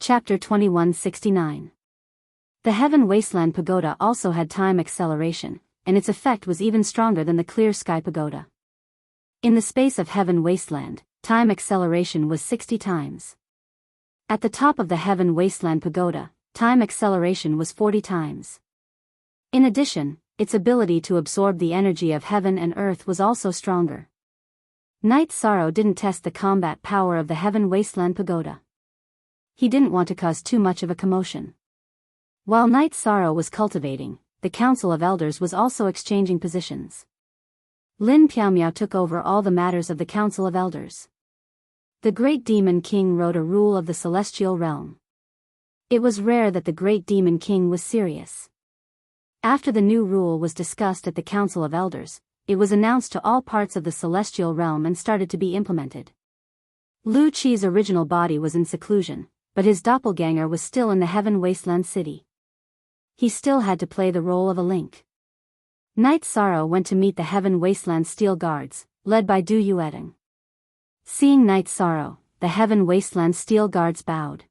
Chapter 2169. The Heaven Wasteland Pagoda also had time acceleration, and its effect was even stronger than the Clear Sky Pagoda. In the space of Heaven Wasteland, time acceleration was 60 times. At the top of the Heaven Wasteland Pagoda, time acceleration was 40 times. In addition, its ability to absorb the energy of heaven and earth was also stronger. Knight Sorrow didn't test the combat power of the Heaven Wasteland Pagoda. He didn't want to cause too much of a commotion. While Knight Sorrow was cultivating, the Council of Elders was also exchanging positions. Lin Piaomiao took over all the matters of the Council of Elders. The Great Demon King wrote a rule of the Celestial Realm. It was rare that the Great Demon King was serious. After the new rule was discussed at the Council of Elders, it was announced to all parts of the Celestial Realm and started to be implemented. Lu Qi's original body was in seclusion, but his doppelganger was still in the Heaven Wasteland City. He still had to play the role of a link. Knight Sorrow went to meet the Heaven Wasteland Steel Guards, led by Du Yueding. Seeing Knight Sorrow, the Heaven Wasteland Steel Guards bowed.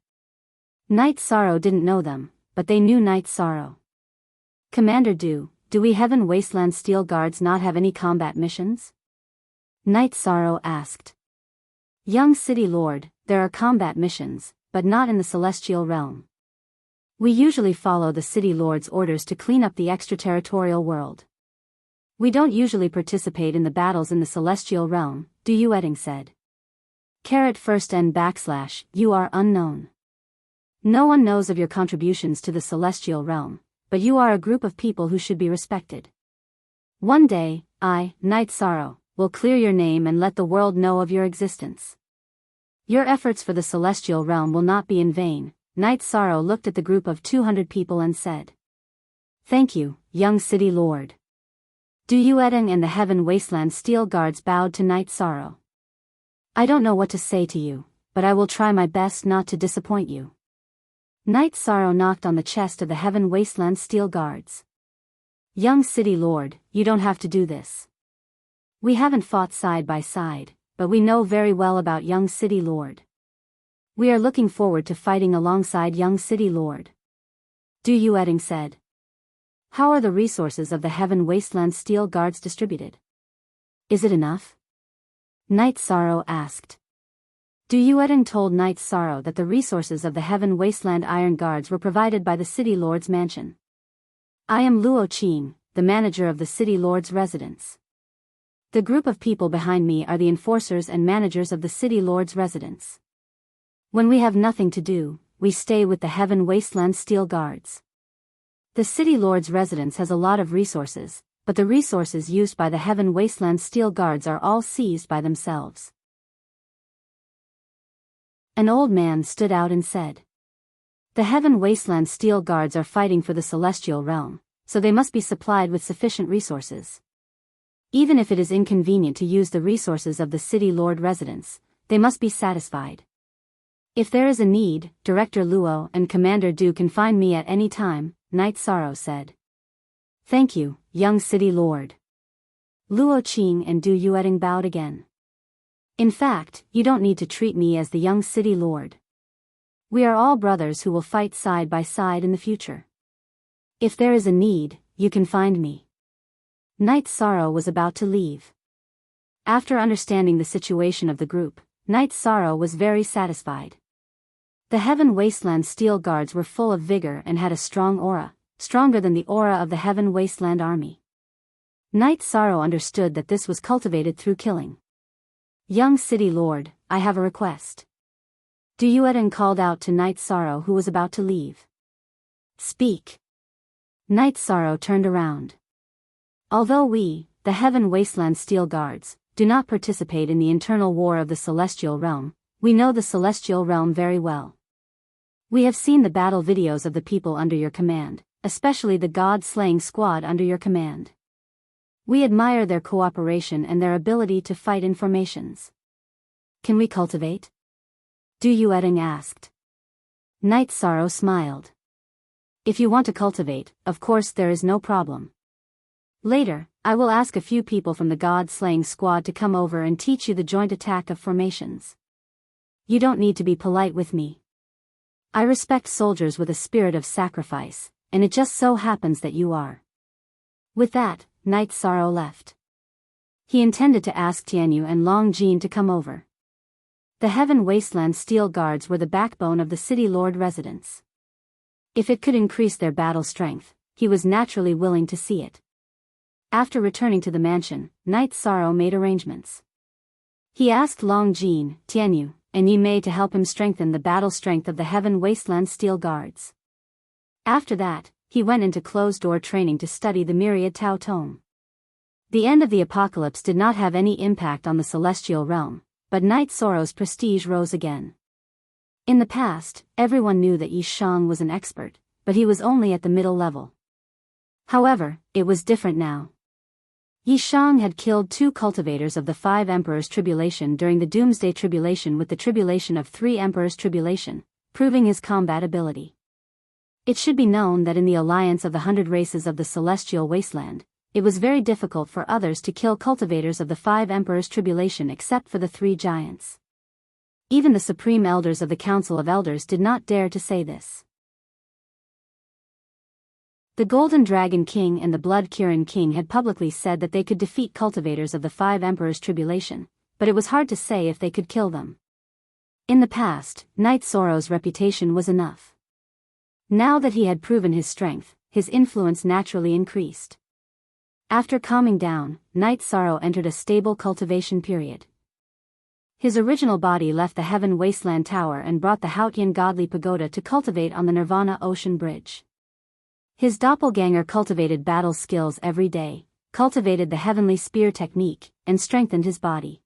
Knight Sorrow didn't know them, but they knew Knight Sorrow. Commander Du, do we Heaven Wasteland Steel Guards not have any combat missions? Knight Sorrow asked. Young City Lord, there are combat missions, but not in the Celestial Realm. We usually follow the City Lord's orders to clean up the extraterritorial world. We don't usually participate in the battles in the Celestial Realm, Du Yueding said. *first n / you are unknown. No one knows of your contributions to the Celestial Realm, but you are a group of people who should be respected. One day, I, Knight Sorrow, will clear your name and let the world know of your existence. Your efforts for the Celestial Realm will not be in vain. Knight Sorrow looked at the group of 200 people and said. Thank you, young City Lord. Du Yueding and the Heaven Wasteland Steel Guards bowed to Knight Sorrow. I don't know what to say to you, but I will try my best not to disappoint you. Knight Sorrow knocked on the chest of the Heaven Wasteland Steel Guards. Young City Lord, you don't have to do this. We haven't fought side by side, but we know very well about young City Lord. We are looking forward to fighting alongside young City Lord. Du Yueding said. How are the resources of the Heaven Wasteland Steel Guards distributed? Is it enough? Knight Sorrow asked. Du Yueding told Knight Sorrow that the resources of the Heaven Wasteland Iron Guards were provided by the City Lord's mansion. I am Luo Qing, the manager of the City Lord's residence. The group of people behind me are the enforcers and managers of the City Lord's residence. When we have nothing to do, we stay with the Heaven Wasteland Steel Guards. The City Lord's residence has a lot of resources, but the resources used by the Heaven Wasteland Steel Guards are all seized by themselves. An old man stood out and said. The Heaven Wasteland Steel Guards are fighting for the Celestial Realm, so they must be supplied with sufficient resources. Even if it is inconvenient to use the resources of the City Lord residence, they must be satisfied. If there is a need, Director Luo and Commander Du can find me at any time, Knight Sorrow said. Thank you, young City Lord. Luo Qing and Du Yueding bowed again. In fact, you don't need to treat me as the young City Lord. We are all brothers who will fight side by side in the future. If there is a need, you can find me. Knight Sorrow was about to leave. After understanding the situation of the group, Knight Sorrow was very satisfied. The Heaven Wasteland Steel Guards were full of vigor and had a strong aura, stronger than the aura of the Heaven Wasteland Army. Knight Sorrow understood that this was cultivated through killing. Young City Lord, I have a request. Du Yueding called out to Knight Sorrow who was about to leave. Speak. Knight Sorrow turned around. Although we, the Heaven Wasteland Steel Guards, do not participate in the internal war of the Celestial Realm, we know the Celestial Realm very well. We have seen the battle videos of the people under your command, especially the God-slaying squad under your command. We admire their cooperation and their ability to fight in formations. Can we cultivate? Du Yueding asked. Knight Sorrow smiled. If you want to cultivate, of course there is no problem. Later, I will ask a few people from the God-slaying squad to come over and teach you the joint attack of formations. You don't need to be polite with me. I respect soldiers with a spirit of sacrifice, and it just so happens that you are. With that, Knight Sorrow left. He intended to ask Tianyu and Long Jin to come over. The Heaven Wasteland Steel Guards were the backbone of the City Lord residents. If it could increase their battle strength, he was naturally willing to see it. After returning to the mansion, Knight Sorrow made arrangements. He asked Long Jin, Tianyu, and Yi Mei to help him strengthen the battle strength of the Heaven Wasteland Steel Guards. After that, he went into closed-door training to study the Myriad Tao Tome. The end of the apocalypse did not have any impact on the celestial realm, but Knight Sorrow's prestige rose again. In the past, everyone knew that Yi Shang was an expert, but he was only at the middle level. However, it was different now. Yi Shang had killed 2 cultivators of the 5 Emperors' Tribulation during the Doomsday Tribulation with the Tribulation of 3 Emperors' Tribulation, proving his combat ability. It should be known that in the alliance of the 100 races of the Celestial Wasteland, it was very difficult for others to kill cultivators of the 5 Emperors' Tribulation except for the 3 giants. Even the Supreme Elders of the Council of Elders did not dare to say this. The Golden Dragon King and the Blood Kirin King had publicly said that they could defeat cultivators of the 5 Emperors' Tribulation, but it was hard to say if they could kill them. In the past, Knight Sorrow's reputation was enough. Now that he had proven his strength, his influence naturally increased. After calming down, Knight Sorrow entered a stable cultivation period. His original body left the Heaven Wasteland Tower and brought the Haotian Godly Pagoda to cultivate on the Nirvana Ocean Bridge. His doppelganger cultivated battle skills every day, cultivated the Heavenly Spear technique, and strengthened his body.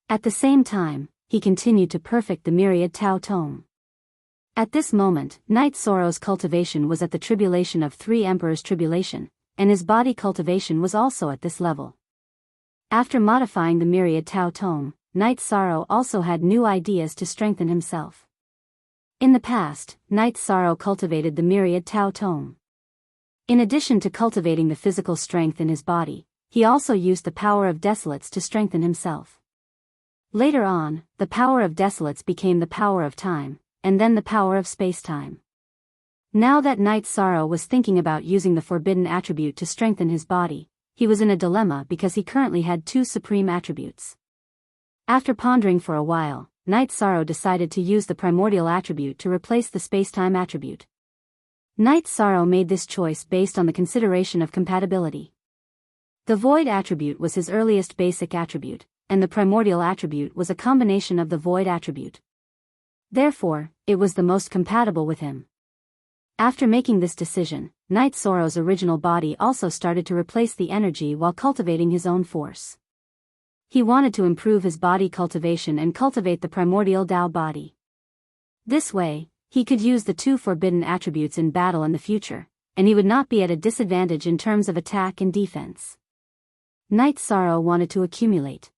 At the same time, he continued to perfect the Myriad Tao Tome. At this moment, Knight Sorrow's cultivation was at the Tribulation of 3 Emperors' Tribulation, and his body cultivation was also at this level. After modifying the Myriad Tao Tome, Knight Sorrow also had new ideas to strengthen himself. In the past, Knight Sorrow cultivated the Myriad Tao Tome. In addition to cultivating the physical strength in his body, he also used the power of Desolates to strengthen himself. Later on, the power of Desolates became the power of time, and then the power of space-time. Now that Knight Sorrow was thinking about using the forbidden attribute to strengthen his body, he was in a dilemma because he currently had 2 supreme attributes. After pondering for a while, Knight Sorrow decided to use the primordial attribute to replace the space-time attribute. Knight Sorrow made this choice based on the consideration of compatibility. The void attribute was his earliest basic attribute, and the primordial attribute was a combination of the void attribute. Therefore, it was the most compatible with him. After making this decision, Knight Sorrow's original body also started to replace the energy while cultivating his own force. He wanted to improve his body cultivation and cultivate the primordial Tao body. This way, he could use the 2 forbidden attributes in battle in the future, and he would not be at a disadvantage in terms of attack and defense. Knight Sorrow wanted to accumulate.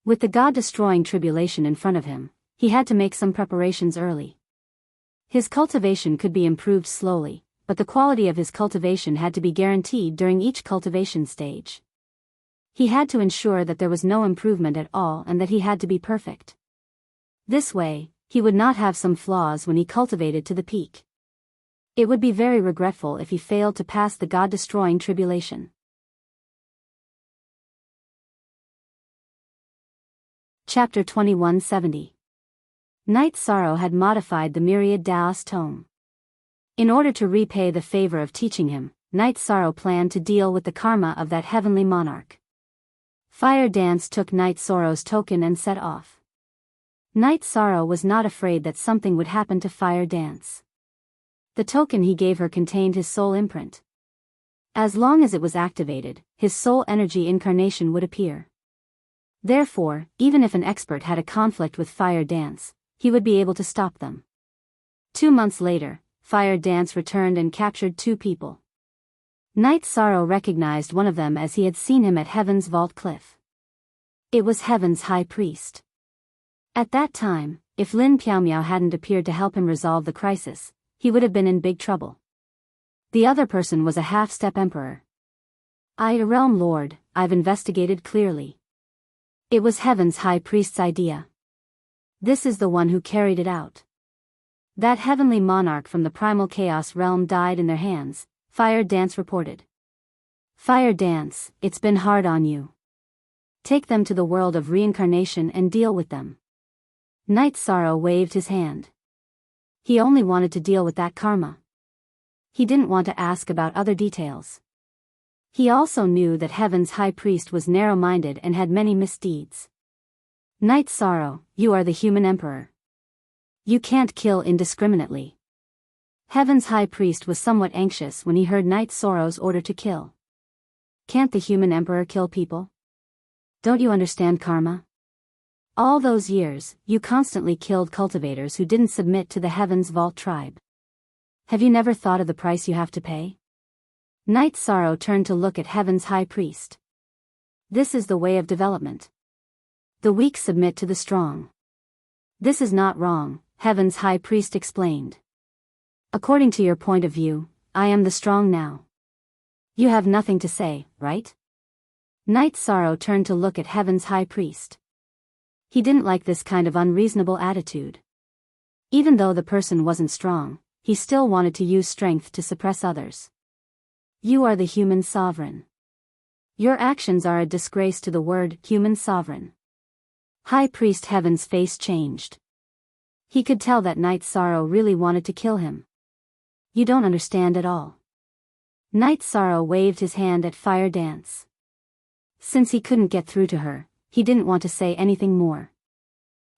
With the God-destroying tribulation in front of him, he had to make some preparations early. His cultivation could be improved slowly, but the quality of his cultivation had to be guaranteed during each cultivation stage. He had to ensure that there was no improvement at all and that he had to be perfect. This way, he would not have some flaws when he cultivated to the peak. It would be very regretful if he failed to pass the God-destroying tribulation. Chapter 2170. Knight Sorrow had modified the Myriad Taoist Tome. In order to repay the favor of teaching him, Knight Sorrow planned to deal with the karma of that heavenly monarch. Fire Dance took Knight Sorrow's token and set off. Knight Sorrow was not afraid that something would happen to Fire Dance. The token he gave her contained his soul imprint. As long as it was activated, his soul energy incarnation would appear. Therefore, even if an expert had a conflict with Fire Dance, he would be able to stop them. 2 months later, Fire Dance returned and captured 2 people. Knight Sorrow recognized one of them as he had seen him at Heaven's Vault Cliff. It was Heaven's High Priest. At that time, if Lin Piaomiao hadn't appeared to help him resolve the crisis, he would have been in big trouble. The other person was a half-step emperor. A realm lord, I've investigated clearly. It was Heaven's High Priest's idea. This is the one who carried it out. That heavenly monarch from the primal chaos realm died in their hands, Fire Dance reported. Fire Dance, it's been hard on you. Take them to the world of reincarnation and deal with them. Night Sorrow waved his hand. He only wanted to deal with that karma. He didn't want to ask about other details. He also knew that Heaven's High Priest was narrow-minded and had many misdeeds. Night Sorrow, you are the human emperor. You can't kill indiscriminately. Heaven's High Priest was somewhat anxious when he heard Night Sorrow's order to kill. Can't the human emperor kill people? Don't you understand karma? All those years, you constantly killed cultivators who didn't submit to the Heaven's Vault tribe. Have you never thought of the price you have to pay? Night Sorrow turned to look at Heaven's High Priest. This is the way of development. The weak submit to the strong. This is not wrong, Heaven's High Priest explained. According to your point of view, I am the strong now. You have nothing to say, right? Night Sorrow turned to look at Heaven's High Priest. He didn't like this kind of unreasonable attitude. Even though the person wasn't strong, he still wanted to use strength to suppress others. You are the human sovereign. Your actions are a disgrace to the word human sovereign. High Priest Heaven's face changed. He could tell that Night Sorrow really wanted to kill him. You don't understand at all. Night Sorrow waved his hand at Fire Dance. Since he couldn't get through to her, he didn't want to say anything more.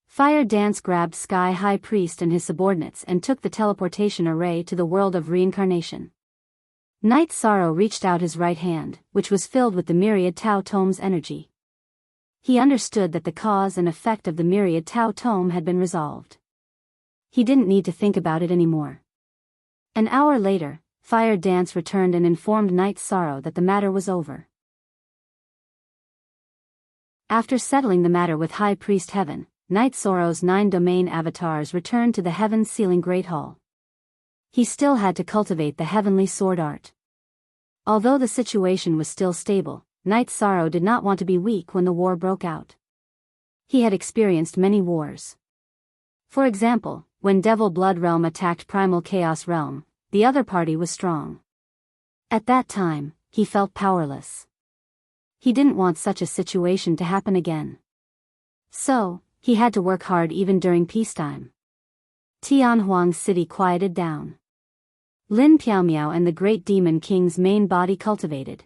Fire Dance grabbed Sky High Priest and his subordinates and took the teleportation array to the world of reincarnation. Night Sorrow reached out his right hand, which was filled with the myriad Tao Tome's energy. He understood that the cause and effect of the myriad Tao Tome had been resolved. He didn't need to think about it anymore. An hour later, Fire Dance returned and informed Night Sorrow that the matter was over. After settling the matter with High Priest Heaven, Night Sorrow's 9 domain avatars returned to the Heaven's Sealing Great Hall. He still had to cultivate the heavenly sword art. Although the situation was still stable, Night Sorrow did not want to be weak when the war broke out. He had experienced many wars. For example, when Devil Blood Realm attacked Primal Chaos Realm, the other party was strong. At that time, he felt powerless. He didn't want such a situation to happen again. So, he had to work hard even during peacetime. Tianhuang's city quieted down. Lin Piaomiao and the Great Demon King's main body cultivated.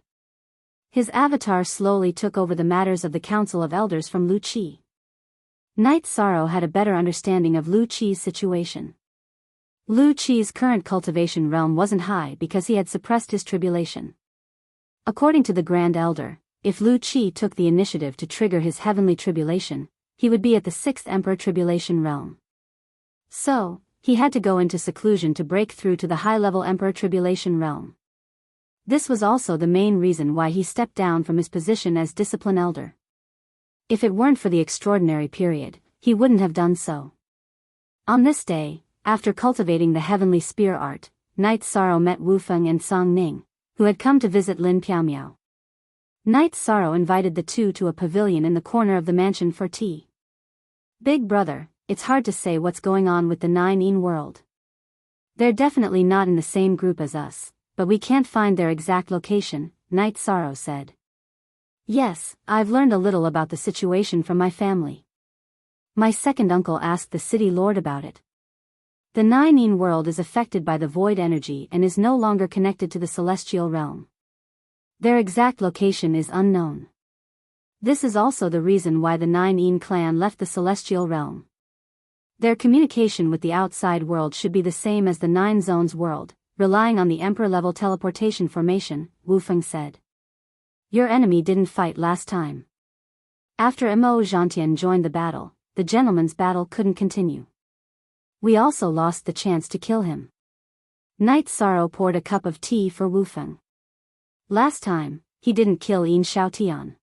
His avatar slowly took over the matters of the Council of Elders from Lu Qi. Night Sorrow had a better understanding of Lu Qi's situation. Lu Qi's current cultivation realm wasn't high because he had suppressed his tribulation. According to the Grand Elder, if Lu Qi took the initiative to trigger his heavenly tribulation, he would be at the 6th Emperor Tribulation Realm. So, he had to go into seclusion to break through to the high-level Emperor Tribulation Realm. This was also the main reason why he stepped down from his position as Discipline Elder. If it weren't for the extraordinary period, he wouldn't have done so. On this day, after cultivating the heavenly spear art, Night Sorrow met Wu Feng and Song Ning, who had come to visit Lin Piaomiao. Night Sorrow invited the two to a pavilion in the corner of the mansion for tea. Big brother, it's hard to say what's going on with the 9-Yin world. They're definitely not in the same group as us, but we can't find their exact location, Night Sorrow said. Yes, I've learned a little about the situation from my family. My second uncle asked the city lord about it. The 9-Yin world is affected by the void energy and is no longer connected to the celestial realm. Their exact location is unknown. This is also the reason why the 9-Yin clan left the celestial realm. Their communication with the outside world should be the same as the 9 zones world, relying on the Emperor-level teleportation formation, Wu Feng said. Your enemy didn't fight last time. After Mo Zhantian joined the battle, the gentleman's battle couldn't continue. We also lost the chance to kill him. Night Sorrow poured a cup of tea for Wu Feng. Last time, he didn't kill Yin Xiaotian.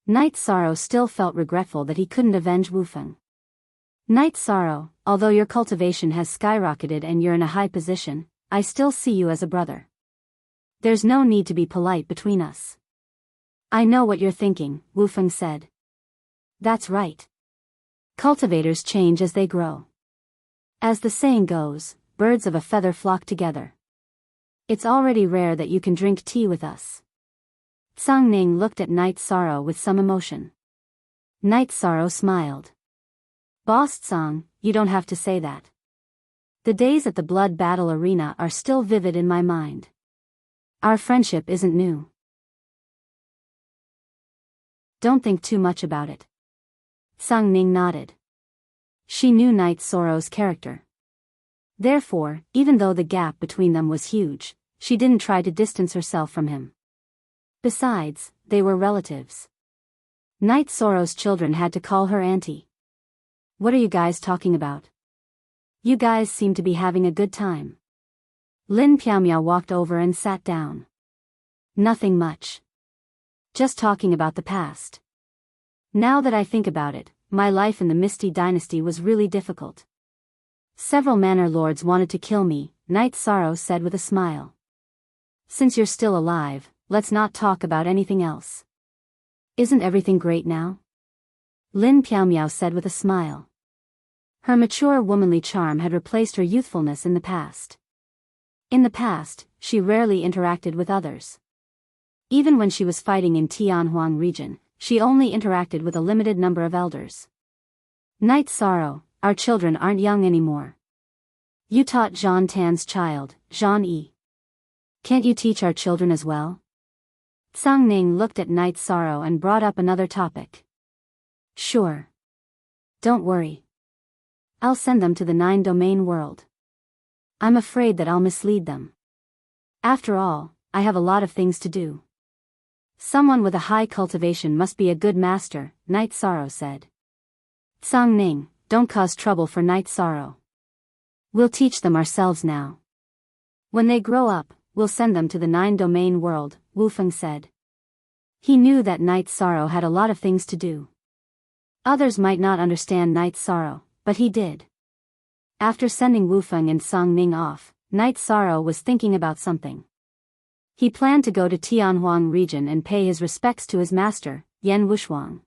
Night Sorrow still felt regretful that he couldn't avenge Wu Feng. Night Sorrow, although your cultivation has skyrocketed and you're in a high position, I still see you as a brother. There's no need to be polite between us. I know what you're thinking, Wu Feng said. That's right. Cultivators change as they grow. As the saying goes, birds of a feather flock together. It's already rare that you can drink tea with us. Tsang Ning looked at Night Sorrow with some emotion. Night Sorrow smiled. Boss Tsang, you don't have to say that. The days at the blood battle arena are still vivid in my mind. Our friendship isn't new. Don't think too much about it. Tsang Ning nodded. She knew Night Sorrow's character. Therefore, even though the gap between them was huge, she didn't try to distance herself from him. Besides, they were relatives. Night Sorrow's children had to call her auntie. What are you guys talking about? You guys seem to be having a good time. Lin Piaomiao walked over and sat down. Nothing much. Just talking about the past. Now that I think about it, my life in the Misty Dynasty was really difficult. Several manor lords wanted to kill me, Night Sorrow said with a smile. Since you're still alive, let's not talk about anything else. Isn't everything great now? Lin Piaomiao said with a smile. Her mature womanly charm had replaced her youthfulness in the past. In the past, she rarely interacted with others. Even when she was fighting in Tianhuang region, she only interacted with a limited number of elders. Night Sorrow, our children aren't young anymore. You taught Zhan Tan's child, Zhan Yi. Can't you teach our children as well? Tsang Ning looked at Night Sorrow and brought up another topic. Sure. Don't worry. I'll send them to the 9-domain world. I'm afraid that I'll mislead them. After all, I have a lot of things to do. Someone with a high cultivation must be a good master, Night Sorrow said. Tsang Ning, don't cause trouble for Night Sorrow. We'll teach them ourselves now. When they grow up, we'll send them to the 9-domain world, Wu Feng said. He knew that Night Sorrow had a lot of things to do. Others might not understand Night Sorrow, but he did. After sending Wu Feng and Tsang Ning off, Night Sorrow was thinking about something. He planned to go to Tianhuang region and pay his respects to his master, Yan Wushuang.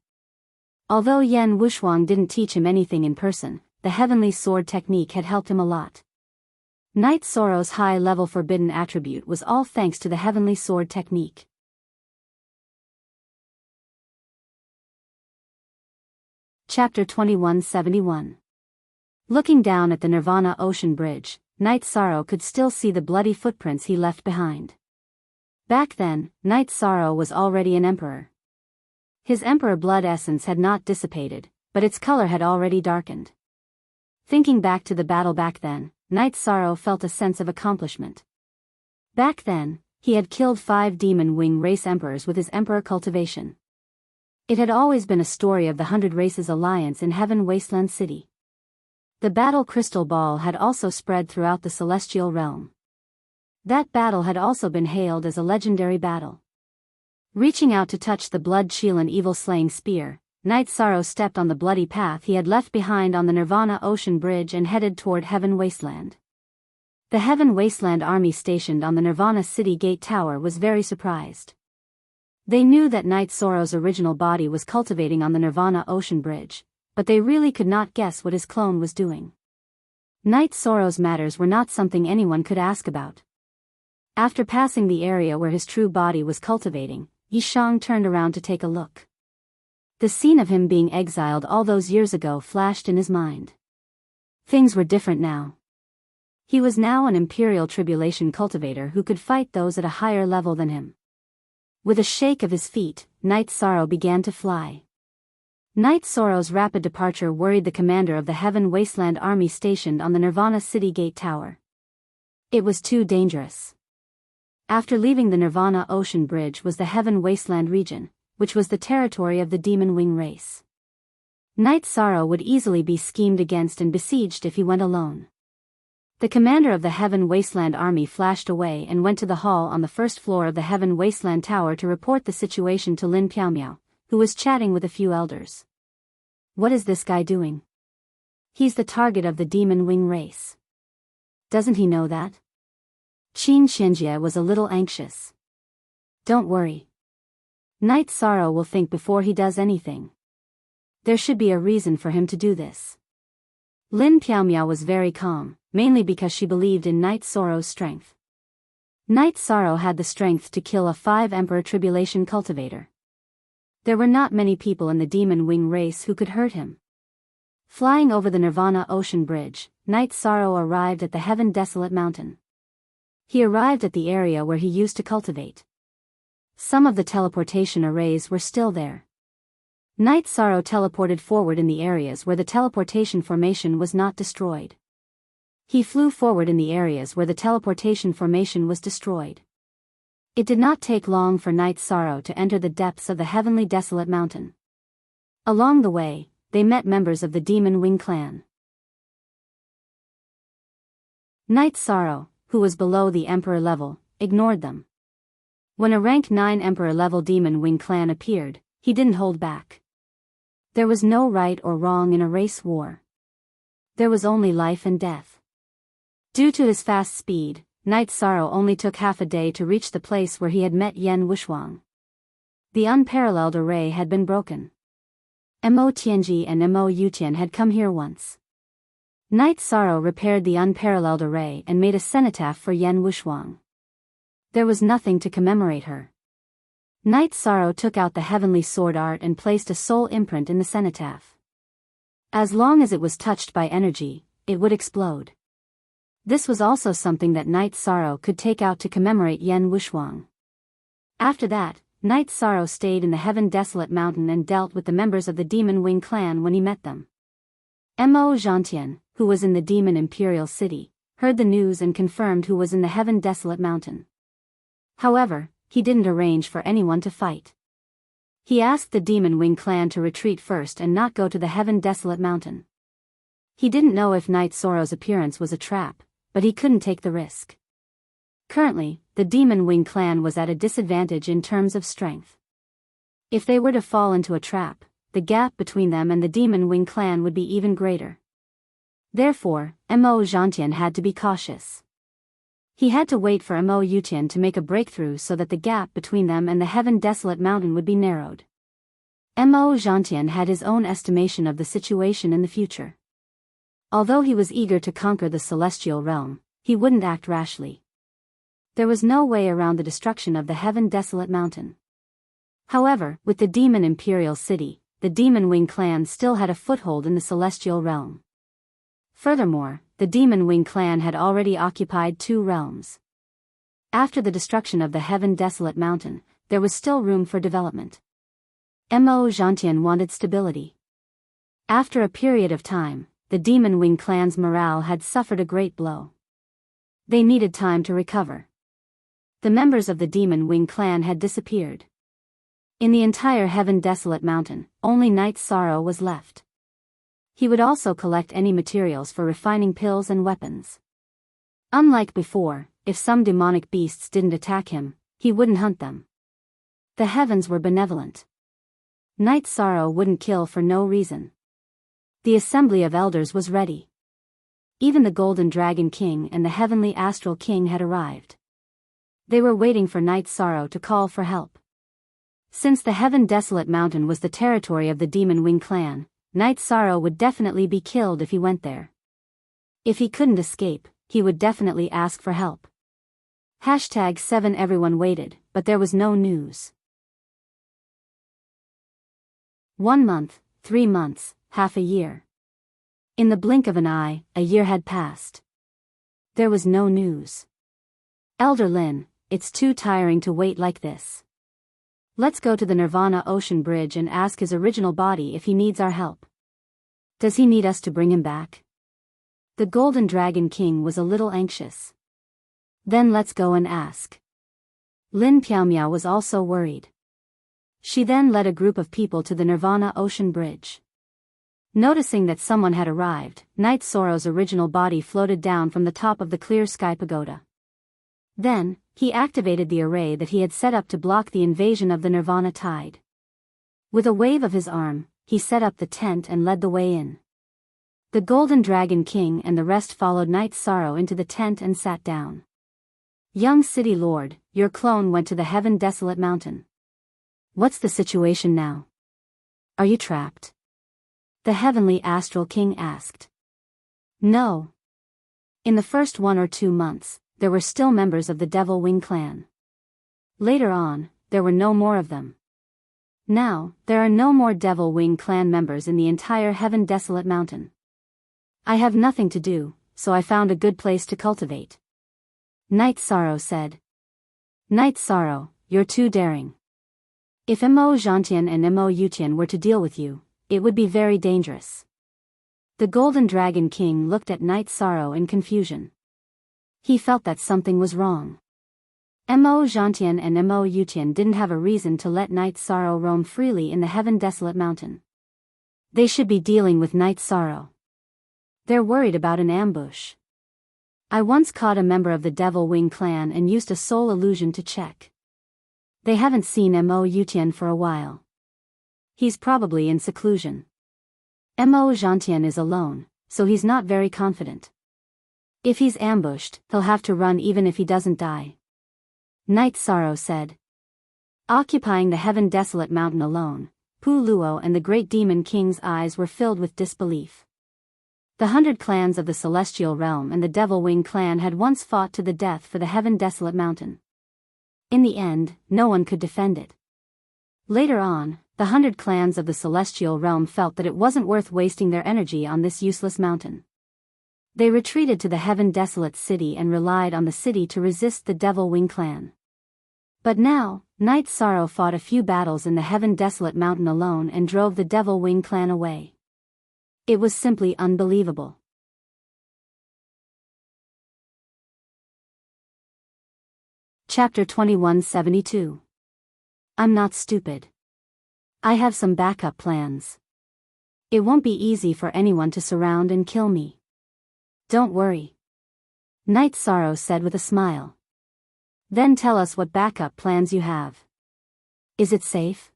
Although Yan Wushuang didn't teach him anything in person, the heavenly sword technique had helped him a lot. Night Sorrow's high-level forbidden attribute was all thanks to the heavenly sword technique. Chapter 2171. Looking down at the Nirvana Ocean Bridge, Night Sorrow could still see the bloody footprints he left behind. Back then, Night Sorrow was already an emperor. His emperor blood essence had not dissipated, but its color had already darkened. Thinking back to the battle back then, Night Sorrow felt a sense of accomplishment. Back then, he had killed 5 demon wing race emperors with his emperor cultivation. It had always been a story of the 100 Races Alliance in Heaven Wasteland City. The battle crystal ball had also spread throughout the celestial realm. That battle had also been hailed as a legendary battle. Reaching out to touch the blood shield and evil-slaying spear, Night Sorrow stepped on the bloody path he had left behind on the Nirvana Ocean Bridge and headed toward Heaven Wasteland. The Heaven Wasteland army stationed on the Nirvana City Gate Tower was very surprised. They knew that Night Sorrow's original body was cultivating on the Nirvana Ocean Bridge, but they really could not guess what his clone was doing. Night Sorrow's matters were not something anyone could ask about. After passing the area where his true body was cultivating, Yishang turned around to take a look. The scene of him being exiled all those years ago flashed in his mind. Things were different now. He was now an Imperial Tribulation cultivator who could fight those at a higher level than him. With a shake of his feet, Night Sorrow began to fly. Night Sorrow's rapid departure worried the commander of the Heaven Wasteland army stationed on the Nirvana City Gate Tower. It was too dangerous. After leaving the Nirvana Ocean Bridge was the Heaven Wasteland region, which was the territory of the Demon Wing race. Night Sorrow would easily be schemed against and besieged if he went alone. The commander of the Heaven Wasteland army flashed away and went to the hall on the first floor of the Heaven Wasteland Tower to report the situation to Lin Piaomiao, who was chatting with a few elders. What is this guy doing? He's the target of the Demon Wing race. Doesn't he know that? Qin Xianjie was a little anxious. Don't worry. Night Sorrow will think before he does anything. There should be a reason for him to do this. Lin Piaomiao was very calm, mainly because she believed in Night Sorrow's strength. Night Sorrow had the strength to kill a 5-emperor tribulation cultivator. There were not many people in the demon wing race who could hurt him. Flying over the Nirvana Ocean Bridge, Night Sorrow arrived at the Heaven Desolate Mountain. He arrived at the area where he used to cultivate. Some of the teleportation arrays were still there. Night Sorrow teleported forward in the areas where the teleportation formation was not destroyed. He flew forward in the areas where the teleportation formation was destroyed. It did not take long for Night Sorrow to enter the depths of the Heavenly Desolate Mountain. Along the way, they met members of the Demon Wing clan. Night Sorrow, who was below the Emperor level, ignored them. When a rank 9 Emperor level Demon Wing clan appeared, he didn't hold back. There was no right or wrong in a race war. There was only life and death. Due to his fast speed, Night Sorrow only took half a day to reach the place where he had met Yan Wushuang. The unparalleled array had been broken. Mo Tianji and Mo Yutian had come here once. Night Sorrow repaired the unparalleled array and made a cenotaph for Yan Wushuang. There was nothing to commemorate her. Night Sorrow took out the heavenly sword art and placed a soul imprint in the cenotaph. As long as it was touched by energy, it would explode. This was also something that Night Sorrow could take out to commemorate Yan Wushuang. After that, Night Sorrow stayed in the Heaven Desolate Mountain and dealt with the members of the Demon Wing clan when he met them. Mo Zhantian, who was in the Demon Imperial City, heard the news and confirmed who was in the Heaven Desolate Mountain. However, he didn't arrange for anyone to fight. He asked the Demon Wing clan to retreat first and not go to the Heaven Desolate Mountain. He didn't know if Night Sorrow's appearance was a trap, but he couldn't take the risk. Currently, the Demon Wing clan was at a disadvantage in terms of strength. If they were to fall into a trap, the gap between them and the Demon Wing clan would be even greater. Therefore, Mo Zhantian had to be cautious. He had to wait for Mo Yutian to make a breakthrough so that the gap between them and the Heaven Desolate Mountain would be narrowed. Mo Zhantian had his own estimation of the situation in the future. Although he was eager to conquer the celestial realm, he wouldn't act rashly. There was no way around the destruction of the Heaven Desolate Mountain. However, with the Demon Imperial City, the Demon Wing clan still had a foothold in the celestial realm. Furthermore, the Demon Wing clan had already occupied 2 realms. After the destruction of the Heaven Desolate Mountain, there was still room for development. Mo Zhantian wanted stability. After a period of time, the Demon Wing clan's morale had suffered a great blow. They needed time to recover. The members of the Demon Wing clan had disappeared. In the entire Heaven Desolate Mountain, only Night Sorrow was left. He would also collect any materials for refining pills and weapons. Unlike before, if some demonic beasts didn't attack him, he wouldn't hunt them. The heavens were benevolent. Night Sorrow wouldn't kill for no reason. The assembly of elders was ready. Even the Golden Dragon King and the Heavenly Astral King had arrived. They were waiting for Night Sorrow to call for help. Since the Heaven Desolate Mountain was the territory of the Demon Wing clan, Night Sorrow would definitely be killed if he went there. If he couldn't escape, he would definitely ask for help. #7 Everyone waited, but there was no news. 1 month, 3 months, half a year. In the blink of an eye, a year had passed. There was no news. Elder Lin, it's too tiring to wait like this. Let's go to the Nirvana Ocean Bridge and ask his original body if he needs our help. Does he need us to bring him back? The Golden Dragon King was a little anxious. Then let's go and ask. Lin Piaomiao was also worried. She then led a group of people to the Nirvana Ocean Bridge. Noticing that someone had arrived, Night Sorrow's original body floated down from the top of the clear sky pagoda. Then, he activated the array that he had set up to block the invasion of the Nirvana Tide. With a wave of his arm, he set up the tent and led the way in. The Golden Dragon King and the rest followed Night Sorrow into the tent and sat down. Young City Lord, your clone went to the Heaven Desolate Mountain. What's the situation now? Are you trapped? The Heavenly Astral King asked. No. In the first 1 or 2 months, there were still members of the Devil Wing clan. Later on, there were no more of them. Now, there are no more Devil Wing clan members in the entire Heaven Desolate Mountain. I have nothing to do, so I found a good place to cultivate. Night Sorrow said. Night Sorrow, you're too daring. If Mo Gentian and Mo Yutian were to deal with you, it would be very dangerous. The Golden Dragon King looked at Night Sorrow in confusion. He felt that something was wrong. Mo Gentian and Mo Yutian didn't have a reason to let Night Sorrow roam freely in the Heaven Desolate Mountain. They should be dealing with Night Sorrow. They're worried about an ambush. I once caught a member of the Devil Wing clan and used a soul illusion to check. They haven't seen Mo Yutian for a while. He's probably in seclusion. Mo Gentian is alone, so he's not very confident. If he's ambushed, he'll have to run even if he doesn't die. Night Sorrow said. Occupying the Heaven Desolate Mountain alone, Pu Luo and the Great Demon King's eyes were filled with disbelief. The 100 clans of the Celestial Realm and the Devil Wing clan had once fought to the death for the Heaven Desolate Mountain. In the end, no one could defend it. Later on, the 100 clans of the Celestial Realm felt that it wasn't worth wasting their energy on this useless mountain. They retreated to the Heaven Desolate City and relied on the city to resist the Devil Wing clan. But now, Night Sorrow fought a few battles in the Heaven Desolate Mountain alone and drove the Devil Wing clan away. It was simply unbelievable. Chapter 2172. I'm not stupid. I have some backup plans. It won't be easy for anyone to surround and kill me. Don't worry. Night Sorrow said with a smile. Then tell us what backup plans you have. Is it safe?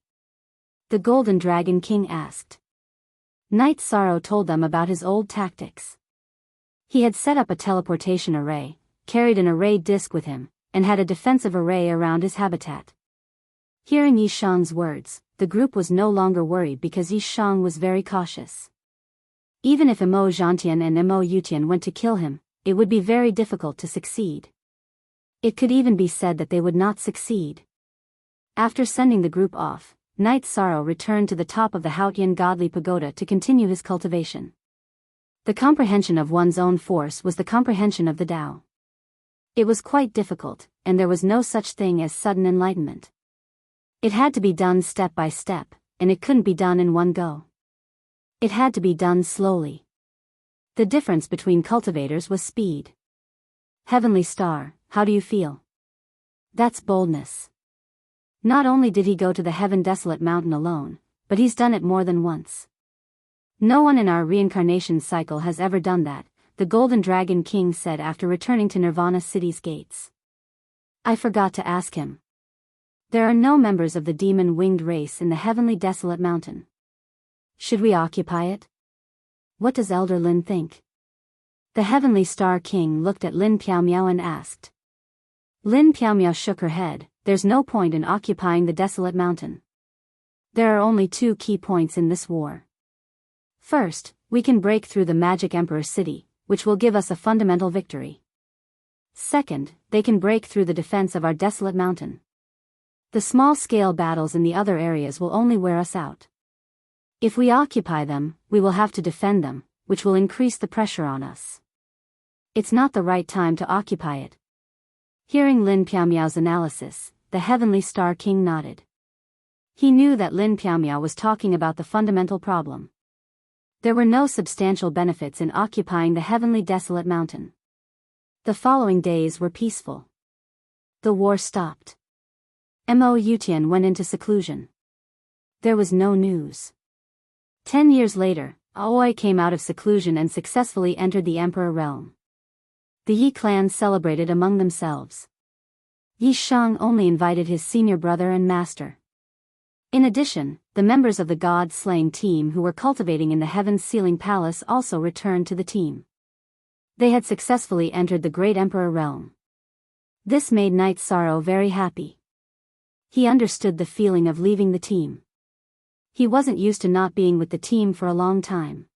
The Golden Dragon King asked. Night Sorrow told them about his old tactics. He had set up a teleportation array, carried an array disk with him, and had a defensive array around his habitat. Hearing Yi Shang's words, the group was no longer worried because Yi Shang was very cautious. Even if Mo Gentian and Mo Yutian went to kill him, it would be very difficult to succeed. It could even be said that they would not succeed. After sending the group off, Night Sorrow returned to the top of the Haotian Godly Pagoda to continue his cultivation. The comprehension of one's own force was the comprehension of the Tao. It was quite difficult, and there was no such thing as sudden enlightenment. It had to be done step by step, and it couldn't be done in one go. It had to be done slowly. The difference between cultivators was speed. Heavenly Star, how do you feel? That's boldness. Not only did he go to the Heaven Desolate Mountain alone, but he's done it more than once. No one in our reincarnation cycle has ever done that, the Golden Dragon King said after returning to Nirvana City's gates. I forgot to ask him. There are no members of the demon-winged race in the Heavenly Desolate Mountain. Should we occupy it? What does Elder Lin think? The Heavenly Star King looked at Lin Piaomiao and asked. Lin Piaomiao shook her head. There's no point in occupying the desolate mountain. There are only 2 key points in this war. First, we can break through the Magic Emperor City, which will give us a fundamental victory. Second, they can break through the defense of our desolate mountain. The small-scale battles in the other areas will only wear us out. If we occupy them, we will have to defend them, which will increase the pressure on us. It's not the right time to occupy it. Hearing Lin Piaomiao's analysis, the Heavenly Star King nodded. He knew that Lin Piaomiao was talking about the fundamental problem. There were no substantial benefits in occupying the Heavenly Desolate Mountain. The following days were peaceful. The war stopped. Mo Yutian went into seclusion. There was no news. 10 years later, Aoi came out of seclusion and successfully entered the Emperor realm. The Yi clan celebrated among themselves. Yi Shang only invited his senior brother and master. In addition, the members of the God-slaying team who were cultivating in the Heaven's Sealing Palace also returned to the team. They had successfully entered the Great Emperor realm. This made Night Sorrow very happy. He understood the feeling of leaving the team. He wasn't used to not being with the team for a long time.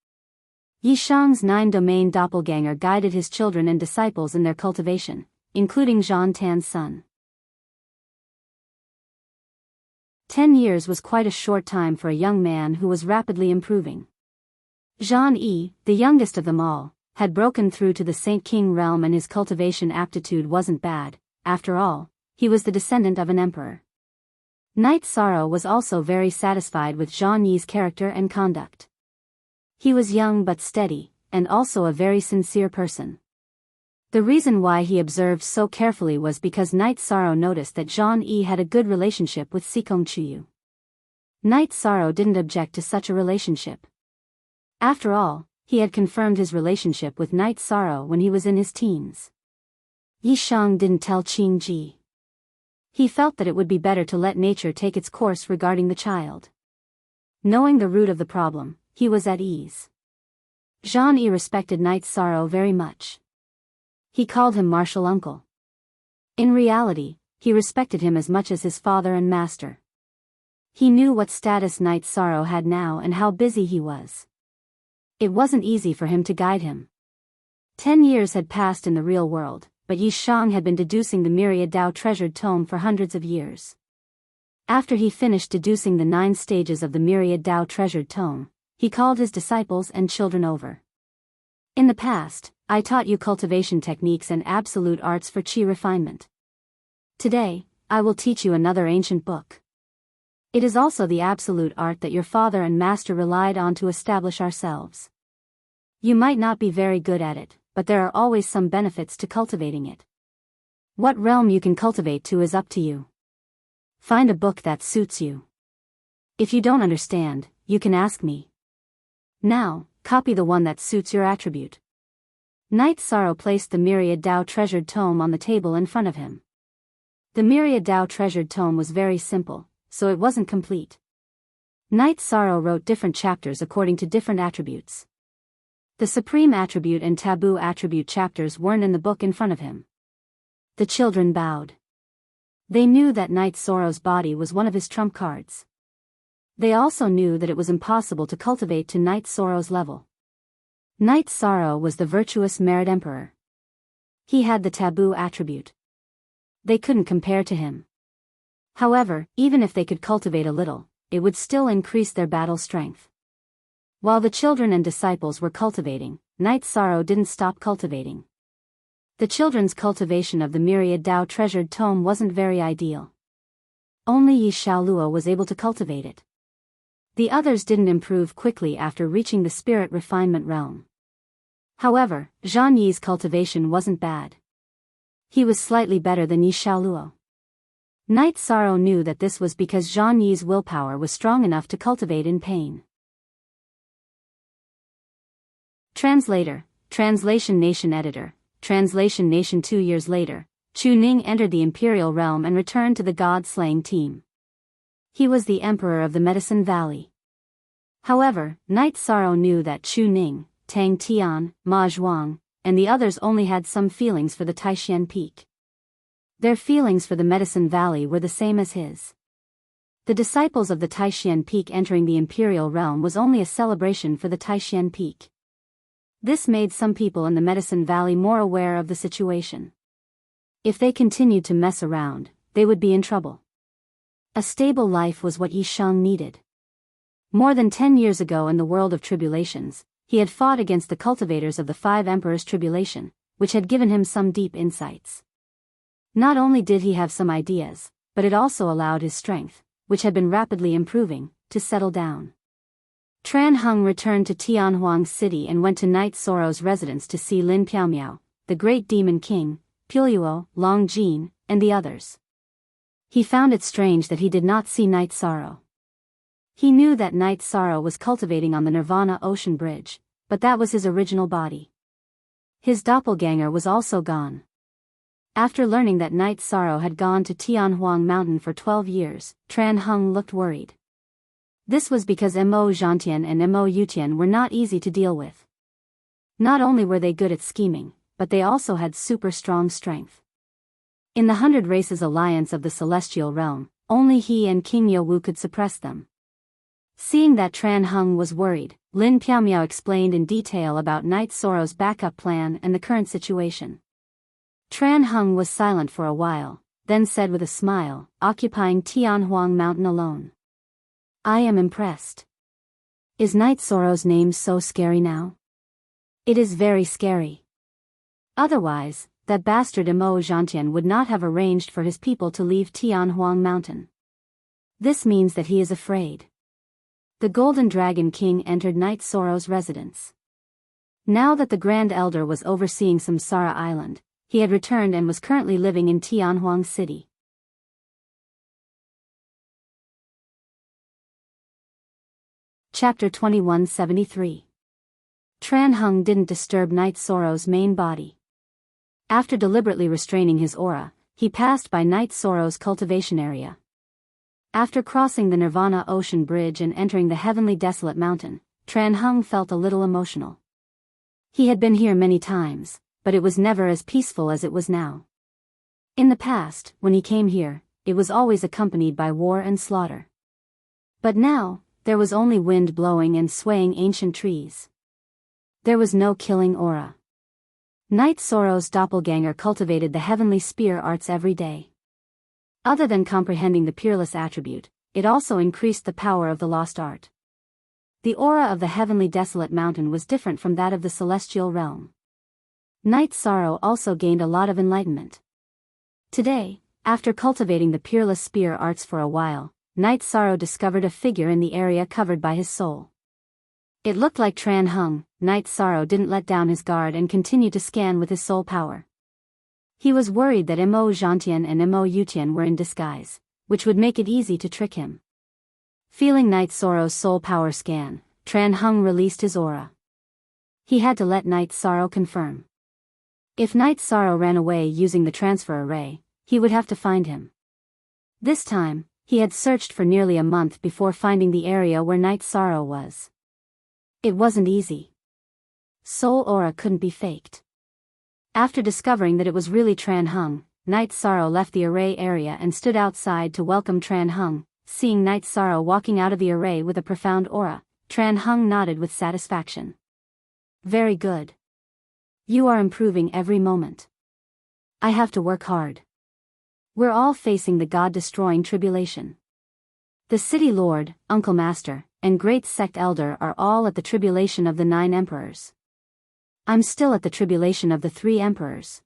Yi Shang's 9-domain doppelganger guided his children and disciples in their cultivation, including Zhan Tan's son. 10 years was quite a short time for a young man who was rapidly improving. Zhan Yi, the youngest of them all, had broken through to the Saint King realm, and his cultivation aptitude wasn't bad. After all, he was the descendant of an emperor. Knight Sorrow was also very satisfied with Zhan Yi's character and conduct. He was young but steady, and also a very sincere person. The reason why he observed so carefully was because Knight Sorrow noticed that Zhan Yi had a good relationship with Sikong Chuyu. Knight Sorrow didn't object to such a relationship. After all, he had confirmed his relationship with Knight Sorrow when he was in his teens. Yi Shang didn't tell Qing Ji. He felt that it would be better to let nature take its course regarding the child. Knowing the root of the problem, he was at ease. Zhan Yi respected Knight Sorrow very much. He called him martial uncle. In reality, he respected him as much as his father and master. He knew what status Knight Sorrow had now and how busy he was. It wasn't easy for him to guide him. 10 years had passed in the real world, but Yi Shang had been deducing the myriad Tao treasured tome for hundreds of years. After he finished deducing the 9 stages of the myriad Tao treasured tome, he called his disciples and children over. In the past, I taught you cultivation techniques and absolute arts for qi refinement. Today, I will teach you another ancient book. It is also the absolute art that your father and master relied on to establish ourselves. You might not be very good at it, but there are always some benefits to cultivating it. What realm you can cultivate to is up to you. Find a book that suits you. If you don't understand, you can ask me. Now, copy the one that suits your attribute. Knight Sorrow placed the myriad Tao treasured tome on the table in front of him. The myriad Tao treasured tome was very simple, so it wasn't complete. Knight Sorrow wrote different chapters according to different attributes. The supreme attribute and taboo attribute chapters weren't in the book in front of him. The children bowed. They knew that Knight Sorrow's body was one of his trump cards. They also knew that it was impossible to cultivate to Knight Sorrow's level. Knight Sorrow was the virtuous merit emperor. He had the taboo attribute. They couldn't compare to him. However, even if they could cultivate a little, it would still increase their battle strength. While the children and disciples were cultivating, Knight Sorrow didn't stop cultivating. The children's cultivation of the myriad Tao treasured tome wasn't very ideal. Only Yi Shaoluo was able to cultivate it. The others didn't improve quickly after reaching the spirit refinement realm. However, Zhan Yi's cultivation wasn't bad. He was slightly better than Yi Shaoluo. Knight Sorrow knew that this was because Zhan Yi's willpower was strong enough to cultivate in pain. Translator, Translation Nation Editor, Translation Nation. 2 years later, Chu Ning entered the Imperial Realm and returned to the God-slaying team. He was the Emperor of the Medicine Valley. However, Knight Sorrow knew that Chu Ning, Tang Tian, Ma Zhuang, and the others only had some feelings for the Taishan Peak. Their feelings for the Medicine Valley were the same as his. The disciples of the Taishan Peak entering the Imperial Realm was only a celebration for the Taishan Peak. This made some people in the Medicine Valley more aware of the situation. If they continued to mess around, they would be in trouble. A stable life was what Yi Shang needed. More than 10 years ago in the world of tribulations, he had fought against the cultivators of the 5 Emperors' tribulation, which had given him some deep insights. Not only did he have some ideas, but it also allowed his strength, which had been rapidly improving, to settle down. Tran Hung returned to Tianhuang City and went to Knight Sorrow's residence to see Lin Piaomiao, the Great Demon King, Piluo, Long Jin, and the others. He found it strange that he did not see Knight Sorrow. He knew that Knight Sorrow was cultivating on the Nirvana Ocean Bridge, but that was his original body. His doppelganger was also gone. After learning that Knight Sorrow had gone to Tianhuang Mountain for 12 years, Tran Hung looked worried. This was because Mo Zhantian and Mo Yutian were not easy to deal with. Not only were they good at scheming, but they also had super strong strength. In the 100 Races Alliance of the Celestial Realm, only he and King Yowu could suppress them. Seeing that Tran Hung was worried, Lin Piaomiao explained in detail about Night Sorrow's backup plan and the current situation. Tran Hung was silent for a while, then said with a smile, occupying Tianhuang Mountain alone. I am impressed. Is Night Sorrow's name so scary now? It is very scary. Otherwise, that bastard Mo Zhantian would not have arranged for his people to leave Tianhuang Mountain. This means that he is afraid. The Golden Dragon King entered Night Sorrow's residence. Now that the Grand Elder was overseeing Samsara Island, he had returned and was currently living in Tianhuang City. Chapter 2173. Tran Hung didn't disturb Night Sorrow's main body. After deliberately restraining his aura, he passed by Night Sorrow's cultivation area. After crossing the Nirvana Ocean Bridge and entering the Heavenly Desolate Mountain, Tran Hung felt a little emotional. He had been here many times, but it was never as peaceful as it was now. In the past, when he came here, it was always accompanied by war and slaughter. But now, there was only wind blowing and swaying ancient trees. There was no killing aura. Night Sorrow's doppelganger cultivated the heavenly spear arts every day. Other than comprehending the peerless attribute, it also increased the power of the lost art. The aura of the heavenly desolate mountain was different from that of the celestial realm. Night Sorrow also gained a lot of enlightenment. Today, after cultivating the peerless spear arts for a while, Night Sorrow discovered a figure in the area covered by his soul. It looked like Tran Hung. Night Sorrow didn't let down his guard and continued to scan with his soul power. He was worried that Mo Zhantian and Mo Yutian were in disguise, which would make it easy to trick him. Feeling Night Sorrow's soul power scan, Tran Hung released his aura. He had to let Night Sorrow confirm. If Night Sorrow ran away using the transfer array, he would have to find him. This time, he had searched for nearly a month before finding the area where Night Sorrow was. It wasn't easy. Soul aura couldn't be faked. After discovering that it was really Tran Hung, Night Sorrow left the array area and stood outside to welcome Tran Hung. Seeing Night Sorrow walking out of the array with a profound aura, Tran Hung nodded with satisfaction. Very good. You are improving every moment. I have to work hard. We're all facing the God-destroying tribulation. The City Lord, Uncle Master, and Great Sect Elder are all at the tribulation of the 9 Emperors. I'm still at the tribulation of the 3 Emperors.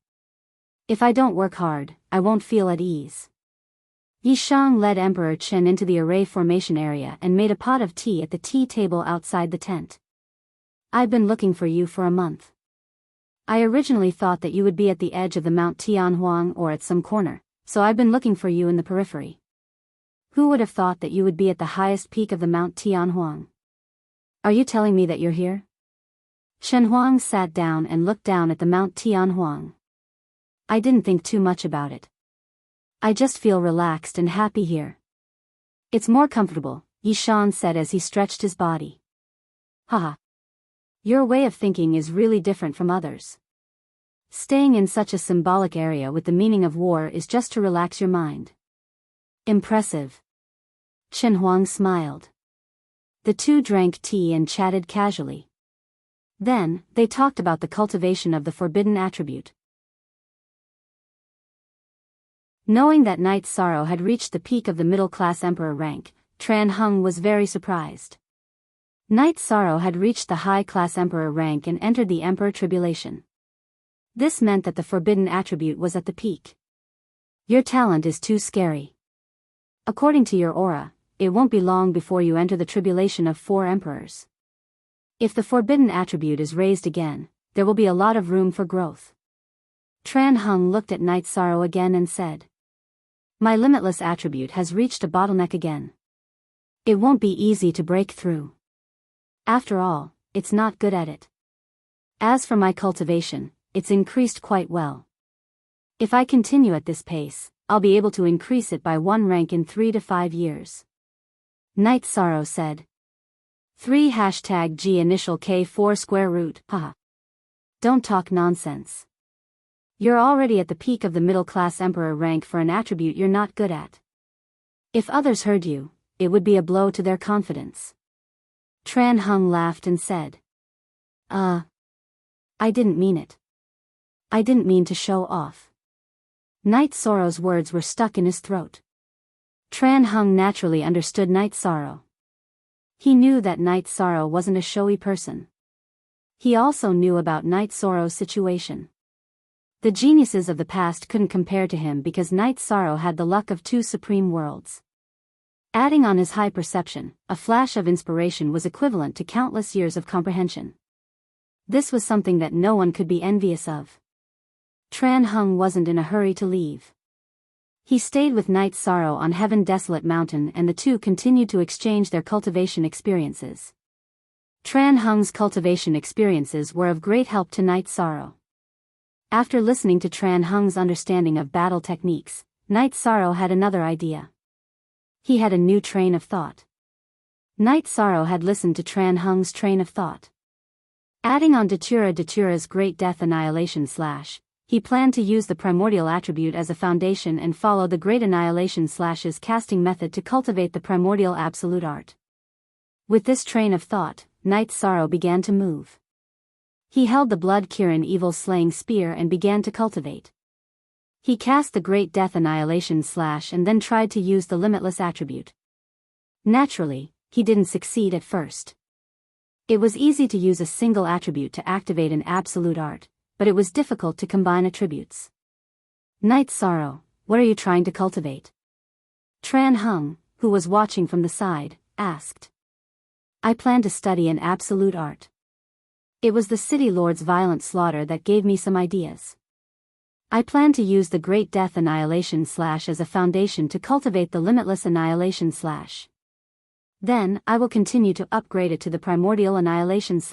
If I don't work hard, I won't feel at ease. Yishang led Emperor Chen into the array formation area and made a pot of tea at the tea table outside the tent. I've been looking for you for a month. I originally thought that you would be at the edge of the Mount Tianhuang or at some corner, so I've been looking for you in the periphery. Who would have thought that you would be at the highest peak of the Mount Tianhuang? Are you telling me that you're here? Chen Huang sat down and looked down at the Mount Tianhuang. I didn't think too much about it. I just feel relaxed and happy here. It's more comfortable, Yishan said as he stretched his body. Haha. Your way of thinking is really different from others. Staying in such a symbolic area with the meaning of war is just to relax your mind. Impressive. Chen Huang smiled. The two drank tea and chatted casually. Then, they talked about the cultivation of the forbidden attribute. Knowing that Night Sorrow had reached the peak of the middle-class emperor rank, Tran Hung was very surprised. Night Sorrow had reached the high-class emperor rank and entered the emperor tribulation. This meant that the forbidden attribute was at the peak. Your talent is too scary. According to your aura, it won't be long before you enter the tribulation of 4 emperors. If the forbidden attribute is raised again, there will be a lot of room for growth. Tran Hung looked at Night Sorrow again and said, My limitless attribute has reached a bottleneck again. It won't be easy to break through. After all, it's not good at it. As for my cultivation, it's increased quite well. If I continue at this pace, I'll be able to increase it by 1 rank in 3 to 5 years. Night Sorrow said. 3 #G initial K4 square root, haha. Don't talk nonsense. You're already at the peak of the middle-class emperor rank for an attribute you're not good at. If others heard you, it would be a blow to their confidence. Tran Hung laughed and said, I didn't mean it. I didn't mean to show off. Night Sorrow's words were stuck in his throat. Tran Hung naturally understood Night Sorrow. He knew that Night Sorrow wasn't a showy person. He also knew about Night Sorrow's situation. The geniuses of the past couldn't compare to him because Night Sorrow had the luck of two supreme worlds. Adding on his high perception, a flash of inspiration was equivalent to countless years of comprehension. This was something that no one could be envious of. Tran Hung wasn't in a hurry to leave. He stayed with Night Sorrow on Heaven Desolate Mountain and the two continued to exchange their cultivation experiences. Tran Hung's cultivation experiences were of great help to Night Sorrow. After listening to Tran Hung's understanding of battle techniques, Night Sorrow had another idea. He had a new train of thought. Night Sorrow had listened to Tran Hung's train of thought. Adding on Datura's Great Death Annihilation / he planned to use the primordial attribute as a foundation and follow the Great Annihilation / casting method to cultivate the primordial absolute art. With this train of thought, Night Sorrow began to move. He held the Blood Kirin Evil Slaying Spear and began to cultivate. He cast the Great Death Annihilation / and then tried to use the Limitless attribute. Naturally, he didn't succeed at first. It was easy to use a single attribute to activate an absolute art, but it was difficult to combine attributes. Night Sorrow, what are you trying to cultivate? Tran Hung, who was watching from the side, asked. I plan to study an absolute art. It was the City Lord's violent slaughter that gave me some ideas. I plan to use the Great Death Annihilation / as a foundation to cultivate the Limitless Annihilation / Then, I will continue to upgrade it to the Primordial Annihilation /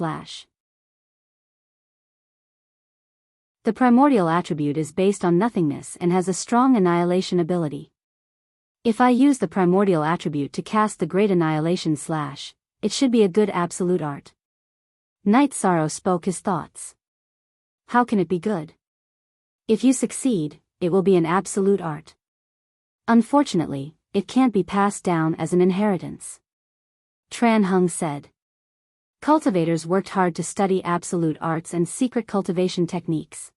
The primordial attribute is based on nothingness and has a strong annihilation ability. If I use the primordial attribute to cast the Great Annihilation / it should be a good absolute art. Night Sorrow spoke his thoughts. How can it be good? If you succeed, it will be an absolute art. Unfortunately, it can't be passed down as an inheritance. Tran Hung said. Cultivators worked hard to study absolute arts and secret cultivation techniques.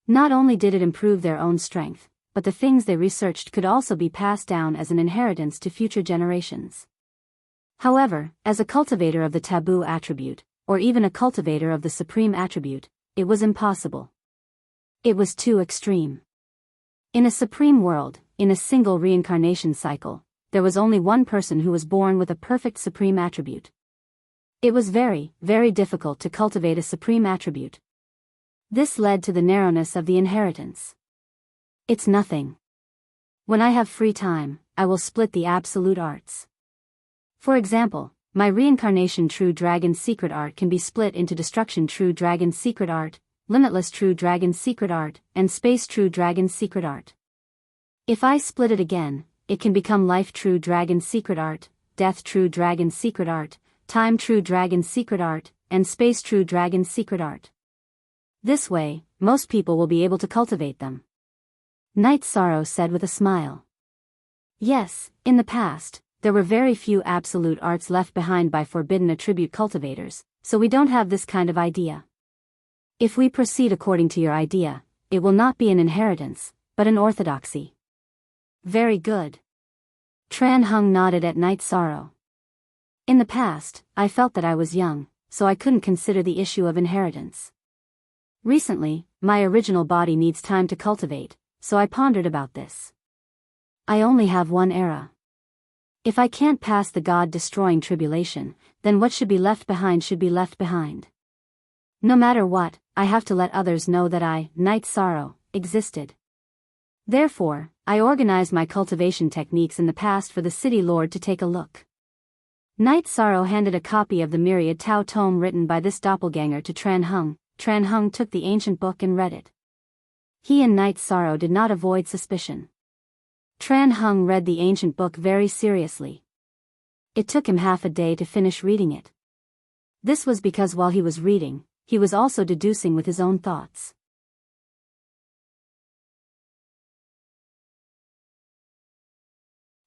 Not only did it improve their own strength, but the things they researched could also be passed down as an inheritance to future generations. However, as a cultivator of the taboo attribute, or even a cultivator of the supreme attribute, it was impossible. It was too extreme. In a supreme world, in a single reincarnation cycle, there was only one person who was born with a perfect supreme attribute. It was very, very difficult to cultivate a supreme attribute. This led to the narrowness of the inheritance. It's nothing. When I have free time, I will split the absolute arts. For example, my Reincarnation True Dragon Secret Art can be split into Destruction True Dragon Secret Art, Limitless True Dragon Secret Art, and Space True Dragon Secret Art. If I split it again, it can become Life True Dragon Secret Art, Death True Dragon Secret Art, Time True Dragon Secret Art, and Space True Dragon Secret Art. This way, most people will be able to cultivate them. Night Sorrow said with a smile. Yes, in the past, there were very few absolute arts left behind by forbidden attribute cultivators, so we don't have this kind of idea. If we proceed according to your idea, it will not be an inheritance, but an orthodoxy. Very good. Tran Hung nodded at Night Sorrow. In the past, I felt that I was young, so I couldn't consider the issue of inheritance. Recently, my original body needs time to cultivate, so I pondered about this. I only have one era. If I can't pass the God-destroying tribulation, then what should be left behind should be left behind. No matter what, I have to let others know that I, Night Sorrow, existed. Therefore, I organized my cultivation techniques in the past for the City Lord to take a look. Night Sorrow handed a copy of the Myriad Tao tome written by this doppelganger to Tran Hung. Tran Hung took the ancient book and read it. He and Night Sorrow did not avoid suspicion. Tran Hung read the ancient book very seriously. It took him half a day to finish reading it. This was because while he was reading, he was also deducing with his own thoughts.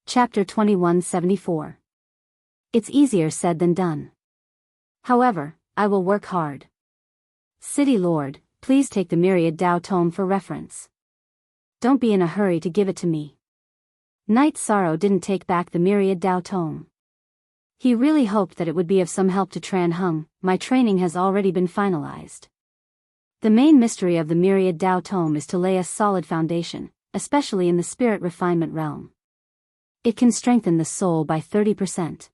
Chapter 2174. It's easier said than done. However, I will work hard. City Lord, please take the Myriad Tao tome for reference. Don't be in a hurry to give it to me. Knight Sorrow didn't take back the Myriad Tao tome. He really hoped that it would be of some help to Tran Hung. My training has already been finalized. The main mystery of the Myriad Tao tome is to lay a solid foundation, especially in the spirit refinement realm. It can strengthen the soul by 30%.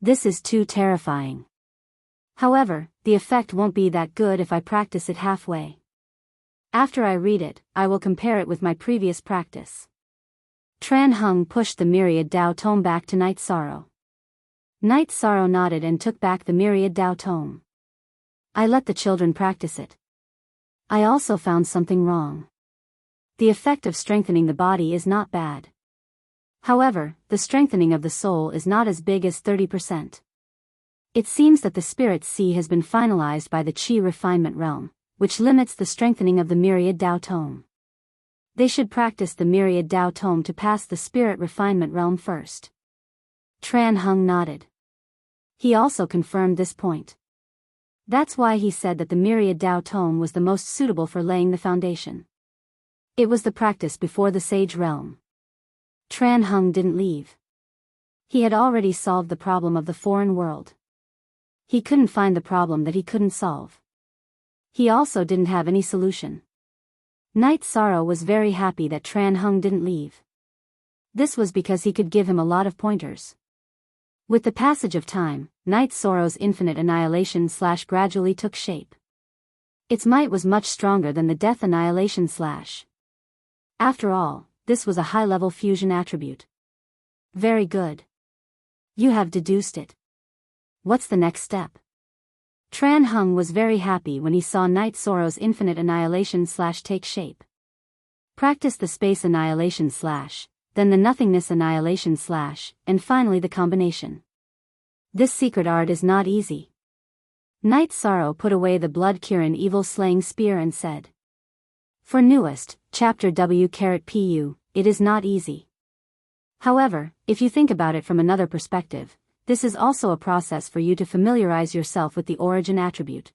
This is too terrifying. However, the effect won't be that good if I practice it halfway. After I read it, I will compare it with my previous practice. Tran Hung pushed the Myriad Tao tome back to Knight Sorrow. Knight Sorrow nodded and took back the Myriad Tao tome. I let the children practice it. I also found something wrong. The effect of strengthening the body is not bad. However, the strengthening of the soul is not as big as 30%. It seems that the spirit sea has been finalized by the Qi refinement realm, which limits the strengthening of the Myriad Tao tome. They should practice the Myriad Tao tome to pass the spirit refinement realm first. Tran Hung nodded. He also confirmed this point. That's why he said that the Myriad Tao tome was the most suitable for laying the foundation. It was the practice before the Sage realm. Tran Hung didn't leave. He had already solved the problem of the foreign world. He couldn't find the problem that he couldn't solve. He also didn't have any solution. Knight Sorrow was very happy that Tran Hung didn't leave. This was because he could give him a lot of pointers. With the passage of time, Knight Sorrow's infinite annihilation / gradually took shape. Its might was much stronger than the death annihilation /. After all, this was a high-level fusion attribute. Very good. You have deduced it. What's the next step? Tran Hung was very happy when he saw Knight Sorrow's infinite annihilation / take shape. Practice the space annihilation / then the nothingness annihilation / and finally the combination. This secret art is not easy. Knight Sorrow put away the blood Kirin evil slaying spear and said. For newest, chapter W-PU, it is not easy. However, if you think about it from another perspective, this is also a process for you to familiarize yourself with the origin attribute.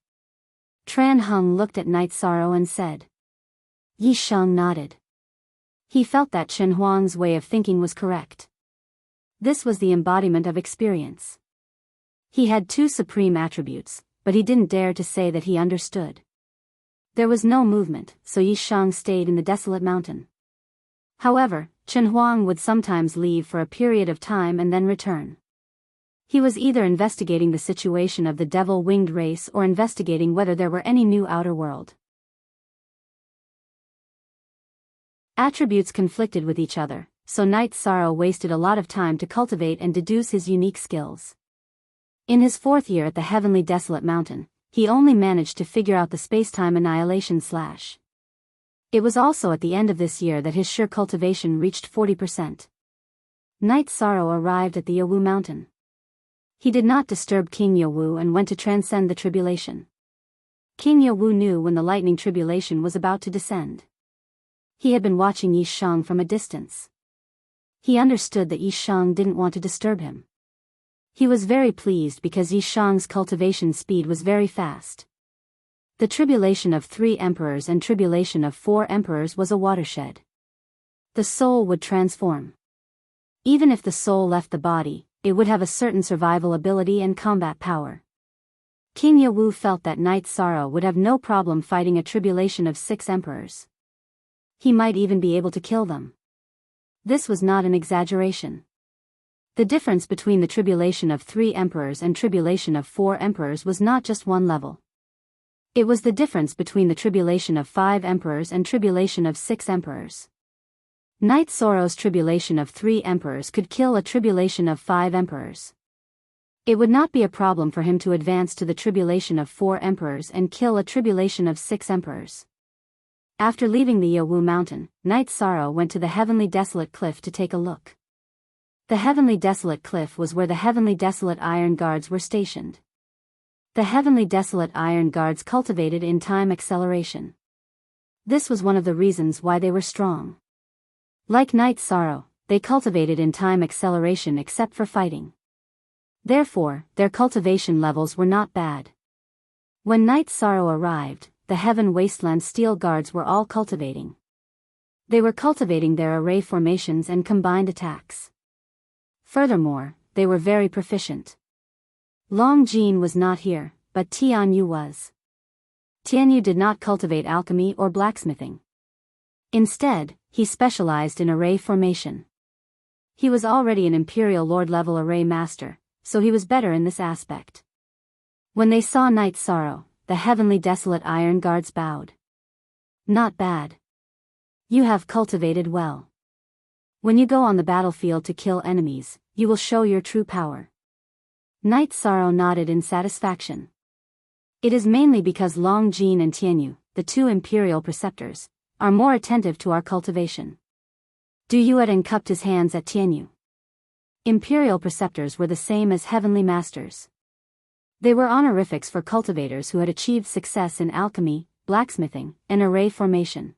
Tran Hung looked at Knight Sorrow and said. Yi Sheng nodded. He felt that Chen Huang's way of thinking was correct. This was the embodiment of experience. He had two supreme attributes, but he didn't dare to say that he understood. There was no movement, so Yi Sheng stayed in the desolate mountain. However, Chen Huang would sometimes leave for a period of time and then return. He was either investigating the situation of the devil-winged race or investigating whether there were any new outer world. Attributes conflicted with each other, so Knight Sorrow wasted a lot of time to cultivate and deduce his unique skills. In his 4th year at the Heavenly Desolate Mountain, he only managed to figure out the space-time annihilation /. It was also at the end of this year that his sure cultivation reached 40%. Knight Sorrow arrived at the Yawu Mountain. He did not disturb King Yawu and went to transcend the tribulation. King Yawu knew when the lightning tribulation was about to descend. He had been watching Yi Sheng from a distance. He understood that Yi Sheng didn't want to disturb him. He was very pleased because Yi Sheng's cultivation speed was very fast. The tribulation of 3 emperors and tribulation of 4 emperors was a watershed. The soul would transform. Even if the soul left the body, it would have a certain survival ability and combat power. King Yawu felt that Knight Sorrow would have no problem fighting a tribulation of 6 emperors. He might even be able to kill them. This was not an exaggeration. The difference between the tribulation of 3 emperors and tribulation of 4 emperors was not just one level. It was the difference between the tribulation of 5 emperors and tribulation of 6 emperors. Knight Sorrow's tribulation of 3 emperors could kill a tribulation of 5 emperors. It would not be a problem for him to advance to the tribulation of 4 emperors and kill a tribulation of 6 emperors. After leaving the Yawu Mountain, Knight Sorrow went to the Heavenly Desolate Cliff to take a look. The Heavenly Desolate Cliff was where the Heavenly Desolate Iron Guards were stationed. The Heavenly Desolate Iron Guards cultivated in time acceleration. This was one of the reasons why they were strong. Like Knight Sorrow, they cultivated in time acceleration except for fighting. Therefore, their cultivation levels were not bad. When Night Sorrow arrived, the Heaven Wasteland Steel Guards were all cultivating. They were cultivating their array formations and combined attacks. Furthermore, they were very proficient. Long Jean was not here, but Tianyu was. Tianyu did not cultivate alchemy or blacksmithing. Instead, he specialized in array formation. He was already an Imperial Lord level array master, so he was better in this aspect. When they saw Night Sorrow, the Heavenly Desolate Iron Guards bowed. Not bad. You have cultivated well. When you go on the battlefield to kill enemies, you will show your true power. Night Sorrow nodded in satisfaction. It is mainly because Long Jean and Tianyu, the two Imperial Preceptors, are more attentive to our cultivation. Du Yueteng cupped his hands at Tianyu. Imperial Preceptors were the same as Heavenly Masters. They were honorifics for cultivators who had achieved success in alchemy, blacksmithing, and array formation.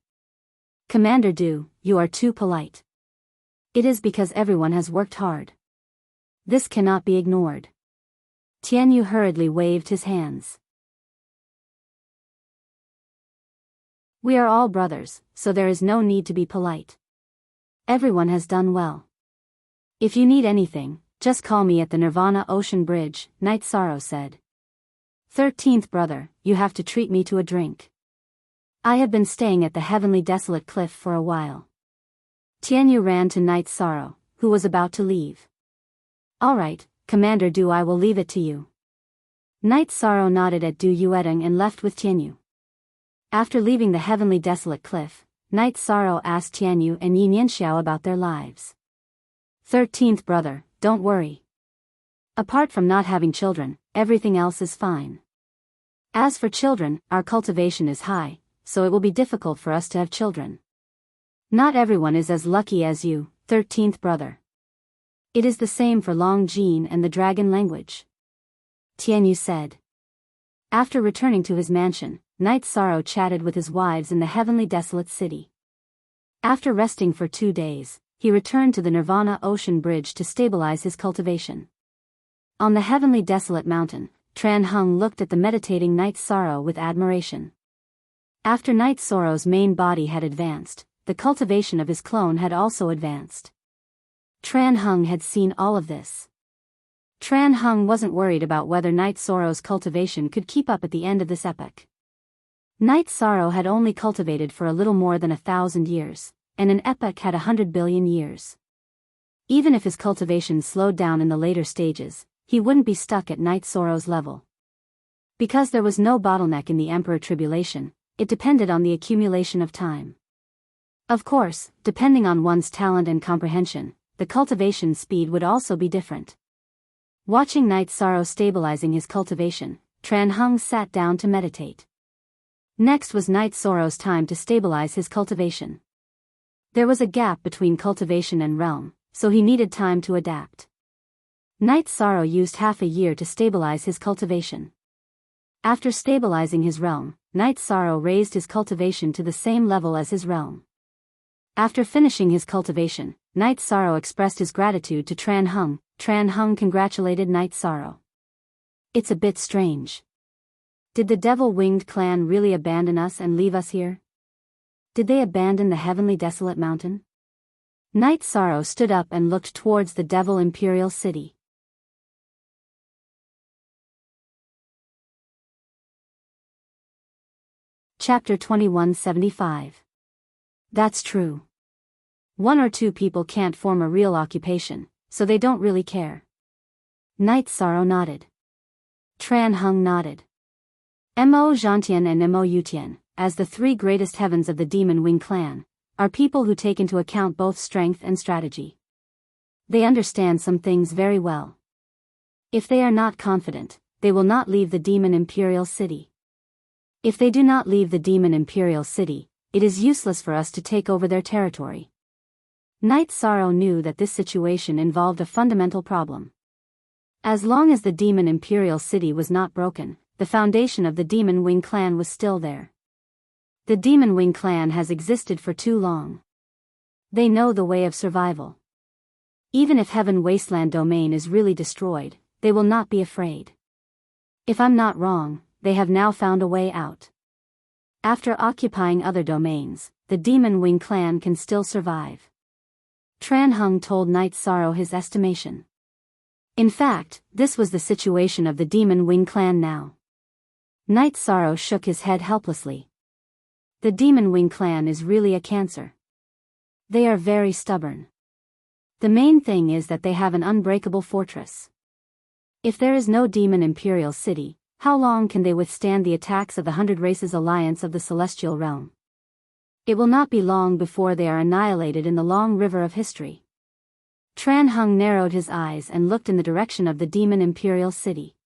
Commander Du, you are too polite. It is because everyone has worked hard. This cannot be ignored. Tianyu hurriedly waved his hands. We are all brothers, so there is no need to be polite. Everyone has done well. If you need anything, just call me at the Nirvana Ocean Bridge, Night Sorrow said. 13th brother, you have to treat me to a drink. I have been staying at the Heavenly Desolate Cliff for a while. Tianyu ran to Night Sorrow, who was about to leave. All right, Commander Du, I will leave it to you. Night Sorrow nodded at Du Yueteng and left with Tianyu. After leaving the Heavenly Desolate Cliff, Night Sorrow asked Tianyu and Yin Yanxiao about their lives. 13th brother, don't worry. Apart from not having children, everything else is fine. As for children, our cultivation is high, so it will be difficult for us to have children. Not everyone is as lucky as you, 13th brother. It is the same for Long Jean and the dragon language. Tianyu said. After returning to his mansion, Night Sorrow chatted with his wives in the Heavenly Desolate City. After resting for 2 days, he returned to the Nirvana Ocean Bridge to stabilize his cultivation. On the Heavenly Desolate Mountain, Tran Hung looked at the meditating Night Sorrow with admiration. After Night Sorrow's main body had advanced, the cultivation of his clone had also advanced. Tran Hung had seen all of this. Tran Hung wasn't worried about whether Night Sorrow's cultivation could keep up at the end of this epoch. Night Sorrow had only cultivated for a little more than 1,000 years, and an epoch had 100 billion years. Even if his cultivation slowed down in the later stages, he wouldn't be stuck at Night Sorrow's level. Because there was no bottleneck in the Emperor Tribulation, it depended on the accumulation of time. Of course, depending on one's talent and comprehension, the cultivation speed would also be different. Watching Night Sorrow stabilizing his cultivation, Tran Hung sat down to meditate. Next was Night Sorrow's time to stabilize his cultivation. There was a gap between cultivation and realm, so he needed time to adapt. Night Sorrow used half a year to stabilize his cultivation. After stabilizing his realm, Night Sorrow raised his cultivation to the same level as his realm. After finishing his cultivation, Night Sorrow expressed his gratitude to Tran Hung. Tran Hung congratulated Night Sorrow. It's a bit strange. Did the Devil-Winged clan really abandon us and leave us here? Did they abandon the Heavenly Desolate Mountain? Night Sorrow stood up and looked towards the Devil Imperial City. Chapter 2175. That's true. 1 or 2 people can't form a real occupation, so they don't really care. Night Sorrow nodded. Tran Hung nodded. Mo Zhantian and Mo Yutian, as the 3 greatest heavens of the Demon Wing clan, are people who take into account both strength and strategy. They understand some things very well. If they are not confident, they will not leave the Demon Imperial City. If they do not leave the Demon Imperial City, it is useless for us to take over their territory. Night Sorrow knew that this situation involved a fundamental problem. As long as the Demon Imperial City was not broken, the foundation of the Demon Wing clan was still there. The Demon Wing clan has existed for too long. They know the way of survival. Even if Heaven Wasteland domain is really destroyed, they will not be afraid. If I'm not wrong, they have now found a way out. After occupying other domains, the Demon Wing clan can still survive. Tran Hung told Night Sorrow his estimation. In fact, this was the situation of the Demon Wing clan now. Night Sorrow shook his head helplessly. The Demon Wing clan is really a cancer. They are very stubborn. The main thing is that they have an unbreakable fortress. If there is no Demon Imperial City, how long can they withstand the attacks of the 100 Races Alliance of the Celestial Realm? It will not be long before they are annihilated in the long river of history. Tran Hung narrowed his eyes and looked in the direction of the Demon Imperial City.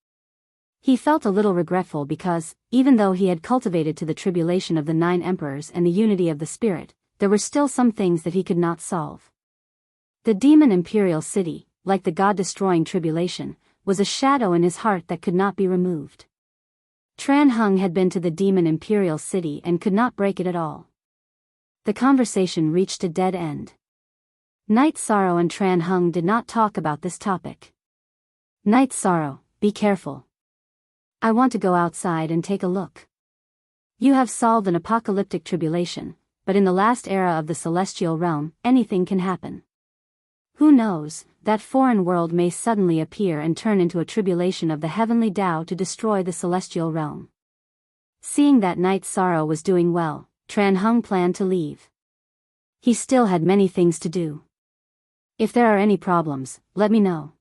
He felt a little regretful because, even though he had cultivated to the tribulation of the 9 emperors and the unity of the spirit, there were still some things that he could not solve. The Demon Imperial City, like the God-destroying tribulation, was a shadow in his heart that could not be removed. Tran Hung had been to the Demon Imperial City and could not break it at all. The conversation reached a dead end. Night Sorrow and Tran Hung did not talk about this topic. Night Sorrow, be careful. I want to go outside and take a look. You have solved an apocalyptic tribulation, but in the last era of the celestial realm, anything can happen. Who knows, that foreign world may suddenly appear and turn into a tribulation of the heavenly Tao to destroy the celestial realm. Seeing that Night Sorrow was doing well, Tran Hung planned to leave. He still had many things to do. If there are any problems, let me know.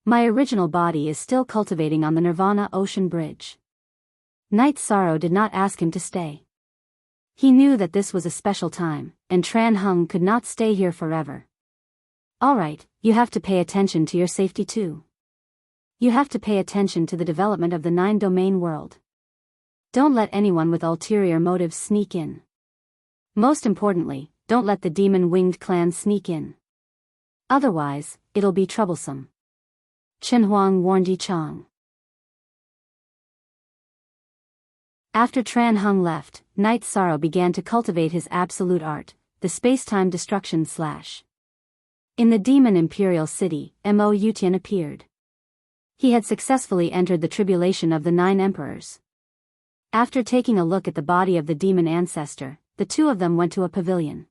My original body is still cultivating on the Nirvana Ocean Bridge. Night Sorrow did not ask him to stay. He knew that this was a special time, and Tran Hung could not stay here forever. Alright, you have to pay attention to your safety too. You have to pay attention to the development of the 9-domain world. Don't let anyone with ulterior motives sneak in. Most importantly, don't let the demon-winged clan sneak in. Otherwise, it'll be troublesome. Chen Huang warned Yi Chang. After Tran Hung left, Night Sorrow began to cultivate his absolute art, the space-time destruction / In the Demon Imperial City, Mo Yutian appeared. He had successfully entered the tribulation of the 9 emperors. After taking a look at the body of the demon ancestor, the two of them went to a pavilion.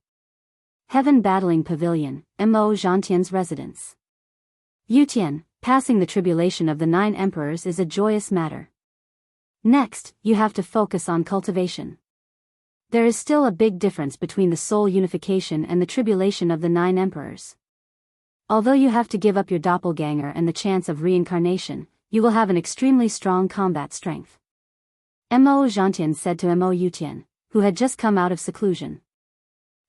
Heaven Battling Pavilion, Mo Zhantian's residence. Yutian, passing the tribulation of the 9 emperors is a joyous matter. Next, you have to focus on cultivation. There is still a big difference between the soul unification and the tribulation of the 9 emperors. Although you have to give up your doppelganger and the chance of reincarnation, you will have an extremely strong combat strength. Mo Zhantian said to Mo Yutian, who had just come out of seclusion.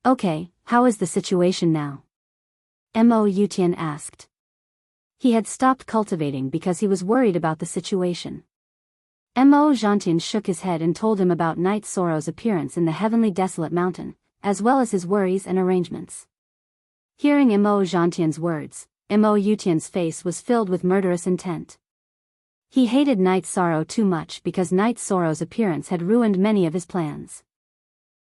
Okay, how is the situation now? Mo Yutian asked. He had stopped cultivating because he was worried about the situation. Mo Zhantian shook his head and told him about Night Sorrow's appearance in the heavenly desolate mountain, as well as his worries and arrangements. Hearing Mo Zhantian's words, Mo Yutian's face was filled with murderous intent. He hated Night Sorrow too much because Night Sorrow's appearance had ruined many of his plans.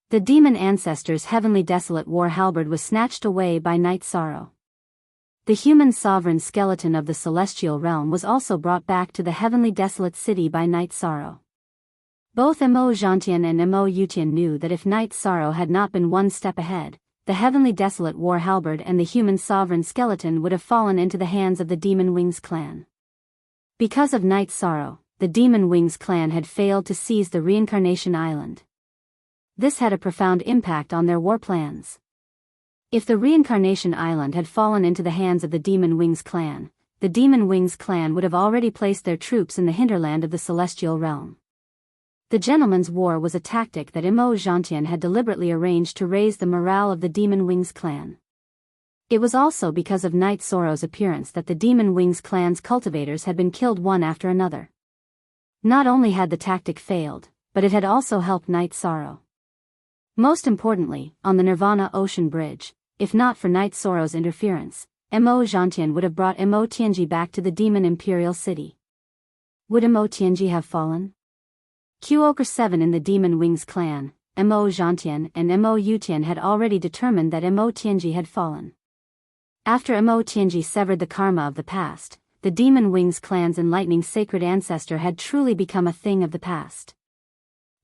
The demon ancestor's heavenly desolate war halberd was snatched away by Night Sorrow. The human sovereign skeleton of the celestial realm was also brought back to the heavenly desolate city by Night Sorrow. Both Mo Zhantian and Mo Yutian knew that if Night Sorrow had not been one step ahead, the heavenly desolate war halberd and the human sovereign skeleton would have fallen into the hands of the Demon Wings clan. Because of Night Sorrow, the Demon Wings clan had failed to seize the Reincarnation Island. This had a profound impact on their war plans. If the Reincarnation Island had fallen into the hands of the Demon Wings clan, the Demon Wings clan would have already placed their troops in the hinterland of the celestial realm. The Gentleman's War was a tactic that Mo Zhantian had deliberately arranged to raise the morale of the Demon Wings clan. It was also because of Night Sorrow's appearance that the Demon Wings clan's cultivators had been killed one after another. Not only had the tactic failed, but it had also helped Night Sorrow. Most importantly, on the Nirvana Ocean Bridge, if not for Night Sorrow's interference, Mo Zhantian would have brought Mo Tianji back to the Demon Imperial City. Would Mo Tianji have fallen? Q-Ochre 7 in the Demon Wings clan, Mo Zhantian and Mo Yutian had already determined that Mo Tianji had fallen. After Mo Tianji severed the karma of the past, the Demon Wings clan's enlightening sacred ancestor had truly become a thing of the past.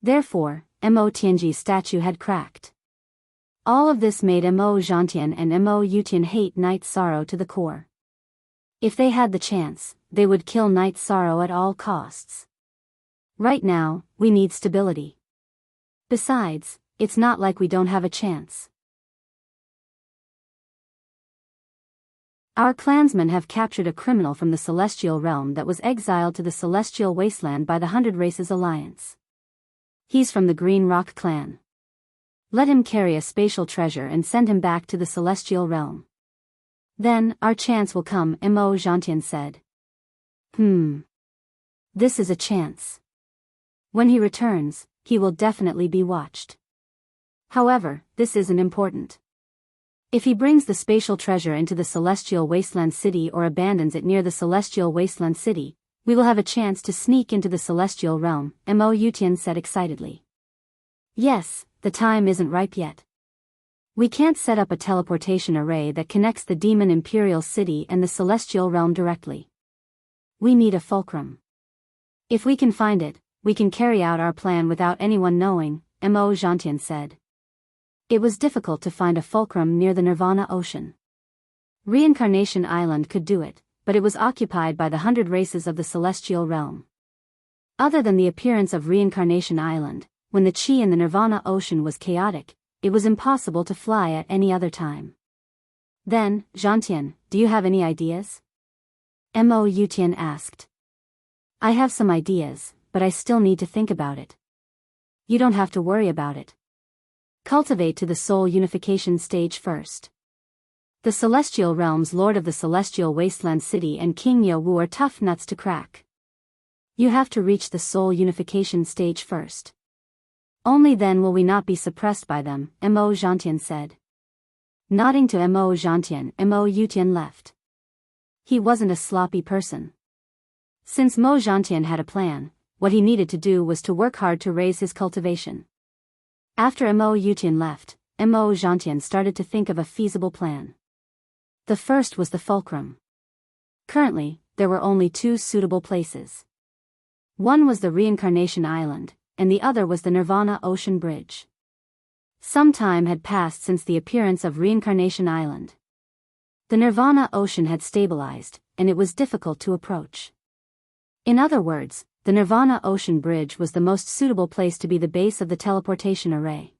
Therefore, Mo Tianji's statue had cracked. All of this made Mo Zhantian and Mo Yutian hate Night Sorrow to the core. If they had the chance, they would kill Night Sorrow at all costs. Right now, we need stability. Besides, it's not like we don't have a chance. Our clansmen have captured a criminal from the Celestial Realm that was exiled to the Celestial Wasteland by the 100 Races Alliance. He's from the Green Rock clan. Let him carry a spatial treasure and send him back to the Celestial Realm. Then, our chance will come, Mo Zhantian said. This is a chance. When he returns, he will definitely be watched. However, this isn't important. If he brings the spatial treasure into the Celestial Wasteland City or abandons it near the Celestial Wasteland City, we will have a chance to sneak into the Celestial Realm, Mo Yutian said excitedly. Yes, the time isn't ripe yet. We can't set up a teleportation array that connects the Demon Imperial City and the Celestial Realm directly. We need a fulcrum. If we can find it, we can carry out our plan without anyone knowing, Mo Zhantian said. It was difficult to find a fulcrum near the Nirvana Ocean. Reincarnation Island could do it, but it was occupied by the 100 races of the Celestial Realm. Other than the appearance of Reincarnation Island, when the chi in the Nirvana Ocean was chaotic, it was impossible to fly at any other time. Then, Zhantian, do you have any ideas? Mo Yutian asked. I have some ideas, but I still need to think about it. You don't have to worry about it. Cultivate to the soul unification stage first. The Celestial Realm's Lord of the Celestial Wasteland City and King Yo-Wu are tough nuts to crack. You have to reach the soul unification stage first. Only then will we not be suppressed by them, Mo Zhantian said. Nodding to Mo Zhantian, Mo Yutian left. He wasn't a sloppy person. Since Mo Zhantian had a plan, what he needed to do was to work hard to raise his cultivation. After Mo Yutian left, Mo Zhantian started to think of a feasible plan. The first was the fulcrum. Currently, there were only two suitable places. One was the Reincarnation Island, and the other was the Nirvana Ocean Bridge. Some time had passed since the appearance of Reincarnation Island. The Nirvana Ocean had stabilized, and it was difficult to approach. In other words, the Nirvana Ocean Bridge was the most suitable place to be the base of the teleportation array.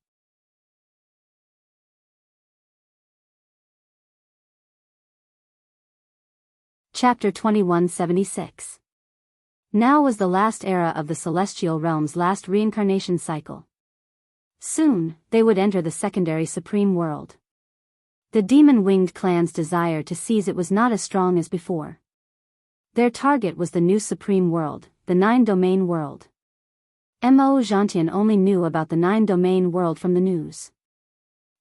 Chapter 2176. Now was the last era of the Celestial Realm's last reincarnation cycle. Soon, they would enter the secondary Supreme World. The Demon-Winged clan's desire to seize it was not as strong as before. Their target was the new Supreme World, the 9-domain world. Mo Zhantian only knew about the 9-domain world from the news.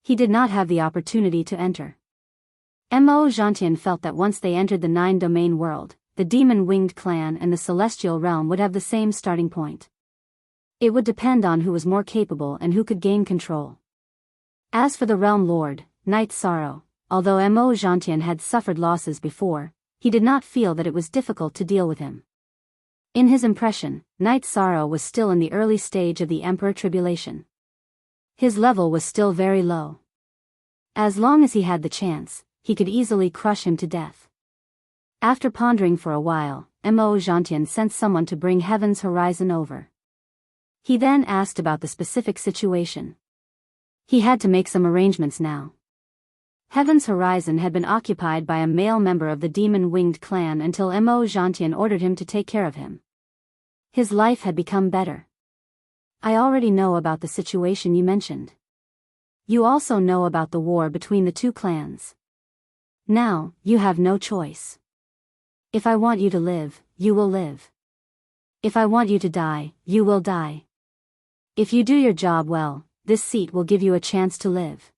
He did not have the opportunity to enter. Mo Zhantian felt that once they entered the 9-domain world, the Demon-Winged clan and the Celestial Realm would have the same starting point. It would depend on who was more capable and who could gain control. As for the Realm Lord, Night Sorrow, although Mo Zhantian had suffered losses before, he did not feel that it was difficult to deal with him. In his impression, Night Sorrow was still in the early stage of the Emperor Tribulation. His level was still very low. As long as he had the chance, he could easily crush him to death. After pondering for a while, Mo Zhantian sent someone to bring Heaven's Horizon over. He then asked about the specific situation. He had to make some arrangements now. Heaven's Horizon had been occupied by a male member of the Demon-Winged clan until Mo Zhantian ordered him to take care of him. His life had become better. I already know about the situation you mentioned. You also know about the war between the two clans. Now, you have no choice. If I want you to live, you will live. If I want you to die, you will die. If you do your job well, this seat will give you a chance to live.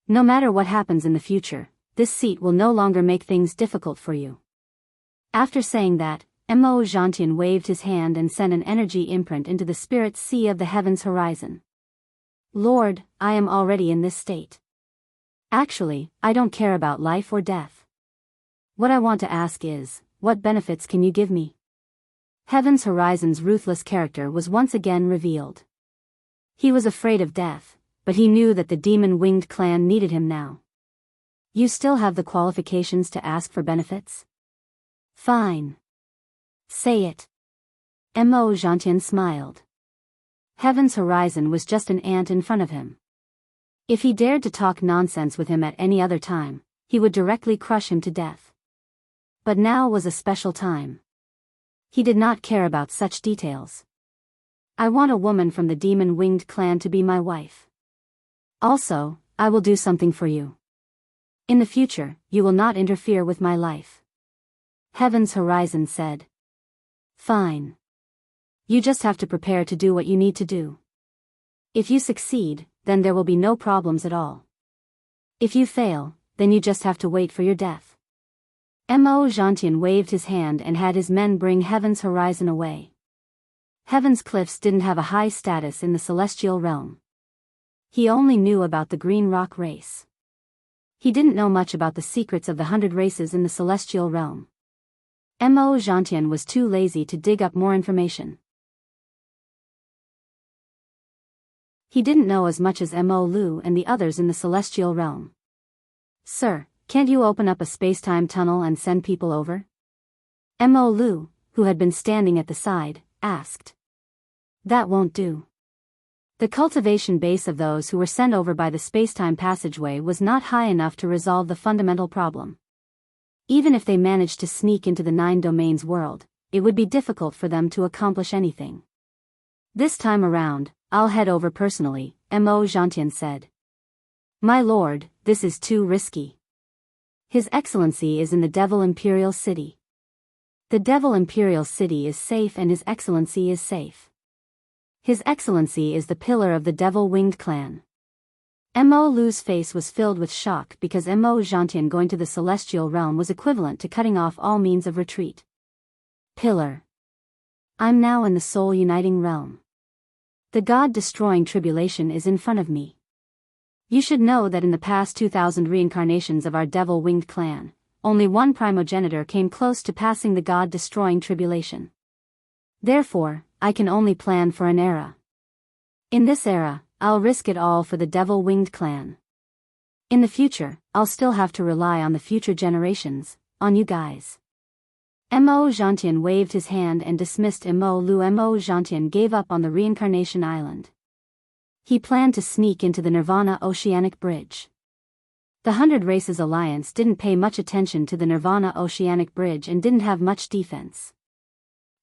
No matter what happens in the future, this seat will no longer make things difficult for you. After saying that, Mo Zhantian waved his hand and sent an energy imprint into the spirit sea of the Heaven's Horizon. Lord, I am already in this state. Actually, I don't care about life or death. What I want to ask is, what benefits can you give me? Heaven's Horizon's ruthless character was once again revealed. He was afraid of death, but he knew that the demon-winged clan needed him now. You still have the qualifications to ask for benefits? Fine. Say it. Enchanting smiled. Heaven's Horizon was just an ant in front of him. If he dared to talk nonsense with him at any other time, he would directly crush him to death. But now was a special time. He did not care about such details. I want a woman from the demon-winged clan to be my wife. Also, I will do something for you. In the future, you will not interfere with my life. Heaven's Horizon said. Fine. You just have to prepare to do what you need to do. If you succeed, then there will be no problems at all. If you fail, then you just have to wait for your death. Enchanting waved his hand and had his men bring Heaven's Horizon away. Heaven's Cliffs didn't have a high status in the celestial realm. He only knew about the Green Rock race. He didn't know much about the secrets of the 100 races in the celestial realm. Enchanting was too lazy to dig up more information. He didn't know as much as Lu and the others in the celestial realm. Sir, can't you open up a space-time tunnel and send people over? Lu, who had been standing at the side, asked. That won't do. The cultivation base of those who were sent over by the space-time passageway was not high enough to resolve the fundamental problem. Even if they managed to sneak into the 9 domains world, it would be difficult for them to accomplish anything. This time around, I'll head over personally, Enchanting said. My lord, this is too risky. His Excellency is in the Devil Imperial City. The Devil Imperial City is safe and His Excellency is safe. His Excellency is the pillar of the Devil-Winged clan. Lu's face was filled with shock because Enchanting going to the celestial realm was equivalent to cutting off all means of retreat. Pillar. I'm now in the soul-uniting realm. The God-destroying tribulation is in front of me. You should know that in the past 2,000 reincarnations of our devil-winged clan, only one primogenitor came close to passing the God-destroying tribulation. Therefore, I can only plan for an era. In this era, I'll risk it all for the devil-winged clan. In the future, I'll still have to rely on the future generations, on you guys. Enchanting waved his hand and dismissed Lu. Enchanting gave up on the reincarnation island. He planned to sneak into the Nirvana Oceanic Bridge. The 100 Races Alliance didn't pay much attention to the Nirvana Oceanic Bridge and didn't have much defense.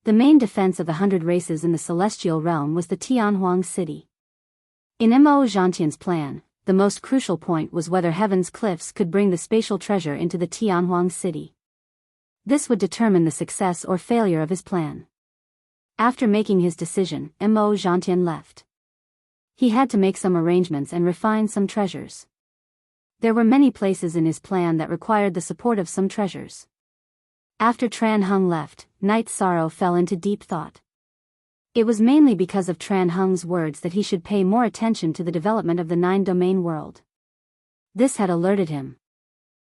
The main defense of the 100 races in the celestial realm was the Tianhuang city. In Enchanting's plan, the most crucial point was whether Heaven's Cliffs could bring the spatial treasure into the Tianhuang city. This would determine the success or failure of his plan. After making his decision, Enchanting left. He had to make some arrangements and refine some treasures. There were many places in his plan that required the support of some treasures. After Tran Hung left, Night Sorrow fell into deep thought. It was mainly because of Tran Hung's words that he should pay more attention to the development of the 9-domain world. This had alerted him.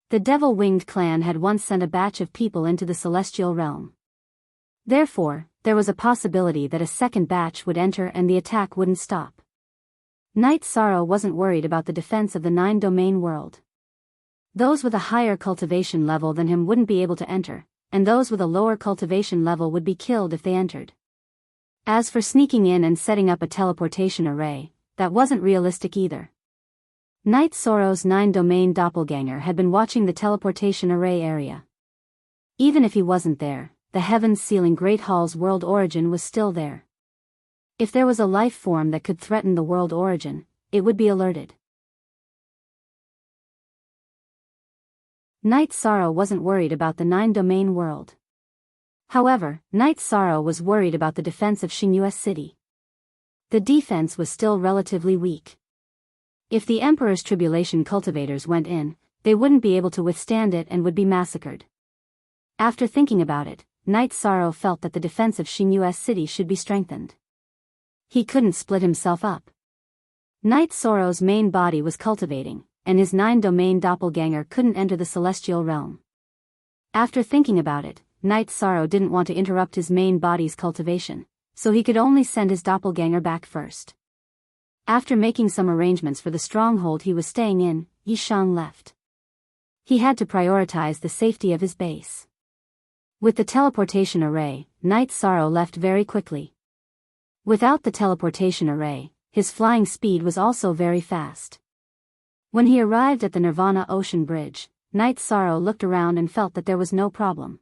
The Devil-Winged clan had once sent a batch of people into the celestial realm. Therefore, there was a possibility that a second batch would enter and the attack wouldn't stop. Night Sorrow wasn't worried about the defense of the 9-domain world. Those with a higher cultivation level than him wouldn't be able to enter, and those with a lower cultivation level would be killed if they entered. As for sneaking in and setting up a teleportation array, that wasn't realistic either. Night Sorrow's 9-domain doppelganger had been watching the teleportation array area. Even if he wasn't there, the heavens sealing Great Hall's world origin was still there. If there was a life form that could threaten the world origin, it would be alerted. Night Sorrow wasn't worried about the 9-domain world. However, Night Sorrow was worried about the defense of Xingyue City. The defense was still relatively weak. If the Emperor's Tribulation cultivators went in, they wouldn't be able to withstand it and would be massacred. After thinking about it, Night Sorrow felt that the defense of Xingyue City should be strengthened. He couldn't split himself up. Night Sorrow's main body was cultivating, and his 9-domain doppelganger couldn't enter the celestial realm. After thinking about it, Knight Sorrow didn't want to interrupt his main body's cultivation, so he could only send his doppelganger back first. After making some arrangements for the stronghold he was staying in, Yishang left. He had to prioritize the safety of his base. With the teleportation array, Knight Sorrow left very quickly. Without the teleportation array, his flying speed was also very fast. When he arrived at the Nirvana Ocean Bridge, Knight Sorrow looked around and felt that there was no problem.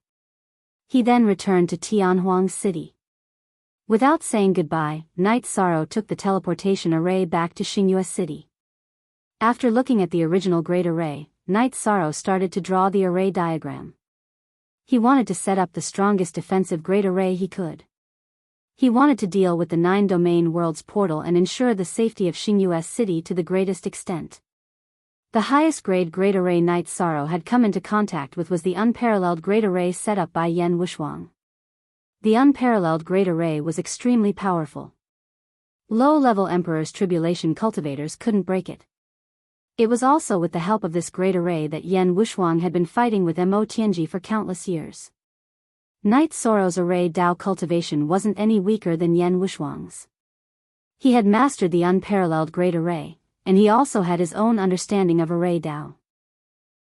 He then returned to Tianhuang City. Without saying goodbye, Knight Sorrow took the teleportation array back to Xingyue City. After looking at the original Great Array, Knight Sorrow started to draw the array diagram. He wanted to set up the strongest defensive Great Array he could. He wanted to deal with the 9-domain world's portal and ensure the safety of Xingyue City to the greatest extent. The highest grade Great Array Knight Sorrow had come into contact with was the unparalleled Great Array set up by Yan Wushuang. The unparalleled Great Array was extremely powerful. Low-level Emperor's Tribulation cultivators couldn't break it. It was also with the help of this Great Array that Yan Wushuang had been fighting with Mo Tianji for countless years. Knight Sorrow's Array Dao cultivation wasn't any weaker than Yan Wushuang's. He had mastered the unparalleled Great Array, and he also had his own understanding of Array Dao.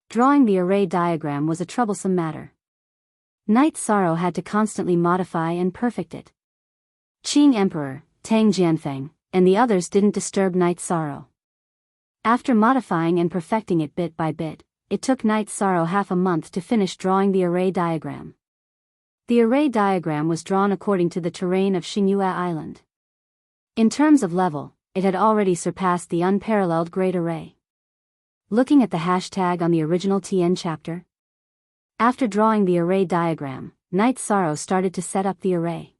Drawing the array diagram was a troublesome matter. Knight Sorrow had to constantly modify and perfect it. Qing Emperor, Tang Jianfeng, and the others didn't disturb Knight Sorrow. After modifying and perfecting it bit by bit, it took Knight Sorrow half a month to finish drawing the array diagram. The array diagram was drawn according to the terrain of Xingyue Island. In terms of level, it had already surpassed the unparalleled Great Array. Looking at the hashtag on the original TN chapter. After drawing the array diagram, Knight Sorrow started to set up the array.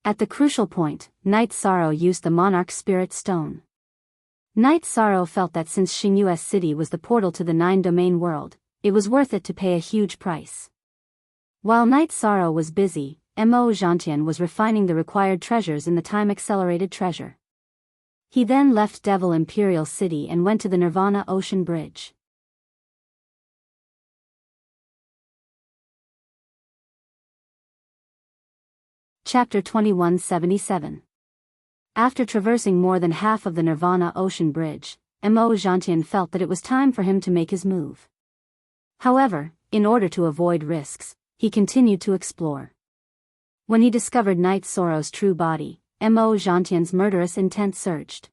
At the crucial point, Knight Sorrow used the Monarch Spirit Stone. Knight Sorrow felt that since Xingyue City was the portal to the 9-domain world, it was worth it to pay a huge price. While Knight Sorrow was busy, Mo Zhantian was refining the required treasures in the time-accelerated treasure. He then left Devil Imperial City and went to the Nirvana Ocean Bridge. Chapter 2177. After traversing more than half of the Nirvana Ocean Bridge, Mo Zhantian felt that it was time for him to make his move. However, in order to avoid risks, he continued to explore. When he discovered Knight Sorrow's true body, Mo Zhantian's murderous intent surged.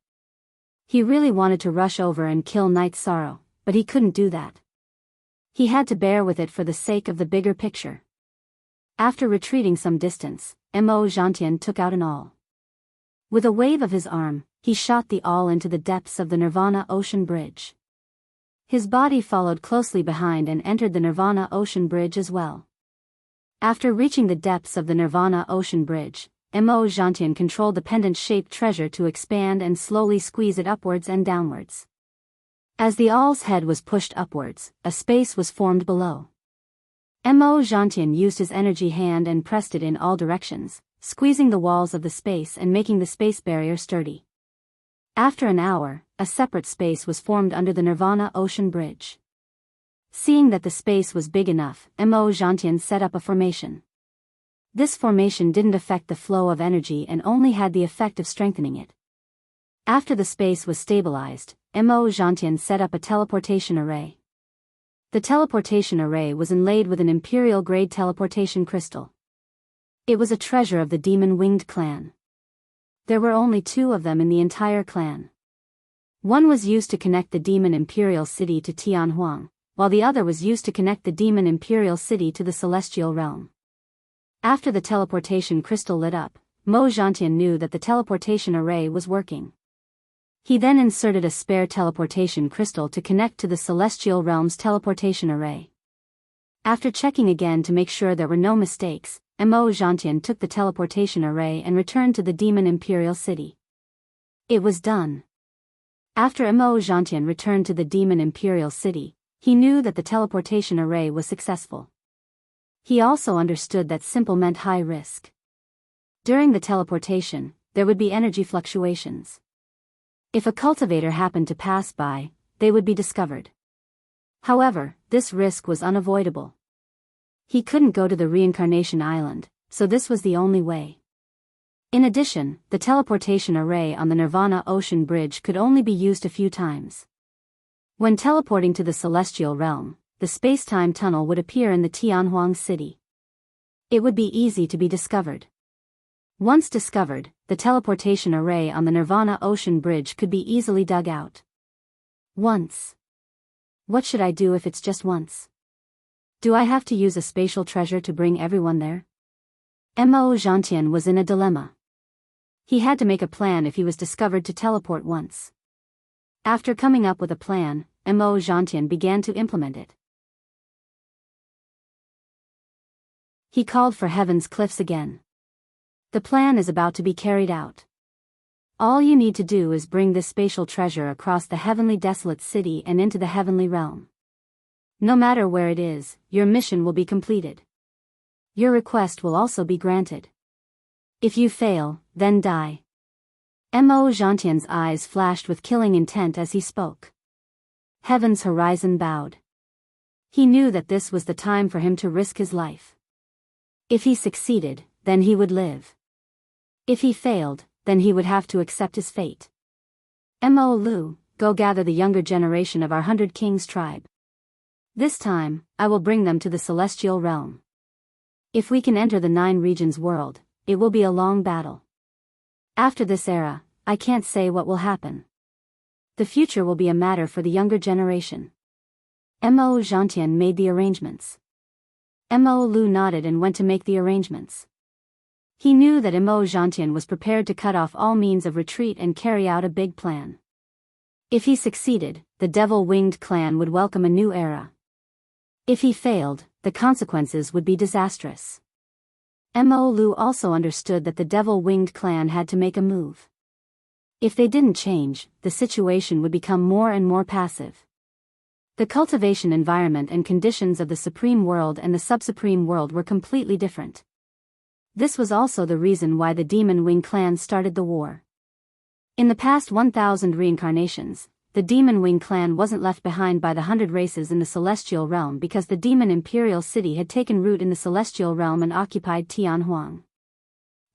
He really wanted to rush over and kill Knight Sorrow, but he couldn't do that. He had to bear with it for the sake of the bigger picture. After retreating some distance, Mo Zhantian took out an awl. With a wave of his arm, he shot the awl into the depths of the Nirvana Ocean Bridge. His body followed closely behind and entered the Nirvana Ocean Bridge as well. After reaching the depths of the Nirvana Ocean Bridge, Mo Zhantian controlled the pendant-shaped treasure to expand and slowly squeeze it upwards and downwards. As the owl's head was pushed upwards, a space was formed below. Mo Zhantian used his energy hand and pressed it in all directions, squeezing the walls of the space and making the space barrier sturdy. After an hour, a separate space was formed under the Nirvana Ocean Bridge. Seeing that the space was big enough, Mo Zhantian set up a formation. This formation didn't affect the flow of energy and only had the effect of strengthening it. After the space was stabilized, Mo Zhantian set up a teleportation array. The teleportation array was inlaid with an imperial-grade teleportation crystal. It was a treasure of the demon-winged clan. There were only 2 of them in the entire clan. One was used to connect the demon imperial city to Tianhuang, while the other was used to connect the demon imperial city to the celestial realm. After the teleportation crystal lit up, Mo Zhantian knew that the teleportation array was working. He then inserted a spare teleportation crystal to connect to the celestial realm's teleportation array. After checking again to make sure there were no mistakes, Mo Zhantian took the teleportation array and returned to the demon imperial city. It was done. After Mo Zhantian returned to the demon imperial city, he knew that the teleportation array was successful. He also understood that simple meant high risk. During the teleportation, there would be energy fluctuations. If a cultivator happened to pass by, they would be discovered. However, this risk was unavoidable. He couldn't go to the reincarnation island, so this was the only way. In addition, the teleportation array on the Nirvana Ocean Bridge could only be used a few times. When teleporting to the celestial realm, the space-time tunnel would appear in the Tianhuang city. It would be easy to be discovered. Once discovered, the teleportation array on the Nirvana Ocean Bridge could be easily dug out. Once. What should I do if it's just once? Do I have to use a spatial treasure to bring everyone there? Mo Zhantian was in a dilemma. He had to make a plan if he was discovered to teleport once. After coming up with a plan, Mo Zhantian began to implement it. He called for Heaven's Cliffs again. The plan is about to be carried out. All you need to do is bring this spatial treasure across the heavenly desolate city and into the heavenly realm. No matter where it is, your mission will be completed. Your request will also be granted. If you fail, then die. Mo Zhantian's eyes flashed with killing intent as he spoke. Heaven's horizon bowed. He knew that this was the time for him to risk his life. If he succeeded, then he would live. If he failed, then he would have to accept his fate. Mo Lu, go gather the younger generation of our 100 Kings tribe. This time, I will bring them to the celestial realm. If we can enter the 9 regions world, it will be a long battle. After this era, I can't say what will happen. The future will be a matter for the younger generation. Mo Zhantian made the arrangements. Mo Lu nodded and went to make the arrangements. He knew that Mo Zhantian was prepared to cut off all means of retreat and carry out a big plan. If he succeeded, the Devil-Winged clan would welcome a new era. If he failed, the consequences would be disastrous. Mo Lu also understood that the Devil-Winged clan had to make a move. If they didn't change, the situation would become more and more passive. The cultivation environment and conditions of the Supreme World and the Sub-Supreme World were completely different. This was also the reason why the Demon Wing clan started the war. In the past 1,000 reincarnations, the Demon Wing clan wasn't left behind by the 100 races in the Celestial Realm because the Demon Imperial City had taken root in the Celestial Realm and occupied Tianhuang.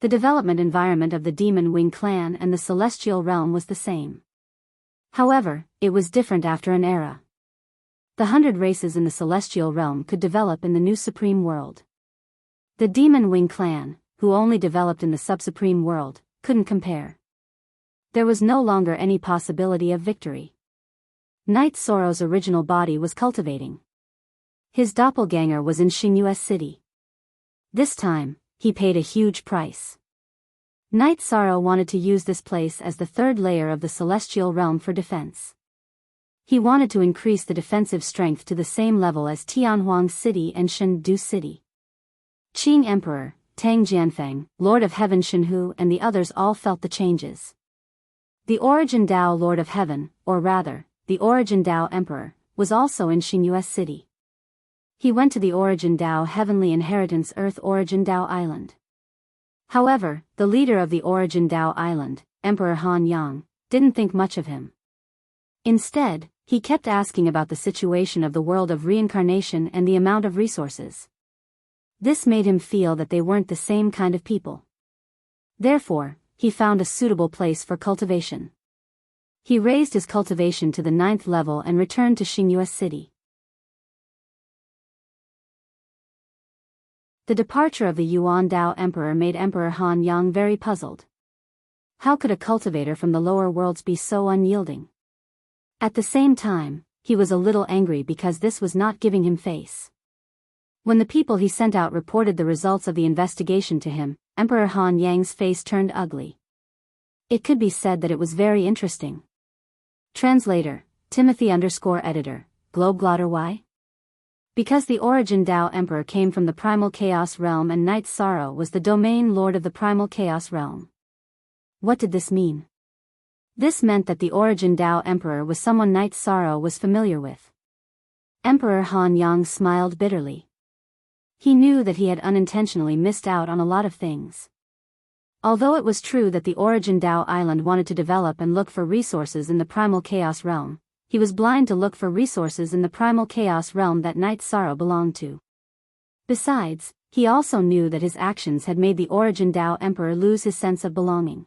The development environment of the Demon Wing clan and the Celestial Realm was the same. However, it was different after an era. The 100 races in the Celestial Realm could develop in the new Supreme World. The Demon Wing clan, who only developed in the Sub-Supreme World, couldn't compare. There was no longer any possibility of victory. Knight Sorrow's original body was cultivating. His doppelganger was in Xingyue City. This time, he paid a huge price. Knight Sorrow wanted to use this place as the 3rd layer of the Celestial Realm for defense. He wanted to increase the defensive strength to the same level as Tianhuang City and Shendu City. Qing Emperor, Tang Jianfeng, Lord of Heaven Shenhu and the others all felt the changes. The Origin Dao Lord of Heaven, or rather, the Origin Dao Emperor, was also in Xingyue City. He went to the Origin Dao Heavenly Inheritance Earth Origin Dao Island. However, the leader of the Origin Dao Island, Emperor Han Yang, didn't think much of him. Instead, he kept asking about the situation of the world of reincarnation and the amount of resources. This made him feel that they weren't the same kind of people. Therefore, he found a suitable place for cultivation. He raised his cultivation to the 9th level and returned to Xingyue City. The departure of the Yuan Dao Emperor made Emperor Han Yang very puzzled. How could a cultivator from the lower worlds be so unyielding? At the same time, he was a little angry because this was not giving him face. When the people he sent out reported the results of the investigation to him, Emperor Han Yang's face turned ugly. It could be said that it was very interesting. Translator, Timothy_editor, Globeglotter. Why? Because the Origin Dao Emperor came from the Primal Chaos Realm and Knight Sorrow was the domain lord of the Primal Chaos Realm. What did this mean? This meant that the Origin Dao Emperor was someone Knight Sorrow was familiar with. Emperor Han Yang smiled bitterly. He knew that he had unintentionally missed out on a lot of things. Although it was true that the Origin Dao Island wanted to develop and look for resources in the Primal Chaos Realm, he was blind to look for resources in the Primal Chaos Realm that Knight Sorrow belonged to. Besides, he also knew that his actions had made the Origin Dao Emperor lose his sense of belonging.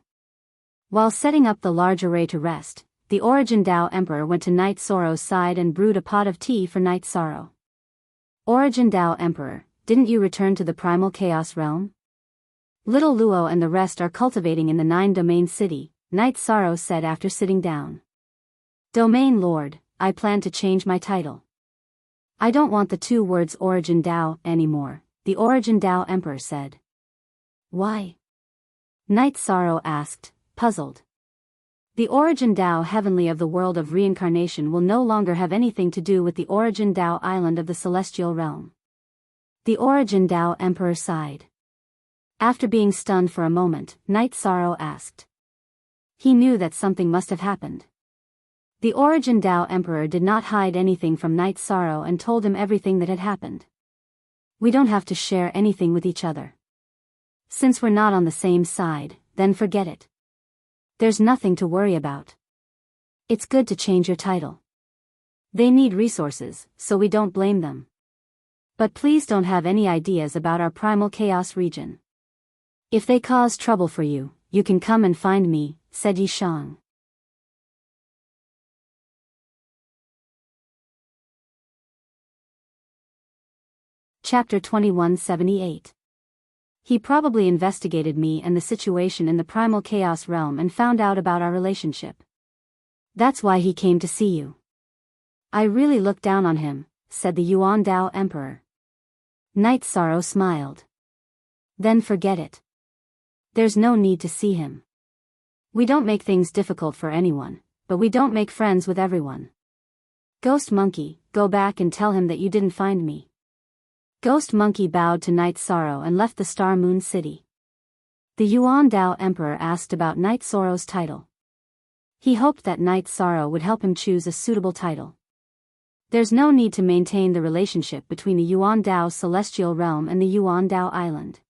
While setting up the large array to rest, the Origin Dao Emperor went to Night Sorrow's side and brewed a pot of tea for Night Sorrow. Origin Dao Emperor, didn't you return to the primal chaos realm? Little Luo and the rest are cultivating in the 9-domain city, Night Sorrow said after sitting down. Domain Lord, I plan to change my title. I don't want the 2 words Origin Dao anymore, the Origin Dao Emperor said. Why? Night Sorrow asked, puzzled. The Origin Dao Heavenly of the world of reincarnation will no longer have anything to do with the Origin Dao Island of the celestial realm. The Origin Dao Emperor sighed. After being stunned for a moment, Night Sorrow asked. He knew that something must have happened. The Origin Dao Emperor did not hide anything from Night Sorrow and told him everything that had happened. We don't have to share anything with each other. Since we're not on the same side, then forget it. There's nothing to worry about. It's good to change your title. They need resources, so we don't blame them. But please don't have any ideas about our primal chaos region. If they cause trouble for you, you can come and find me, said Yishang. Chapter 2178. He probably investigated me and the situation in the primal chaos realm and found out about our relationship. That's why he came to see you. I really look down on him, said the Yuan Dao Emperor. Night Sorrow smiled. Then forget it. There's no need to see him. We don't make things difficult for anyone, but we don't make friends with everyone. Ghost Monkey, go back and tell him that you didn't find me. Ghost Monkey bowed to Night Sorrow and left the Star Moon City. The Yuan Dao Emperor asked about Night Sorrow's title. He hoped that Night Sorrow would help him choose a suitable title. There's no need to maintain the relationship between the Yuan Dao Celestial Realm and the Yuan Dao Island.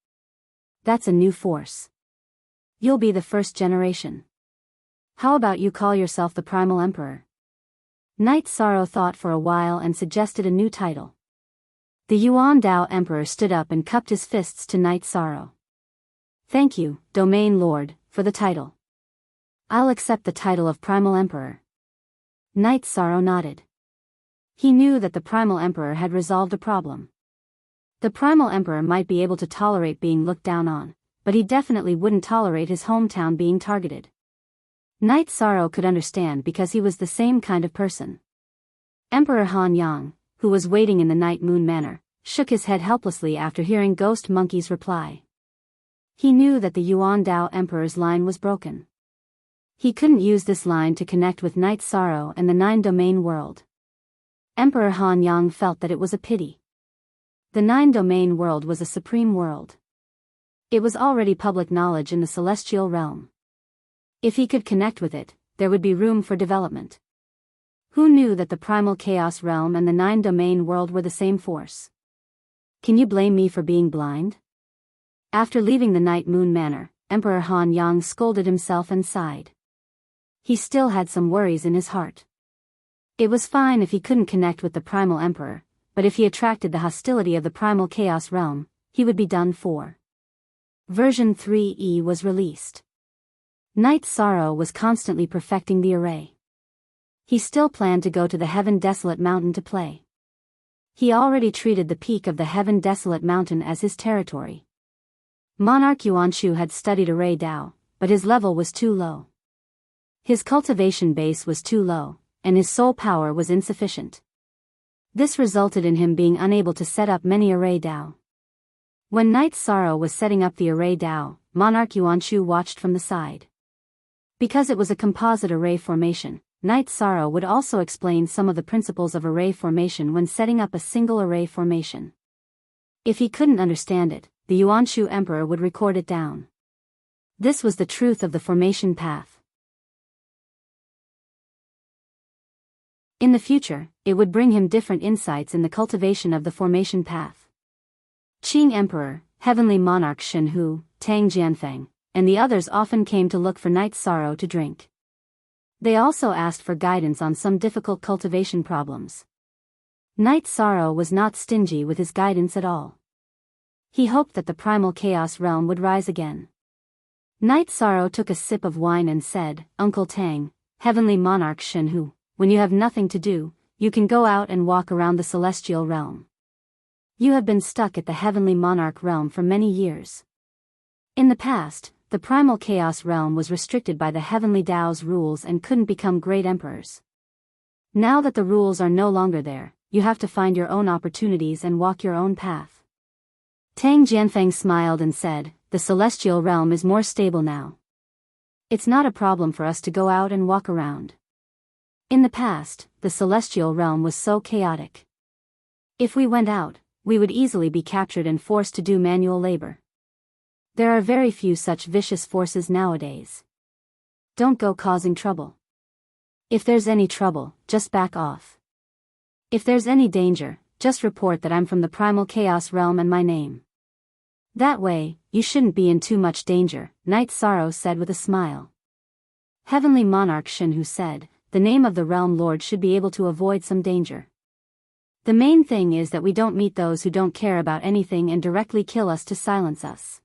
That's a new force. You'll be the first generation. How about you call yourself the Primal Emperor? Night Sorrow thought for a while and suggested a new title. The Yuan Dao Emperor stood up and cupped his fists to Night Sorrow. Thank you, Domain Lord, for the title. I'll accept the title of Primal Emperor. Night Sorrow nodded. He knew that the Primal Emperor had resolved a problem. The Primal Emperor might be able to tolerate being looked down on, but he definitely wouldn't tolerate his hometown being targeted. Night Sorrow could understand because he was the same kind of person. Emperor Han Yang, who was waiting in the Night Moon Manor, shook his head helplessly after hearing Ghost Monkey's reply. He knew that the Yuan Dao Emperor's line was broken. He couldn't use this line to connect with Night Sorrow and the 9-domain world. Emperor Han Yang felt that it was a pity. The 9-domain world was a supreme world. It was already public knowledge in the celestial realm. If he could connect with it, there would be room for development. Who knew that the primal chaos realm and the 9-domain world were the same force? Can you blame me for being blind? After leaving the Night Moon Manor, Emperor Han Yang scolded himself and sighed. He still had some worries in his heart. It was fine if he couldn't connect with the Primal Emperor, but if he attracted the hostility of the primal chaos realm, he would be done for. Version 3E was released. Night Sorrow was constantly perfecting the array. He still planned to go to the Heaven Desolate Mountain to play. He already treated the peak of the Heaven Desolate Mountain as his territory. Monarch Yuanshu had studied Array Dao, but his level was too low. His cultivation base was too low, and his soul power was insufficient. This resulted in him being unable to set up many Array Dao. When Night Sorrow was setting up the Array Dao, Monarch Yuanshu watched from the side. Because it was a composite array formation, Night Sorrow would also explain some of the principles of array formation when setting up a single array formation. If he couldn't understand it, the Yuanshu Emperor would record it down. This was the truth of the formation path. In the future, it would bring him different insights in the cultivation of the formation path. Qing Emperor, Heavenly Monarch Shenhu, Tang Jianfeng, and the others often came to look for Night Sorrow to drink. They also asked for guidance on some difficult cultivation problems. Night Sorrow was not stingy with his guidance at all. He hoped that the primal chaos realm would rise again. Night Sorrow took a sip of wine and said, "Uncle Tang, Heavenly Monarch Shenhu, when you have nothing to do, you can go out and walk around the celestial realm. You have been stuck at the Heavenly Monarch realm for many years. In the past, the primal chaos realm was restricted by the Heavenly Tao's rules and couldn't become great emperors. Now that the rules are no longer there, you have to find your own opportunities and walk your own path." Tang Jianfeng smiled and said, "The celestial realm is more stable now. It's not a problem for us to go out and walk around. In the past, the celestial realm was so chaotic. If we went out, we would easily be captured and forced to do manual labor. There are very few such vicious forces nowadays. Don't go causing trouble. If there's any trouble, just back off. If there's any danger, just report that I'm from the primal chaos realm and my name. That way, you shouldn't be in too much danger," Night Sorrow said with a smile. Heavenly Monarch Shenhu said, "The name of the realm lord should be able to avoid some danger. The main thing is that we don't meet those who don't care about anything and directly kill us to silence us."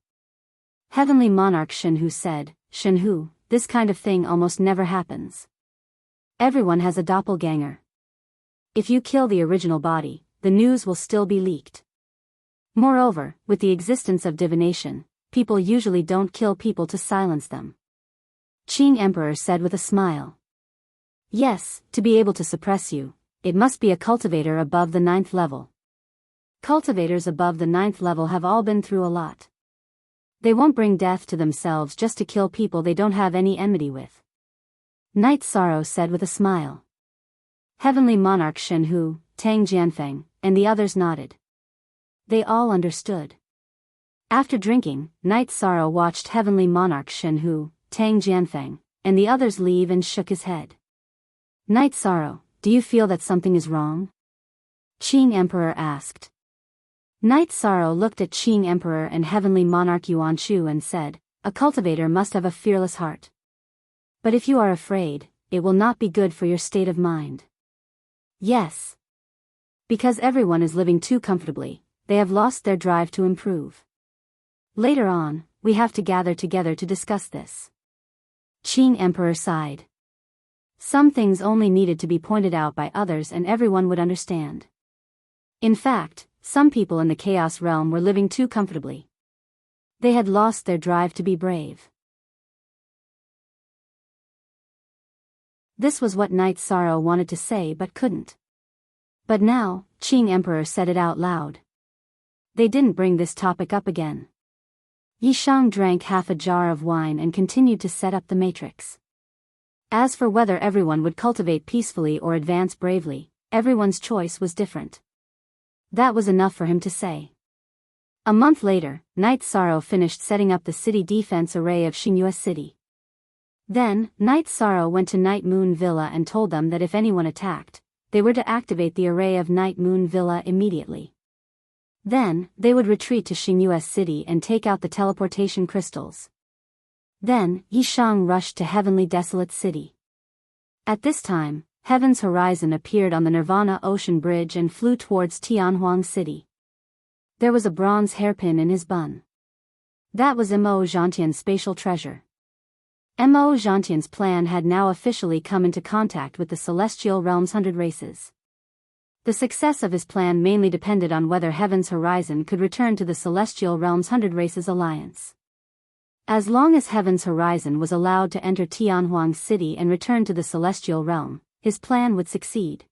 Heavenly Monarch Shenhu said, "Shenhu, this kind of thing almost never happens. Everyone has a doppelganger. If you kill the original body, the news will still be leaked. Moreover, with the existence of divination, people usually don't kill people to silence them." Qing Emperor said with a smile. "Yes, to be able to suppress you, it must be a cultivator above the 9th level. Cultivators above the 9th level have all been through a lot. They won't bring death to themselves just to kill people they don't have any enmity with." Night Sorrow said with a smile. Heavenly Monarch Shenhu, Tang Jianfeng, and the others nodded. They all understood. After drinking, Night Sorrow watched Heavenly Monarch Shenhu, Tang Jianfeng, and the others leave and shook his head. "Night Sorrow, do you feel that something is wrong?" Qing Emperor asked. Night Sorrow looked at Qing Emperor and Heavenly Monarch Yuan Shu and said, "A cultivator must have a fearless heart. But if you are afraid, it will not be good for your state of mind." "Yes. Because everyone is living too comfortably, they have lost their drive to improve. Later on, we have to gather together to discuss this." Qing Emperor sighed. Some things only needed to be pointed out by others and everyone would understand. In fact, some people in the Chaos Realm were living too comfortably. They had lost their drive to be brave. This was what Night Sorrow wanted to say but couldn't. But now, Qing Emperor said it out loud. They didn't bring this topic up again. Yishang drank half a jar of wine and continued to set up the matrix. As for whether everyone would cultivate peacefully or advance bravely, everyone's choice was different. That was enough for him to say. A month later, Night Sorrow finished setting up the city defense array of Xingyue City. Then, Night Sorrow went to Night Moon Villa and told them that if anyone attacked, they were to activate the array of Night Moon Villa immediately. Then, they would retreat to Xingyue City and take out the teleportation crystals. Then, Yishang rushed to Heavenly Desolate City. At this time, Heaven's Horizon appeared on the Nirvana Ocean Bridge and flew towards Tianhuang City. There was a bronze hairpin in his bun. That was Mo Zhantian's spatial treasure. Mo Zhantian's plan had now officially come into contact with the Celestial Realm's 100 races. The success of his plan mainly depended on whether Heaven's Horizon could return to the Celestial Realm's 100 races alliance. As long as Heaven's Horizon was allowed to enter Tianhuang City and return to the Celestial Realm, his plan would succeed.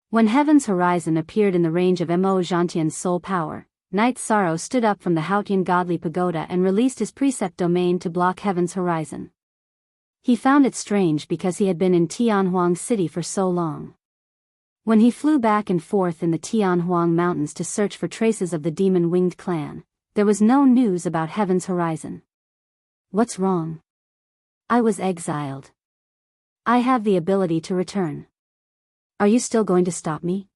When Heaven's Horizon appeared in the range of Mo Zhantian's soul power, Night Sorrow stood up from the Haotian Godly Pagoda and released his precept domain to block Heaven's Horizon. He found it strange because he had been in Tianhuang City for so long. When he flew back and forth in the Tianhuang Mountains to search for traces of the demon-winged clan, there was no news about Heaven's Horizon. What's wrong? I was exiled. I have the ability to return. Are you still going to stop me?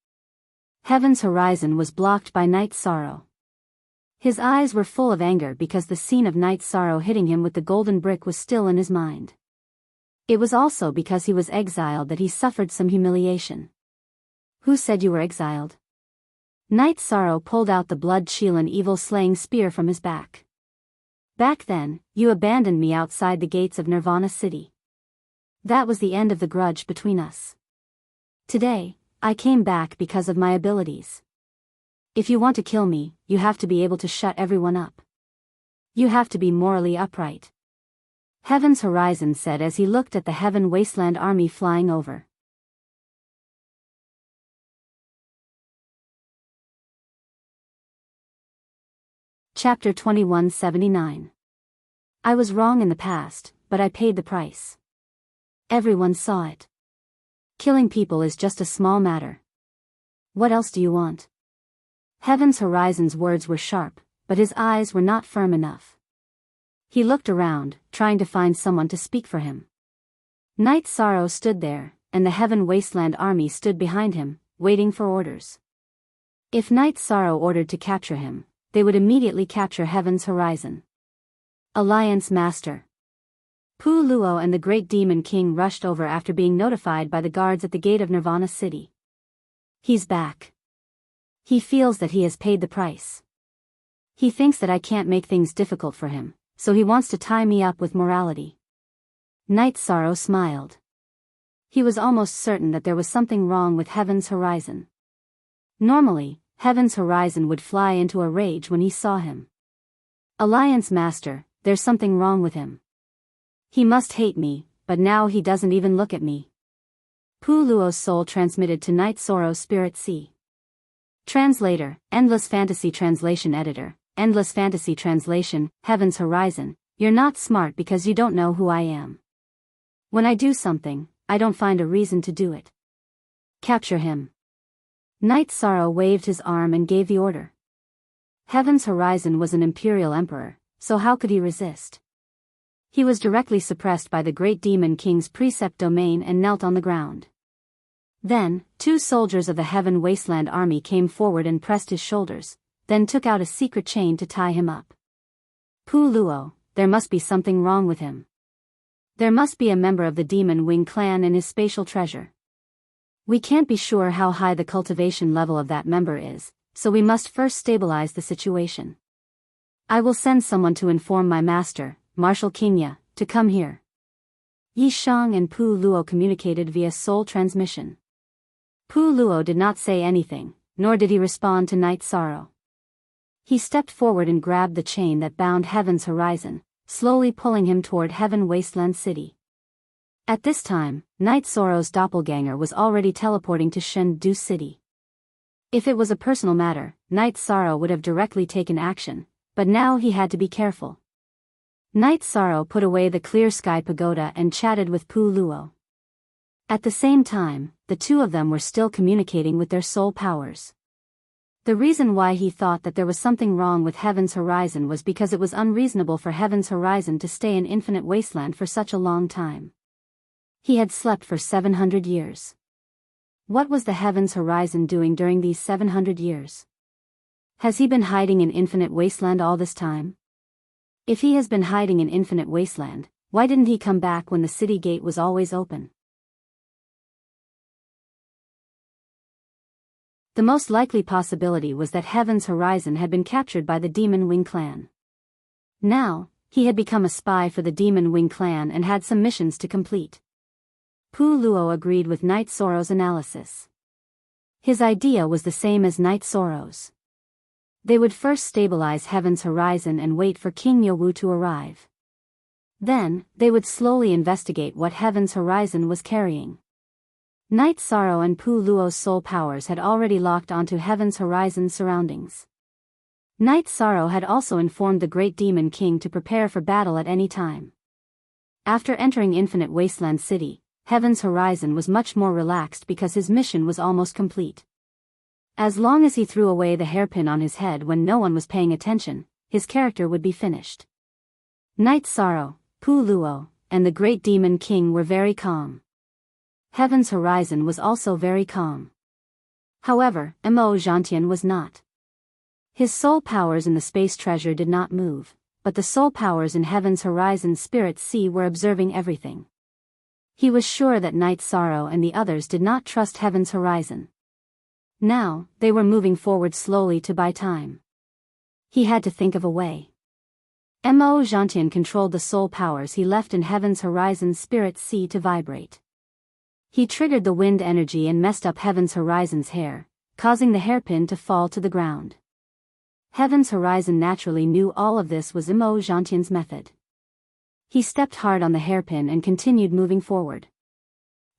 Heaven's Horizon was blocked by Night Sorrow. His eyes were full of anger because the scene of Night Sorrow hitting him with the golden brick was still in his mind. It was also because he was exiled that he suffered some humiliation. Who said you were exiled? Night Sorrow pulled out the blood-Shielan evil-slaying spear from his back. Back then, you abandoned me outside the gates of Nirvana City. That was the end of the grudge between us. Today, I came back because of my abilities. If you want to kill me, you have to be able to shut everyone up. You have to be morally upright. Heaven's Horizon said as he looked at the Heaven Wasteland army flying over. Chapter 2179. I was wrong in the past, but I paid the price. Everyone saw it. Killing people is just a small matter. What else do you want? Heaven's Horizon's words were sharp, but his eyes were not firm enough. He looked around, trying to find someone to speak for him. Night Sorrow stood there, and the Heaven Wasteland army stood behind him, waiting for orders. If Night Sorrow ordered to capture him, they would immediately capture Heaven's Horizon. Alliance Master. Pu Luo and the Great Demon King rushed over after being notified by the guards at the gate of Nirvana City. He's back. He feels that he has paid the price. He thinks that I can't make things difficult for him, so he wants to tie me up with morality. Night Sorrow smiled. He was almost certain that there was something wrong with Heaven's Horizon. Normally, Heaven's Horizon would fly into a rage when he saw him. Alliance Master, there's something wrong with him. He must hate me, but now he doesn't even look at me. Pu Luo's soul transmitted to Night Sorrow's Spirit Sea. Translator, Endless Fantasy Translation Editor, Endless Fantasy Translation, Heaven's Horizon, you're not smart because you don't know who I am. When I do something, I don't find a reason to do it. Capture him. Night Sorrow waved his arm and gave the order. Heaven's Horizon was an imperial emperor, so how could he resist? He was directly suppressed by the Great Demon King's precept domain and knelt on the ground. Then, 2 soldiers of the Heaven Wasteland army came forward and pressed his shoulders, then took out a secret chain to tie him up. Pu Luo, there must be something wrong with him. There must be a member of the Demon Wing clan in his spatial treasure. We can't be sure how high the cultivation level of that member is, so we must first stabilize the situation. I will send someone to inform my master, Marshal Kingya, to come here. Yi Shang and Pu Luo communicated via soul transmission. Pu Luo did not say anything, nor did he respond to Night Sorrow. He stepped forward and grabbed the chain that bound Heaven's Horizon, slowly pulling him toward Heaven Wasteland City. At this time, Night Sorrow's doppelganger was already teleporting to Shendu City. If it was a personal matter, Night Sorrow would have directly taken action, but now he had to be careful. Night Sorrow put away the clear sky pagoda and chatted with Pu Luo. At the same time, the two of them were still communicating with their soul powers. The reason why he thought that there was something wrong with Heaven's Horizon was because it was unreasonable for Heaven's Horizon to stay in Infinite Wasteland for such a long time. He had slept for 700 years. What was the Heaven's Horizon doing during these 700 years? Has he been hiding in Infinite Wasteland all this time? If he has been hiding in Infinite Wasteland, why didn't he come back when the city gate was always open? The most likely possibility was that Heaven's Horizon had been captured by the Demon Wing clan. Now, he had become a spy for the Demon Wing clan and had some missions to complete. Pu Luo agreed with Night Sorrow's analysis. His idea was the same as Night Sorrow's. They would first stabilize Heaven's Horizon and wait for King Yowu to arrive. Then, they would slowly investigate what Heaven's Horizon was carrying. Night Sorrow and Pu Luo's soul powers had already locked onto Heaven's Horizon's surroundings. Night Sorrow had also informed the Great Demon King to prepare for battle at any time. After entering Infinite Wasteland City, Heaven's Horizon was much more relaxed because his mission was almost complete. As long as he threw away the hairpin on his head when no one was paying attention, his character would be finished. Night Sorrow, Pu Luo, and the Great Demon King were very calm. Heaven's Horizon was also very calm. However, Mo Zhantian was not. His soul powers in the space treasure did not move, but the soul powers in Heaven's Horizon's Spirit Sea were observing everything. He was sure that Night Sorrow and the others did not trust Heaven's Horizon. Now, they were moving forward slowly to buy time. He had to think of a way. Enchanting controlled the soul powers he left in Heaven's Horizon Spirit Sea to vibrate. He triggered the wind energy and messed up Heaven's Horizon's hair, causing the hairpin to fall to the ground. Heaven's Horizon naturally knew all of this was Enchanting's method. He stepped hard on the hairpin and continued moving forward.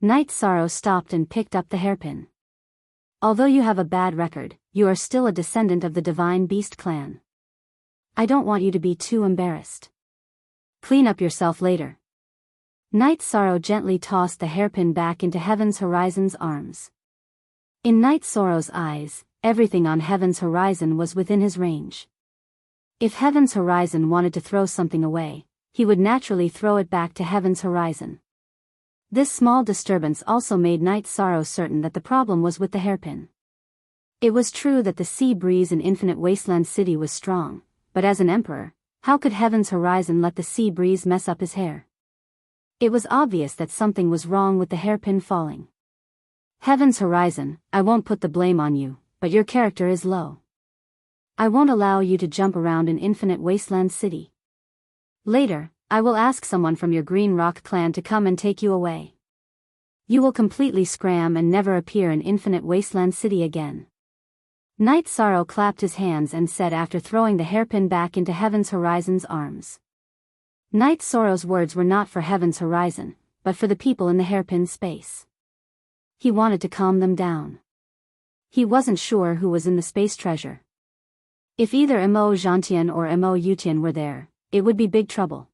Night Sorrow stopped and picked up the hairpin. Although you have a bad record, you are still a descendant of the Divine Beast clan. I don't want you to be too embarrassed. Clean up yourself later. Night Sorrow gently tossed the hairpin back into Heaven's Horizon's arms. In Night Sorrow's eyes, everything on Heaven's Horizon was within his range. If Heaven's Horizon wanted to throw something away, he would naturally throw it back to Heaven's Horizon. This small disturbance also made Night Sorrow certain that the problem was with the hairpin. It was true that the sea breeze in Infinite Wasteland City was strong, but as an emperor, how could Heaven's Horizon let the sea breeze mess up his hair? It was obvious that something was wrong with the hairpin falling. Heaven's Horizon, I won't put the blame on you, but your character is low. I won't allow you to jump around in Infinite Wasteland City. Later, I will ask someone from your Green Rock clan to come and take you away. You will completely scram and never appear in Infinite Wasteland City again. Night Sorrow clapped his hands and said after throwing the hairpin back into Heaven's Horizon's arms. Night Sorrow's words were not for Heaven's Horizon, but for the people in the hairpin space. He wanted to calm them down. He wasn't sure who was in the space treasure. If either Enchanting or Enchanting were there, it would be big trouble.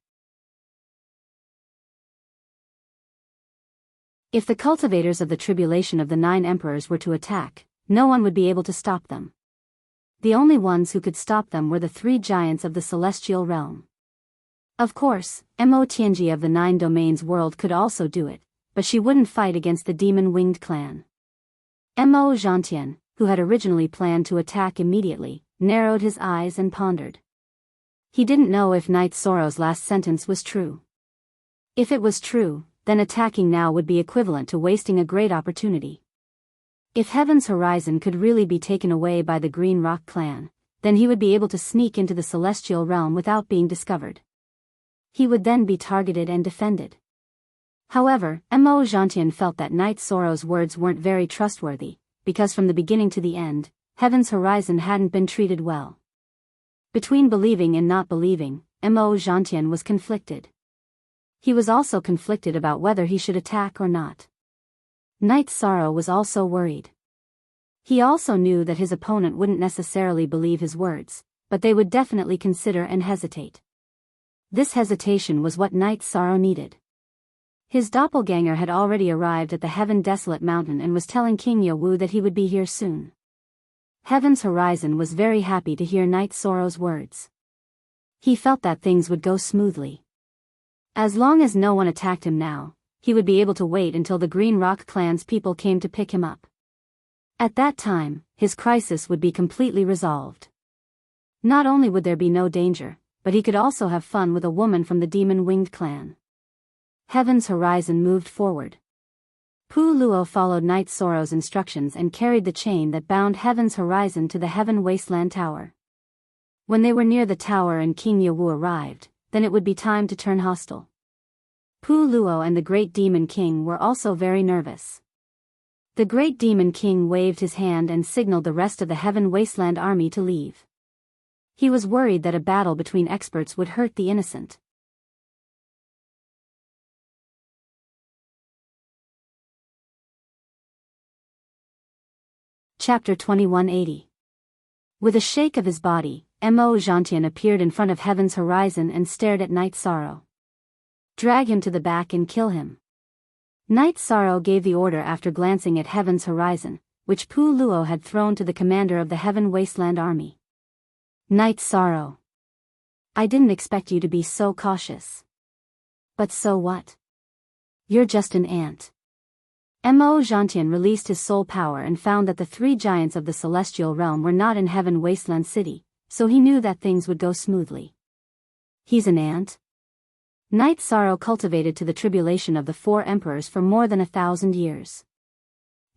If the cultivators of the tribulation of the 9 emperors were to attack, no one would be able to stop them. The only ones who could stop them were the 3 giants of the celestial realm. Of course, Enchanting of the 9 domains world could also do it, but she wouldn't fight against the demon-winged clan. Enchanting, who had originally planned to attack immediately, narrowed his eyes and pondered. He didn't know if Night Sorrow's last sentence was true. If it was true, then attacking now would be equivalent to wasting a great opportunity. If Heaven's Horizon could really be taken away by the Green Rock clan, then he would be able to sneak into the celestial realm without being discovered. He would then be targeted and defended. However, Enchanting felt that Night Sorrow's words weren't very trustworthy, because from the beginning to the end, Heaven's Horizon hadn't been treated well. Between believing and not believing, Enchanting was conflicted. He was also conflicted about whether he should attack or not. Night Sorrow was also worried. He also knew that his opponent wouldn't necessarily believe his words, but they would definitely consider and hesitate. This hesitation was what Night Sorrow needed. His doppelganger had already arrived at the Heaven Desolate Mountain and was telling King Yawu that he would be here soon. Heaven's Horizon was very happy to hear Night Sorrow's words. He felt that things would go smoothly. As long as no one attacked him now, he would be able to wait until the Green Rock clan's people came to pick him up. At that time, his crisis would be completely resolved. Not only would there be no danger, but he could also have fun with a woman from the Demon-Winged clan. Heaven's Horizon moved forward. Pu Luo followed Night Sorrow's instructions and carried the chain that bound Heaven's Horizon to the Heaven Wasteland Tower. When they were near the tower and King Yawu arrived, then it would be time to turn hostile. Pu Luo and the Great Demon King were also very nervous. The Great Demon King waved his hand and signaled the rest of the Heaven Wasteland army to leave. He was worried that a battle between experts would hurt the innocent. Chapter 2180. With a shake of his body, Enchanting appeared in front of Heaven's Horizon and stared at Night Sorrow. Drag him to the back and kill him. Night Sorrow gave the order after glancing at Heaven's Horizon, which Pu Luo had thrown to the commander of the Heaven Wasteland army. Night Sorrow. I didn't expect you to be so cautious. But so what? You're just an ant. Enchanting released his soul power and found that the 3 giants of the celestial realm were not in Heaven Wasteland City, so he knew that things would go smoothly. He's an ant? Night Sorrow cultivated to the tribulation of the 4 emperors for more than 1,000 years.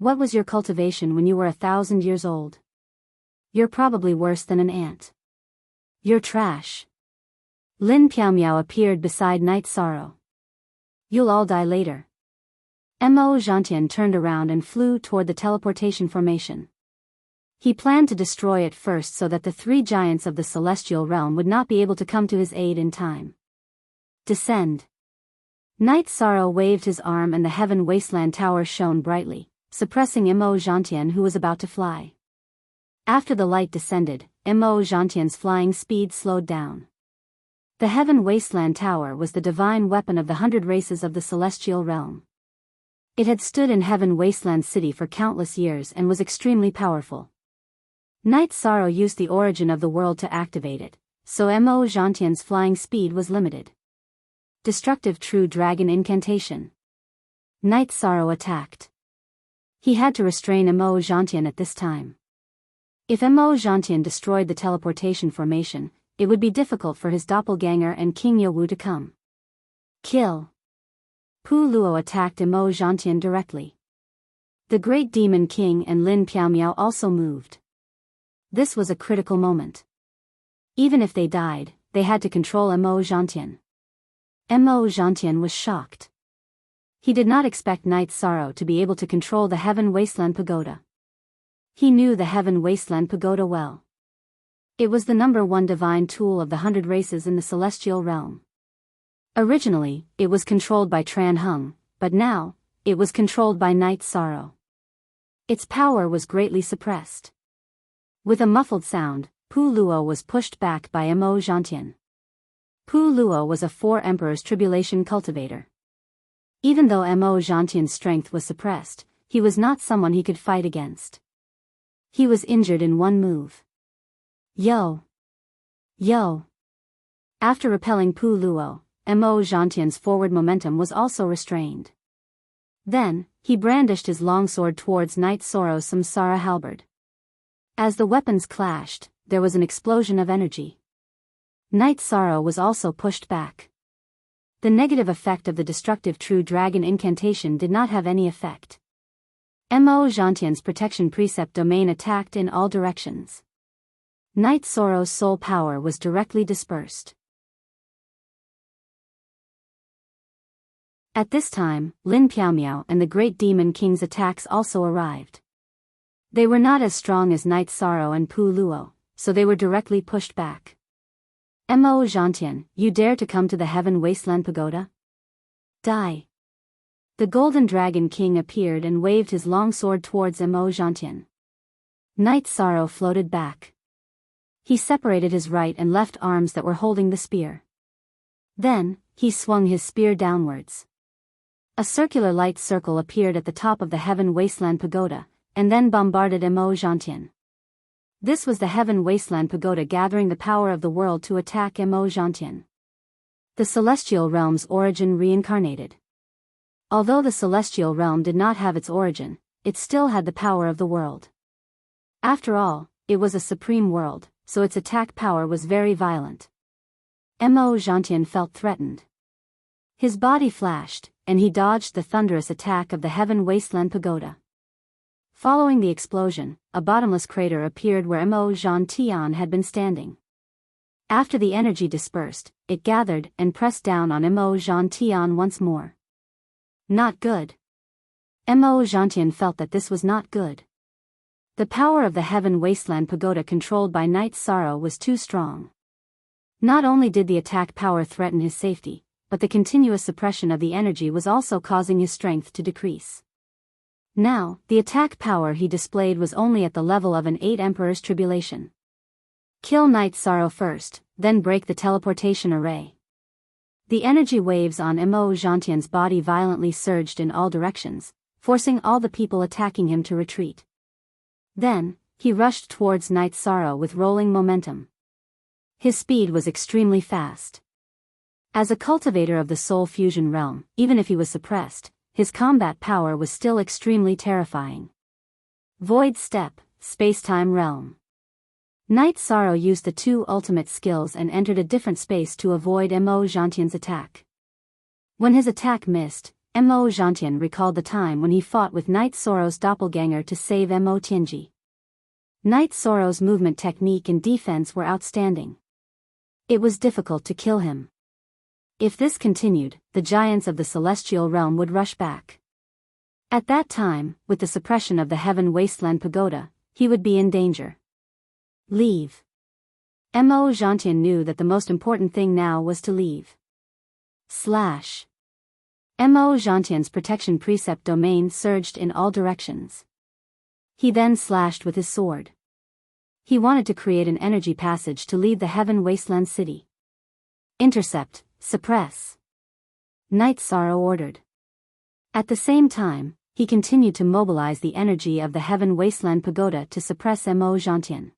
What was your cultivation when you were 1,000 years old? You're probably worse than an ant. You're trash. Lin Piao appeared beside Night Sorrow. You'll all die later. Mo Zhantian turned around and flew toward the teleportation formation. He planned to destroy it first so that the three giants of the celestial realm would not be able to come to his aid in time. Descend. Night Sorrow waved his arm and the Heaven Wasteland Tower shone brightly, suppressing Mo Zhantian who was about to fly. After the light descended, Mo Zhantian's flying speed slowed down. The Heaven Wasteland Tower was the divine weapon of the 100 races of the celestial realm. It had stood in Heaven Wasteland City for countless years and was extremely powerful. Night Sorrow used the origin of the world to activate it, so Mo Zhantian's flying speed was limited. Destructive True Dragon Incantation. Night Sorrow attacked. He had to restrain Mo Zhantian at this time. If Mo Zhantian destroyed the teleportation formation, it would be difficult for his doppelganger and King Yowu to come. Kill. Pu Luo attacked Mo Zhantian directly. The Great Demon King and Lin Piao also moved. This was a critical moment. Even if they died, they had to control Mo Zhantian. Mo Zhantian was shocked. He did not expect Night Sorrow to be able to control the Heaven Wasteland Pagoda. He knew the Heaven Wasteland Pagoda well. It was the #1 divine tool of the 100 races in the celestial realm. Originally, it was controlled by Tran Hung, but now, it was controlled by Night Sorrow. Its power was greatly suppressed. With a muffled sound, Pu Luo was pushed back by Mo Zhantian. Pu Luo was a 4 Emperor's Tribulation cultivator. Even though Mo Zhantian's strength was suppressed, he was not someone he could fight against. He was injured in one move. Yo! Yo! After repelling Pu Luo, Mo Zhantian's forward momentum was also restrained. Then, he brandished his longsword towards Night Sorrow's Samsara halberd. As the weapons clashed, there was an explosion of energy. Night Sorrow was also pushed back. The negative effect of the destructive True Dragon Incantation did not have any effect. Mo Zhantian's protection precept domain attacked in all directions. Night Sorrow's soul power was directly dispersed. At this time, Lin Piao and the Great Demon King's attacks also arrived. They were not as strong as Night Sorrow and Pu Luo, so they were directly pushed back. Mo Zhantian, you dare to come to the Heaven Wasteland Pagoda? Die. The Golden Dragon King appeared and waved his long sword towards Mo Zhantian. Night Sorrow floated back. He separated his right and left arms that were holding the spear. Then, he swung his spear downwards. A circular light circle appeared at the top of the Heaven Wasteland Pagoda, and then bombarded Mo Zhantian. This was the Heaven Wasteland Pagoda gathering the power of the world to attack Mo Zhantian. The Celestial Realm's origin reincarnated. Although the Celestial Realm did not have its origin, it still had the power of the world. After all, it was a supreme world, so its attack power was very violent. Mo Zhantian felt threatened. His body flashed, and he dodged the thunderous attack of the Heaven Wasteland Pagoda. Following the explosion, a bottomless crater appeared where Mo Zhantian had been standing. After the energy dispersed, it gathered and pressed down on Mo Zhantian once more. Not good. Mo Zhantian felt that this was not good. The power of the Heaven Wasteland Pagoda controlled by Night Sorrow was too strong. Not only did the attack power threaten his safety, but the continuous suppression of the energy was also causing his strength to decrease. Now, the attack power he displayed was only at the level of an 8 Emperor's Tribulation. Kill Night Sorrow first, then break the teleportation array. The energy waves on Mo Zhantian's body violently surged in all directions, forcing all the people attacking him to retreat. Then, he rushed towards Night Sorrow with rolling momentum. His speed was extremely fast. As a cultivator of the Soul Fusion realm, even if he was suppressed, his combat power was still extremely terrifying. Void Step, Space-Time Realm. Night Sorrow used the 2 ultimate skills and entered a different space to avoid Mo Zhantian's attack. When his attack missed, Mo Zhantian recalled the time when he fought with Knight Soro's doppelganger to save Mo Tianji. Knight Soro's movement technique and defense were outstanding. It was difficult to kill him. If this continued, the giants of the celestial realm would rush back. At that time, with the suppression of the Heaven Wasteland Pagoda, he would be in danger. Leave. Mo Zhantian knew that the most important thing now was to leave. Slash. Mo Zhantian's protection precept domain surged in all directions. He then slashed with his sword. He wanted to create an energy passage to leave the Heaven Wasteland city. Intercept, suppress. Knight Soro ordered. At the same time, he continued to mobilize the energy of the Heaven Wasteland Pagoda to suppress Mo Zhantian.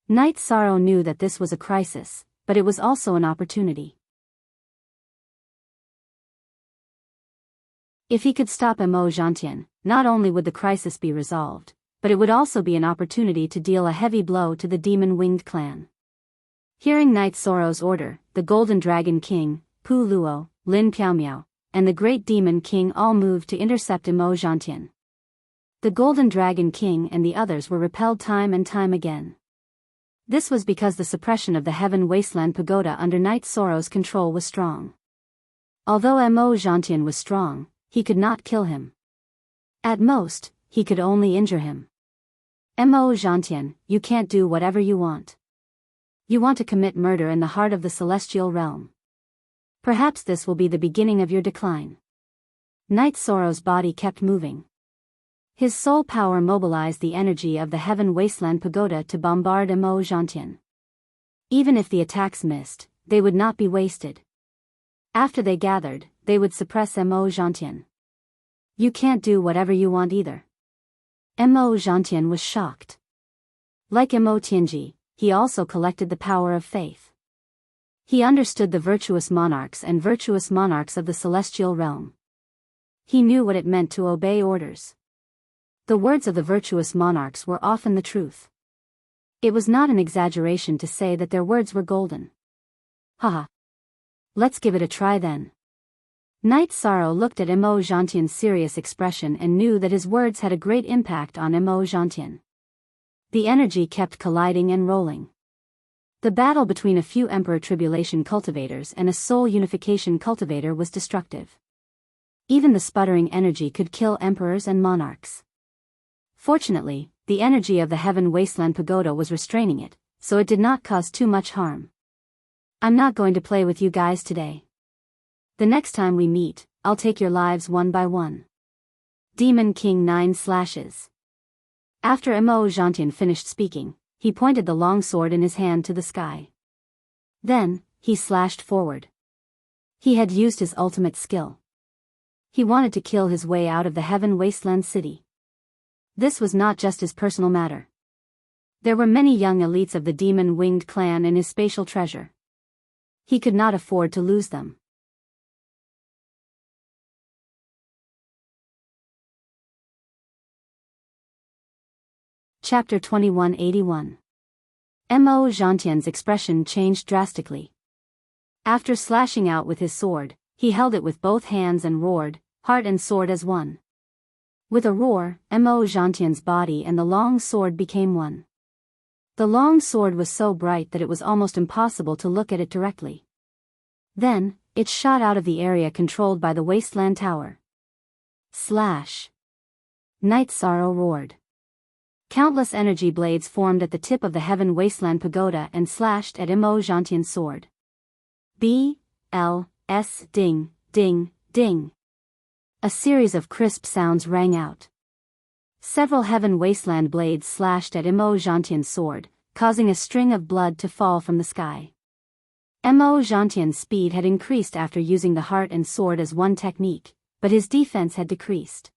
Knight Soro knew that this was a crisis, but it was also an opportunity. If he could stop Mo Zhantian, not only would the crisis be resolved, but it would also be an opportunity to deal a heavy blow to the demon-winged clan. Hearing Knight Soro's order, the Golden Dragon King, Pu Luo, Lin Piaomiao, and the Great Demon King all moved to intercept Mo Zhantian. The Golden Dragon King and the others were repelled time and time again. This was because the suppression of the Heaven Wasteland Pagoda under Knight Soro's control was strong. Although Mo Zhantian was strong, he could not kill him. At most, he could only injure him. Mo Zhantian, you can't do whatever you want. You want to commit murder in the heart of the celestial realm. Perhaps this will be the beginning of your decline. Knight Soro's body kept moving. His soul power mobilized the energy of the Heaven Wasteland Pagoda to bombard Mo Zhantian. Even if the attacks missed, they would not be wasted. After they gathered, they would suppress Mo Zhantian. You can't do whatever you want either. Mo Zhantian was shocked. Like Mo Tianji, he also collected the power of faith. He understood the virtuous monarchs and virtuous monarchs of the celestial realm. He knew what it meant to obey orders. The words of the virtuous monarchs were often the truth. It was not an exaggeration to say that their words were golden. Haha. Let's give it a try then. Knight Soro looked at Mo Zhantian's serious expression and knew that his words had a great impact on Mo Zhantian. The energy kept colliding and rolling. The battle between a few Emperor Tribulation cultivators and a Soul Unification cultivator was destructive. Even the sputtering energy could kill emperors and monarchs. Fortunately, the energy of the Heaven Wasteland Pagoda was restraining it, so it did not cause too much harm. I'm not going to play with you guys today. The next time we meet, I'll take your lives one by one. Demon King 9 slashes. After Mo Zhantian finished speaking, he pointed the long sword in his hand to the sky. Then, he slashed forward. He had used his ultimate skill. He wanted to kill his way out of the Heaven Wasteland city. This was not just his personal matter. There were many young elites of the demon-winged clan in his spatial treasure. He could not afford to lose them. Chapter 2181. Mo Zhantian's expression changed drastically. After slashing out with his sword, he held it with both hands and roared, heart and sword as one. With a roar, Mo Zhantian's body and the long sword became one. The long sword was so bright that it was almost impossible to look at it directly. Then, it shot out of the area controlled by the Wasteland Tower. Slash. Knight Soro roared. Countless energy blades formed at the tip of the Heaven Wasteland Pagoda and slashed at Mo Zhantian's sword. B, L, S, ding, ding, ding. A series of crisp sounds rang out. Several Heaven Wasteland blades slashed at Mo Zhantian's sword, causing a string of blood to fall from the sky. Mo Zhantian's speed had increased after using the heart and sword as one technique, but his defense had decreased.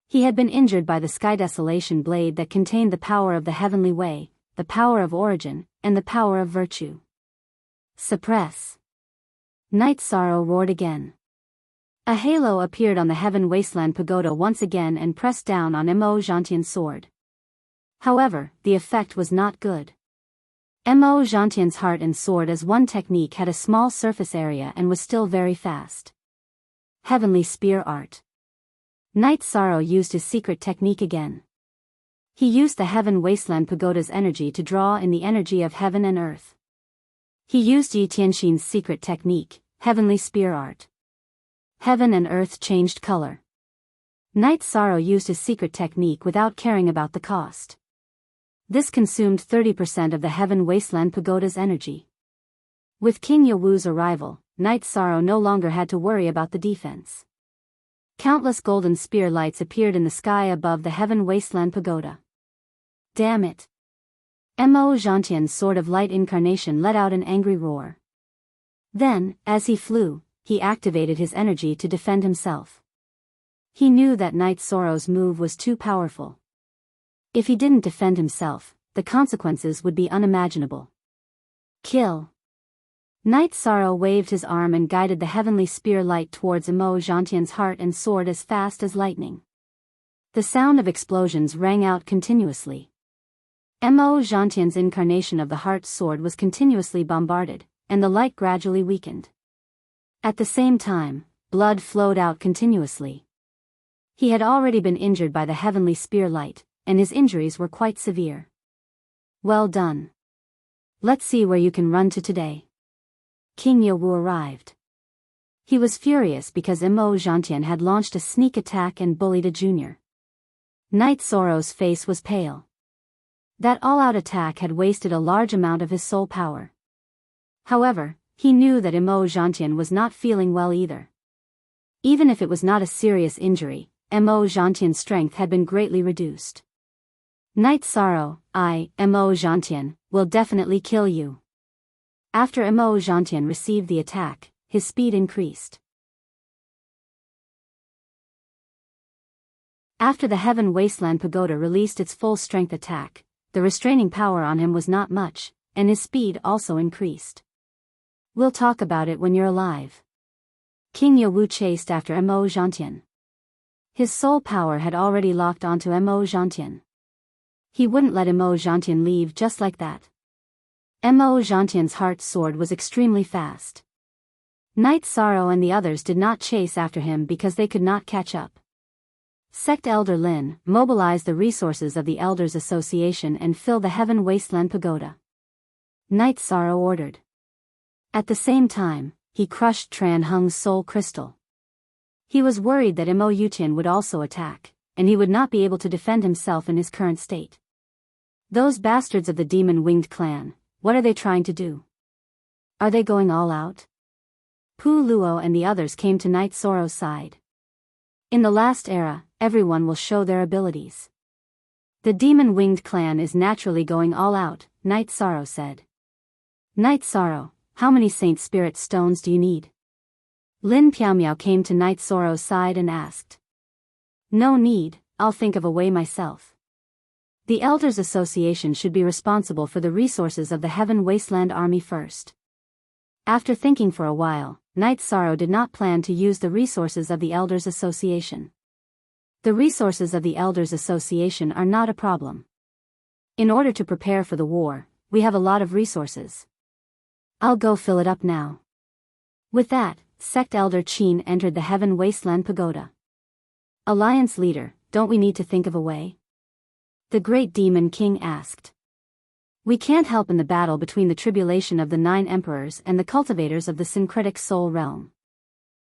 He had been injured by the Sky Desolation blade that contained the power of the Heavenly Way, the power of origin, and the power of virtue. Suppress. Knight Soro roared again. A halo appeared on the Heaven Wasteland Pagoda once again and pressed down on Mo Zhantian's sword. However, the effect was not good. Mo Zhantian's heart and sword as one technique had a small surface area and was still very fast. Heavenly Spear Art. Night Sorrow used his secret technique again. He used the Heaven Wasteland Pagoda's energy to draw in the energy of heaven and earth. He used Yi Tianxin's secret technique, Heavenly Spear Art. Heaven and earth changed color. Night Sorrow used his secret technique without caring about the cost. This consumed 30% of the Heaven Wasteland Pagoda's energy. With King Yawu's arrival, Night Sorrow no longer had to worry about the defense. Countless golden spear lights appeared in the sky above the Heaven Wasteland Pagoda. Damn it! Mo Zhantian's Sword of Light incarnation let out an angry roar. Then, as he flew, he activated his energy to defend himself. He knew that Night Sorrow's move was too powerful. If he didn't defend himself, the consequences would be unimaginable. Kill! Night Sorrow waved his arm and guided the heavenly spear light towards Mo Zhantian's heart and sword as fast as lightning. The sound of explosions rang out continuously. Mo Zhantian's incarnation of the heart sword was continuously bombarded, and the light gradually weakened. At the same time, blood flowed out continuously. He had already been injured by the heavenly spear light, and his injuries were quite severe. Well done. Let's see where you can run to today. King Yawu arrived. He was furious because Mo Zhantian had launched a sneak attack and bullied a junior. Night Sorrow's face was pale. That all-out attack had wasted a large amount of his soul power. However, he knew that Mo Zhantian was not feeling well either. Even if it was not a serious injury, Mo Zhantian's strength had been greatly reduced. Night Sorrow, Mo Zhantian, will definitely kill you. After Mo Zhantian received the attack, his speed increased. After the Heaven Wasteland Pagoda released its full-strength attack, the restraining power on him was not much, and his speed also increased. We'll talk about it when you're alive. King Yawu chased after Mo Zhantian. His soul power had already locked onto Mo Zhantian. He wouldn't let Mo Zhantian leave just like that. Mo Zhantian's heart sword was extremely fast. Night Sorrow and the others did not chase after him because they could not catch up. Sect Elder Lin mobilized the resources of the Elders Association and fill the Heaven Wasteland Pagoda. Night Sorrow ordered. At the same time, he crushed Tran Heng's soul crystal. He was worried that Mo Yutian would also attack, and he would not be able to defend himself in his current state. Those bastards of the demon-winged clan, what are they trying to do? Are they going all out? Pu Luo and the others came to Night Sorrow's side. In the last era, everyone will show their abilities. The demon-winged clan is naturally going all out, Night Sorrow said. Night Sorrow, how many Saint Spirit stones do you need? Lin Piaomiao came to Night Sorrow's side and asked. No need, I'll think of a way myself. The Elders Association should be responsible for the resources of the Heaven Wasteland Army first. After thinking for a while, Night Sorrow did not plan to use the resources of the Elders Association. The resources of the Elders Association are not a problem. In order to prepare for the war, we have a lot of resources. I'll go fill it up now. With that, Sect Elder Qin entered the Heaven Wasteland Pagoda. Alliance leader, don't we need to think of a way? The Great Demon King asked. We can't help in the battle between the tribulation of the 9 emperors and the cultivators of the syncretic soul realm.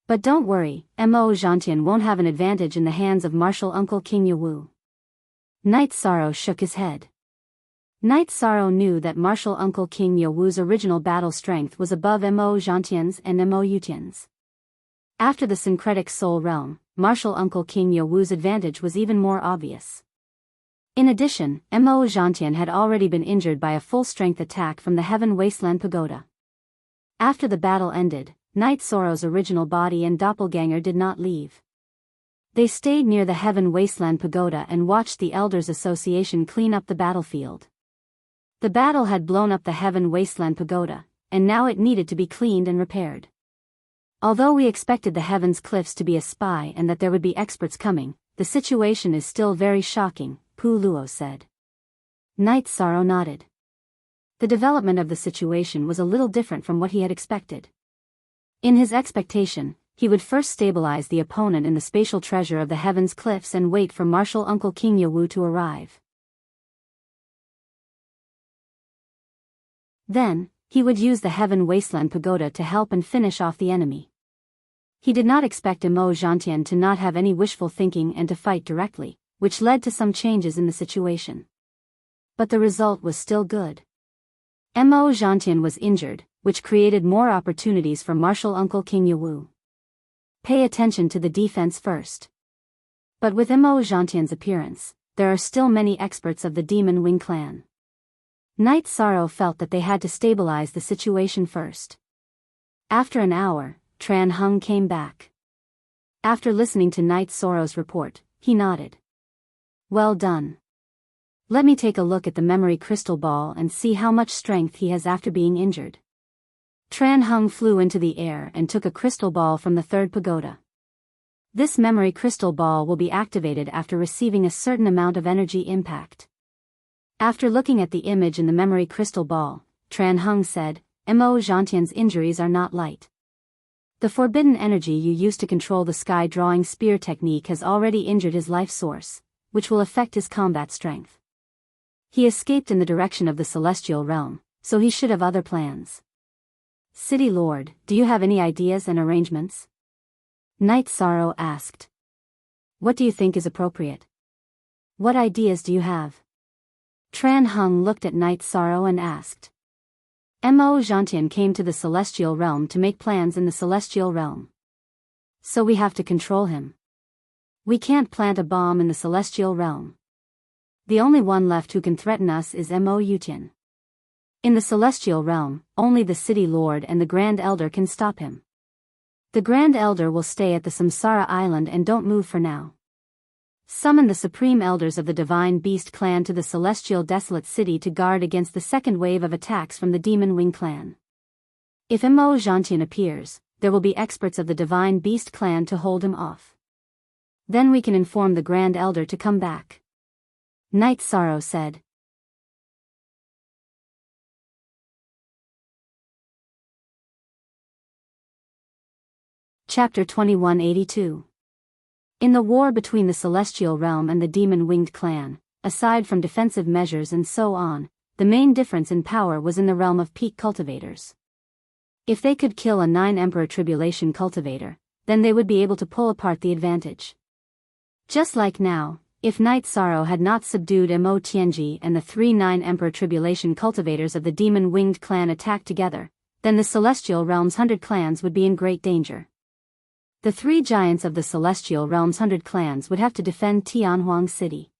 But don't worry, Mo Zhantian won't have an advantage in the hands of Martial Uncle King Yawu. Night Sorrow shook his head. Night Sorrow knew that Martial Uncle King Yawu's original battle strength was above Mo Zhantian's and Mo Yutian's. After the syncretic soul realm, Martial Uncle King Yawu's advantage was even more obvious. In addition, Mo Zhantian had already been injured by a full-strength attack from the Heaven Wasteland Pagoda. After the battle ended, Night Sorrow's original body and doppelganger did not leave. They stayed near the Heaven Wasteland Pagoda and watched the Elders Association clean up the battlefield. The battle had blown up the Heaven Wasteland Pagoda, and now it needed to be cleaned and repaired. Although we expected the Heavens Cliffs to be a spy and that there would be experts coming, the situation is still very shocking, Pu Luo said. Night Sorrow nodded. The development of the situation was a little different from what he had expected. In his expectation, he would first stabilize the opponent in the spatial treasure of the Heavens Cliffs and wait for Martial Uncle King Yawu to arrive. Then, he would use the Heaven Wasteland Pagoda to help and finish off the enemy. He did not expect Mo Zhantian to not have any wishful thinking and to fight directly, which led to some changes in the situation. But the result was still good. Mo Zhantian was injured, which created more opportunities for Martial Uncle King Yawu. Pay attention to the defense first. But with Mo Zhantian's appearance, there are still many experts of the Demon Wing clan. Night Sorrow felt that they had to stabilize the situation first. After an hour, Tran Hung came back. After listening to Night Sorrow's report, he nodded. Well done. Let me take a look at the memory crystal ball and see how much strength he has after being injured. Tran Hung flew into the air and took a crystal ball from the third pagoda. This memory crystal ball will be activated after receiving a certain amount of energy impact. After looking at the image in the memory crystal ball, Tran Hung said, Mo Zhantian's injuries are not light. The forbidden energy you used to control the sky drawing spear technique has already injured his life source, which will affect his combat strength. He escaped in the direction of the celestial realm, so he should have other plans. City Lord, do you have any ideas and arrangements? Night Sorrow asked. What do you think is appropriate? What ideas do you have? Tran Hung looked at Night Sorrow and asked. Mo Zhantian came to the celestial realm to make plans in the celestial realm. So we have to control him. We can't plant a bomb in the celestial realm. The only one left who can threaten us is Mo Yutian. In the celestial realm, only the City Lord and the Grand Elder can stop him. The Grand Elder will stay at the Samsara Island and don't move for now. Summon the Supreme Elders of the Divine Beast clan to the Celestial Desolate City to guard against the second wave of attacks from the Demon Wing clan. If Mo Zhantian appears, there will be experts of the Divine Beast clan to hold him off. Then we can inform the Grand Elder to come back. Night Sorrow said. Chapter 2182. In the war between the Celestial Realm and the Demon-Winged clan, aside from defensive measures and so on, the main difference in power was in the realm of peak cultivators. If they could kill a 9 Emperor Tribulation cultivator, then they would be able to pull apart the advantage. Just like now, if Night Sorrow had not subdued Mo Tianji and the 3 9 Emperor Tribulation cultivators of the Demon-Winged clan attacked together, then the Celestial Realm's 100 clans would be in great danger. The 3 giants of the Celestial Realm's 100 clans would have to defend Tianhuang City.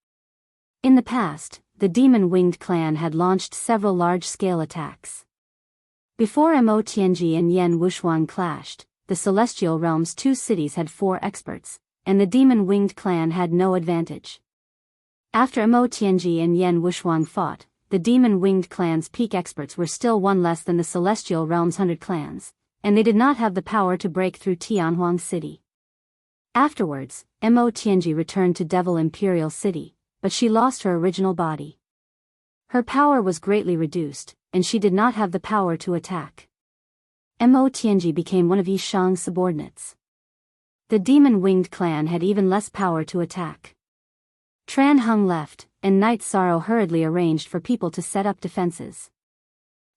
In the past, the Demon-Winged clan had launched several large-scale attacks. Before Mo Tianji and Yan Wushuang clashed, the Celestial Realm's 2 cities had 4 experts, and the Demon-Winged clan had no advantage. After Mo Tianji and Yan Wushuang fought, the Demon-Winged clan's peak experts were still 1 less than the Celestial Realm's 100 clans, and they did not have the power to break through Tianhuang City. Afterwards, Mo Tianji returned to Devil Imperial City, but she lost her original body. Her power was greatly reduced, and she did not have the power to attack. Mo Tianji became one of Yishang's subordinates. The Demon-Winged clan had even less power to attack. Tran Hung left, and Night Sorrow hurriedly arranged for people to set up defenses.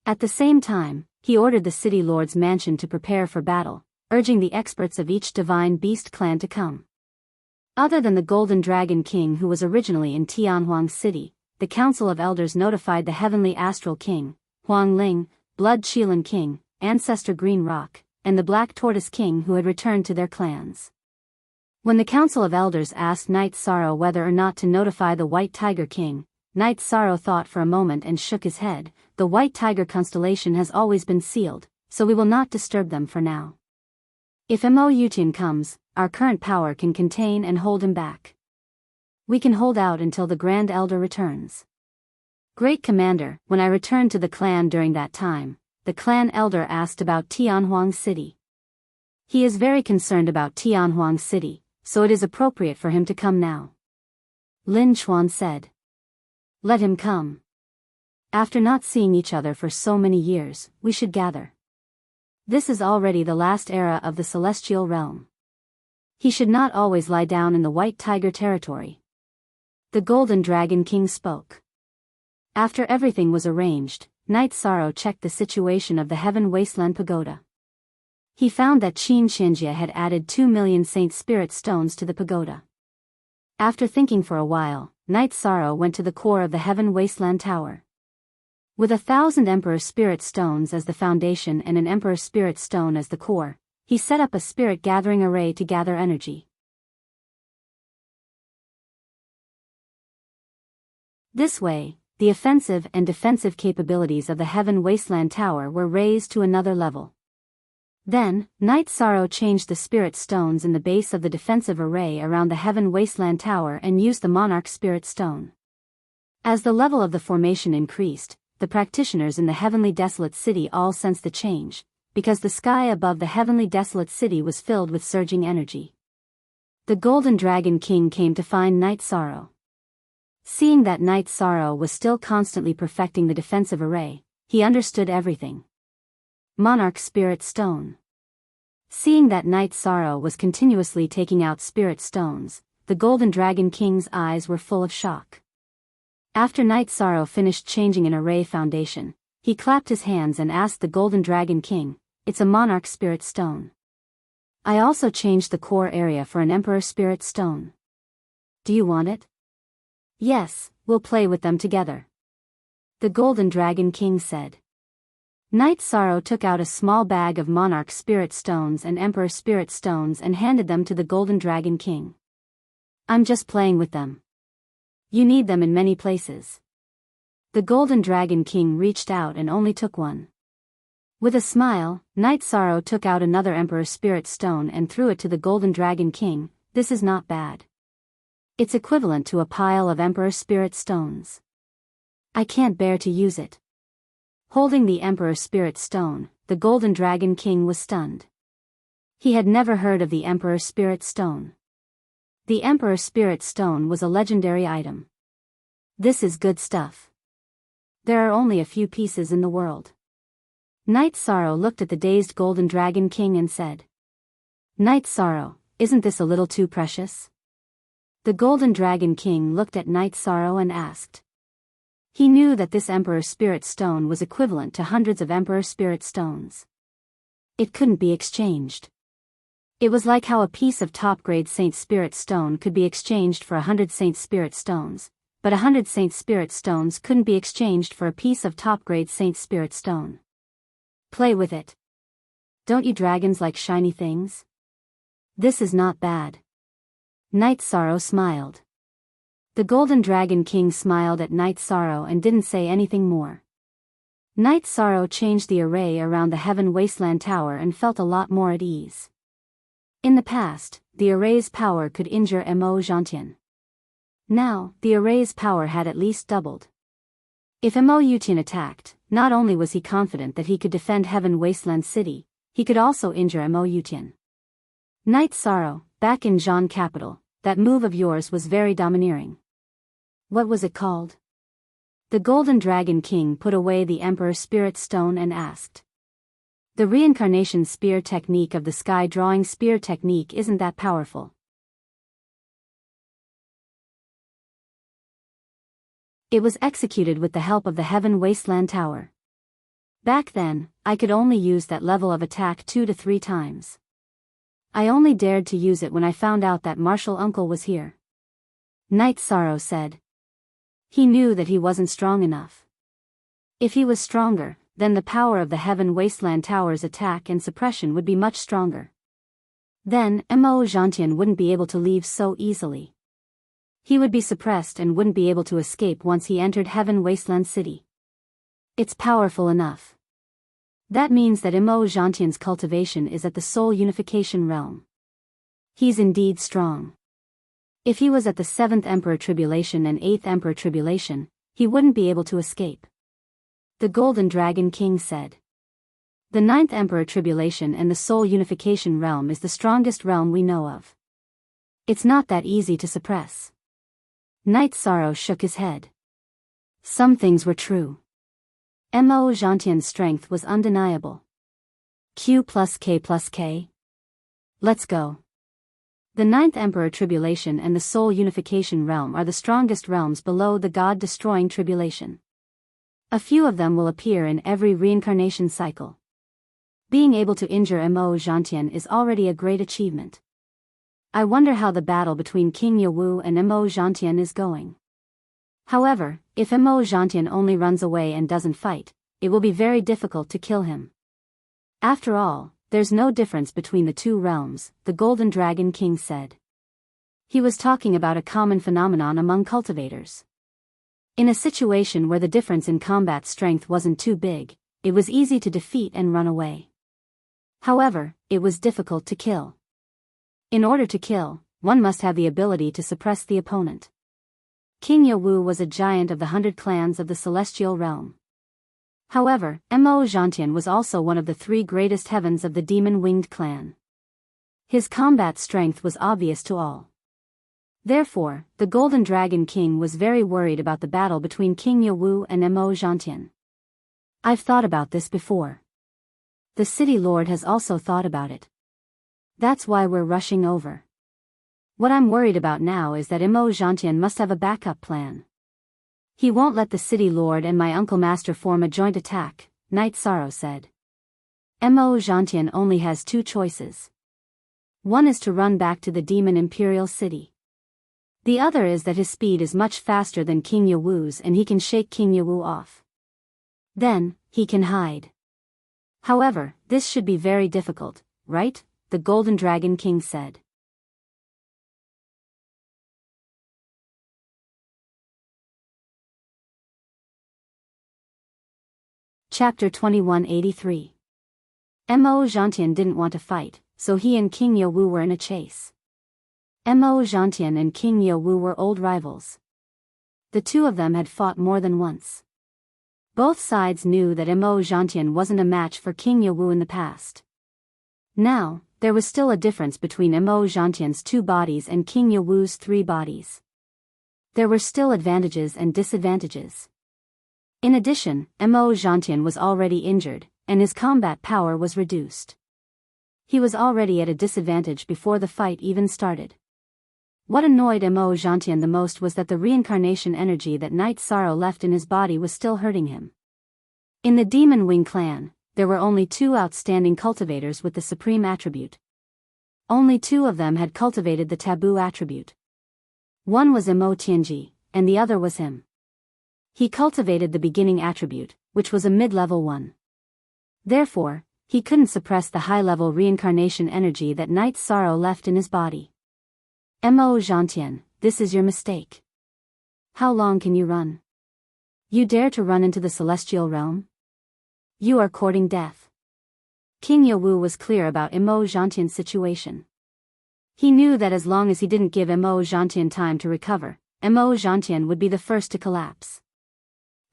At the same time, he ordered the City Lord's mansion to prepare for battle, urging the experts of each Divine Beast clan to come. Other than the Golden Dragon King who was originally in Tianhuang City, the Council of Elders notified the Heavenly Astral King, Huang Ling, Blood Qilin King, Ancestor Green Rock, and the Black Tortoise King who had returned to their clans. When the Council of Elders asked Night Sorrow whether or not to notify the White Tiger King, Night Sorrow thought for a moment and shook his head. The White Tiger constellation has always been sealed, so we will not disturb them for now. If Mo Yutian comes, our current power can contain and hold him back. We can hold out until the Grand Elder returns. Great Commander, when I returned to the clan during that time, the clan elder asked about Tianhuang City. He is very concerned about Tianhuang City, so it is appropriate for him to come now. Lin Chuan said. Let him come. After not seeing each other for so many years, we should gather. This is already the last era of the celestial realm. He should not always lie down in the White Tiger territory. The Golden Dragon King spoke. After everything was arranged, Night Sorrow checked the situation of the Heaven Wasteland Pagoda. He found that Qin Shinjia had added 2 million Saint Spirit Stones to the pagoda. After thinking for a while, Night Sorrow went to the core of the Heaven Wasteland Tower. With 1,000 Emperor Spirit Stones as the foundation and an Emperor Spirit Stone as the core, he set up a spirit gathering array to gather energy. This way, the offensive and defensive capabilities of the Heaven Wasteland Tower were raised to another level. Then, Night Sorrow changed the Spirit Stones in the base of the defensive array around the Heaven Wasteland Tower and used the Monarch Spirit Stone. As the level of the formation increased, the practitioners in the Heavenly Desolate City all sensed the change, because the sky above the Heavenly Desolate City was filled with surging energy. The Golden Dragon King came to find Night Sorrow. Seeing that Night Sorrow was still constantly perfecting the defensive array, he understood everything. Monarch Spirit Stone. Seeing that Night Sorrow was continuously taking out Spirit Stones, the Golden Dragon King's eyes were full of shock. After Night Sorrow finished changing an array foundation, he clapped his hands and asked the Golden Dragon King, "It's a Monarch Spirit Stone. I also changed the core area for an Emperor Spirit Stone. Do you want it?" "Yes, we'll play with them together," the Golden Dragon King said. Night Sorrow took out a small bag of Monarch Spirit Stones and Emperor Spirit Stones and handed them to the Golden Dragon King. "I'm just playing with them. You need them in many places." The Golden Dragon King reached out and only took one. With a smile, Night Sorrow took out another Emperor Spirit Stone and threw it to the Golden Dragon King. "This is not bad. It's equivalent to a pile of Emperor Spirit Stones. I can't bear to use it." Holding the Emperor Spirit Stone, the Golden Dragon King was stunned. He had never heard of the Emperor Spirit Stone. The Emperor Spirit Stone was a legendary item. "This is good stuff. There are only a few pieces in the world." Night Sorrow looked at the dazed Golden Dragon King and said, "Night Sorrow, isn't this a little too precious?" The Golden Dragon King looked at Night Sorrow and asked. He knew that this Emperor Spirit Stone was equivalent to hundreds of Emperor Spirit Stones. It couldn't be exchanged. It was like how a piece of top-grade Saint Spirit Stone could be exchanged for 100 Saint Spirit Stones, but 100 Saint Spirit Stones couldn't be exchanged for a piece of top-grade Saint Spirit Stone. "Play with it. Don't you dragons like shiny things? This is not bad." Night Sorrow smiled. The Golden Dragon King smiled at Night Sorrow and didn't say anything more. Night Sorrow changed the array around the Heaven Wasteland Tower and felt a lot more at ease. In the past, the array's power could injure Enchanting. Now, the array's power had at least doubled. If Enchanting attacked, not only was he confident that he could defend Heaven Wasteland City, he could also injure Enchanting. Night Sorrow, back in Zhan Capital, that move of yours was very domineering. What was it called? The Golden Dragon King put away the Emperor Spirit Stone and asked. The reincarnation spear technique of the sky drawing spear technique isn't that powerful. It was executed with the help of the Heaven Wasteland Tower. Back then, I could only use that level of attack 2 to 3 times. I only dared to use it when I found out that Martial Uncle was here. Night Sorrow said. He knew that he wasn't strong enough. If he was stronger, then the power of the Heaven Wasteland Tower's attack and suppression would be much stronger. Then, Enchanting wouldn't be able to leave so easily. He would be suppressed and wouldn't be able to escape once he entered Heaven Wasteland City. It's powerful enough. That means that Enchanting's cultivation is at the soul unification realm. He's indeed strong. If he was at the 7th Emperor Tribulation and 8th Emperor Tribulation, he wouldn't be able to escape. The Golden Dragon King said. The 9th Emperor Tribulation and the soul unification realm is the strongest realm we know of. It's not that easy to suppress. Night Sorrow shook his head. Some things were true. Enchanting's strength was undeniable. Q plus K plus K? Let's go. The ninth Emperor Tribulation and the Soul Unification Realm are the strongest realms below the God-destroying Tribulation. A few of them will appear in every reincarnation cycle. Being able to injure Mo Zhantian is already a great achievement. I wonder how the battle between King Yawu and Mo Zhantian is going. However, if Mo Zhantian only runs away and doesn't fight, it will be very difficult to kill him. After all, there's no difference between the two realms, the Golden Dragon King said. He was talking about a common phenomenon among cultivators. In a situation where the difference in combat strength wasn't too big, it was easy to defeat and run away. However, it was difficult to kill. In order to kill, one must have the ability to suppress the opponent. King Yawu was a giant of the 100 clans of the Celestial Realm. However, Mo Zhantian was also one of the 3 greatest heavens of the Demon-Winged clan. His combat strength was obvious to all. Therefore, the Golden Dragon King was very worried about the battle between King Yawu and Mo Zhantian. I've thought about this before. The City Lord has also thought about it. That's why we're rushing over. What I'm worried about now is that Mo Zhantian must have a backup plan. He won't let the City Lord and my Uncle Master form a joint attack, Night Sorrow said. Mo Zhantian only has 2 choices. One is to run back to the Demon Imperial City. The other is that his speed is much faster than King Yawu's and he can shake King Yawu off. Then, he can hide. However, this should be very difficult, right? The Golden Dragon King said. Chapter 2183. Mo Zhantian didn't want to fight, so he and King Yawu were in a chase. Mo Zhantian and King Yawu were old rivals. The two of them had fought more than once. Both sides knew that Mo Zhantian wasn't a match for King Yawu in the past. Now, there was still a difference between Mo Zhantian's 2 bodies and King Yawu's 3 bodies. There were still advantages and disadvantages. In addition, Mo Zhantian was already injured, and his combat power was reduced. He was already at a disadvantage before the fight even started. What annoyed Mo Zhantian the most was that the reincarnation energy that Night Sorrow left in his body was still hurting him. In the Demon Wing clan, there were only 2 outstanding cultivators with the supreme attribute. Only 2 of them had cultivated the taboo attribute. One was Mo Tianji, and the other was him. He cultivated the beginning attribute, which was a mid-level one. Therefore, he couldn't suppress the high-level reincarnation energy that Night Sorrow left in his body. Mo Zhantian, this is your mistake. How long can you run? You dare to run into the celestial realm? You are courting death. King Yawu was clear about Mo Zhantian's situation. He knew that as long as he didn't give Mo Zhantian time to recover, Mo Zhantian would be the first to collapse.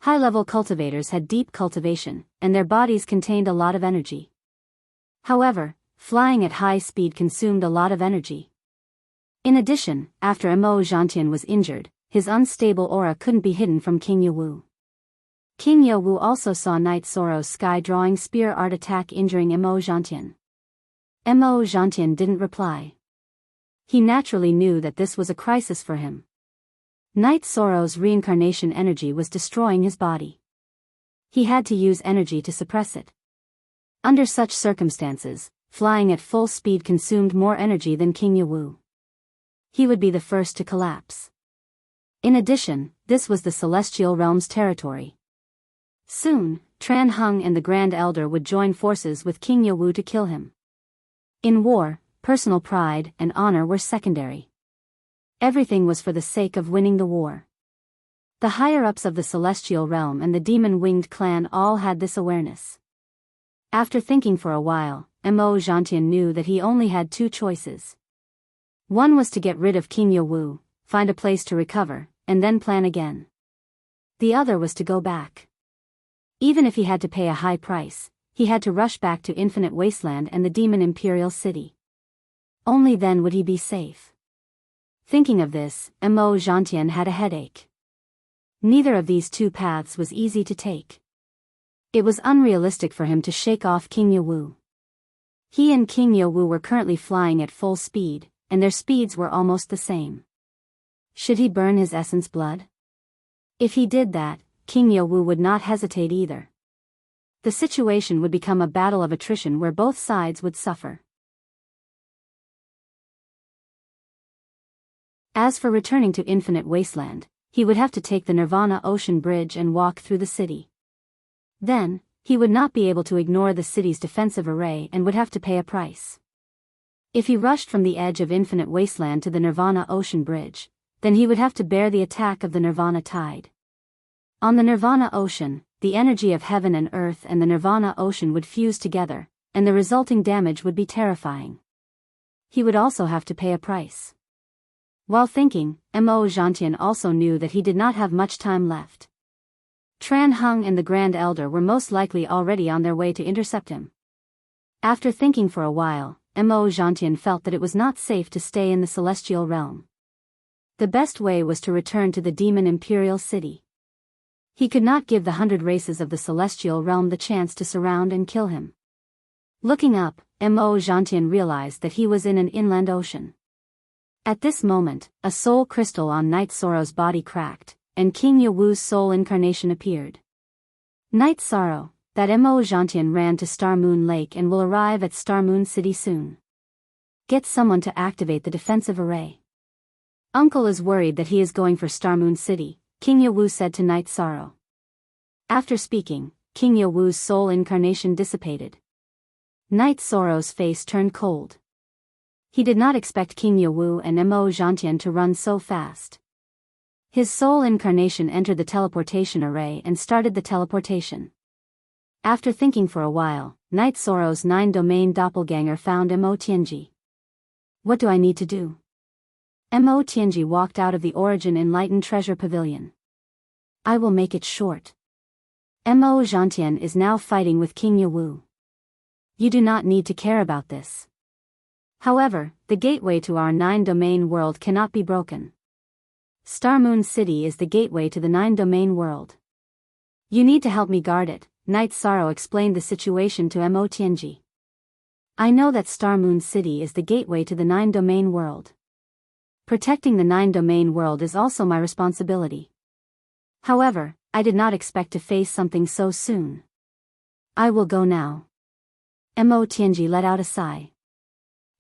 High-level cultivators had deep cultivation, and their bodies contained a lot of energy. However, flying at high speed consumed a lot of energy. In addition, after Mo Zhantian was injured, his unstable aura couldn't be hidden from King Yawu. King Yawu also saw Night Sorrow's sky-drawing spear art attack injuring Mo Zhantian. Mo Zhantian didn't reply. He naturally knew that this was a crisis for him. Night Sorrow's reincarnation energy was destroying his body. He had to use energy to suppress it. Under such circumstances, flying at full speed consumed more energy than King Yawu. He would be the first to collapse. In addition, this was the Celestial Realm's territory. Soon, Tran Hung and the Grand Elder would join forces with King Yawu to kill him. In war, personal pride and honor were secondary. Everything was for the sake of winning the war. The higher-ups of the Celestial Realm and the Demon-Winged clan all had this awareness. After thinking for a while, Mo Zhantian knew that he only had 2 choices. One was to get rid of King Yawu, find a place to recover, and then plan again. The other was to go back. Even if he had to pay a high price, he had to rush back to Infinite Wasteland and the Demon Imperial City. Only then would he be safe. Thinking of this, Mo Zhantian had a headache. Neither of these 2 paths was easy to take. It was unrealistic for him to shake off King Yawu. He and King Yowu were currently flying at full speed, and their speeds were almost the same. Should he burn his essence blood? If he did that, King Yowu would not hesitate either. The situation would become a battle of attrition where both sides would suffer. As for returning to Infinite Wasteland, he would have to take the Nirvana Ocean Bridge and walk through the city. Then, he would not be able to ignore the city's defensive array and would have to pay a price. If he rushed from the edge of Infinite Wasteland to the Nirvana Ocean Bridge, then he would have to bear the attack of the Nirvana Tide. On the Nirvana Ocean, the energy of heaven and earth and the Nirvana Ocean would fuse together, and the resulting damage would be terrifying. He would also have to pay a price. While thinking, Mo Zhantian also knew that he did not have much time left. Tran Hung and the Grand Elder were most likely already on their way to intercept him. After thinking for a while, Mo Zhantian felt that it was not safe to stay in the celestial realm. The best way was to return to the Demon Imperial City. He could not give the 100 races of the celestial realm the chance to surround and kill him. Looking up, Mo Zhantian realized that he was in an inland ocean. At this moment, a soul crystal on Night Sorrow's body cracked, and King Yowu's soul incarnation appeared. Night Sorrow, that Mo Zhantian ran to Star Moon Lake and will arrive at Star Moon City soon. Get someone to activate the defensive array. Uncle is worried that he is going for Star Moon City, King Yowu said to Night Sorrow. After speaking, King Yowu's soul incarnation dissipated. Night Sorrow's face turned cold. He did not expect King Yowu and Mo Zhantian to run so fast. His soul incarnation entered the teleportation array and started the teleportation. After thinking for a while, Night Sorrow's 9-domain doppelganger found Mo Tianji. What do I need to do? Mo Tianji walked out of the Origin Enlightened Treasure Pavilion. I will make it short. Mo Zhantian is now fighting with King Yowu. You do not need to care about this. However, the gateway to our 9-domain world cannot be broken. Star Moon City is the gateway to the 9-domain world. You need to help me guard it, Night Sorrow explained the situation to Mo Tianji. I know that Star Moon City is the gateway to the 9-domain world. Protecting the 9-domain world is also my responsibility. However, I did not expect to face something so soon. I will go now. Mo Tianji let out a sigh.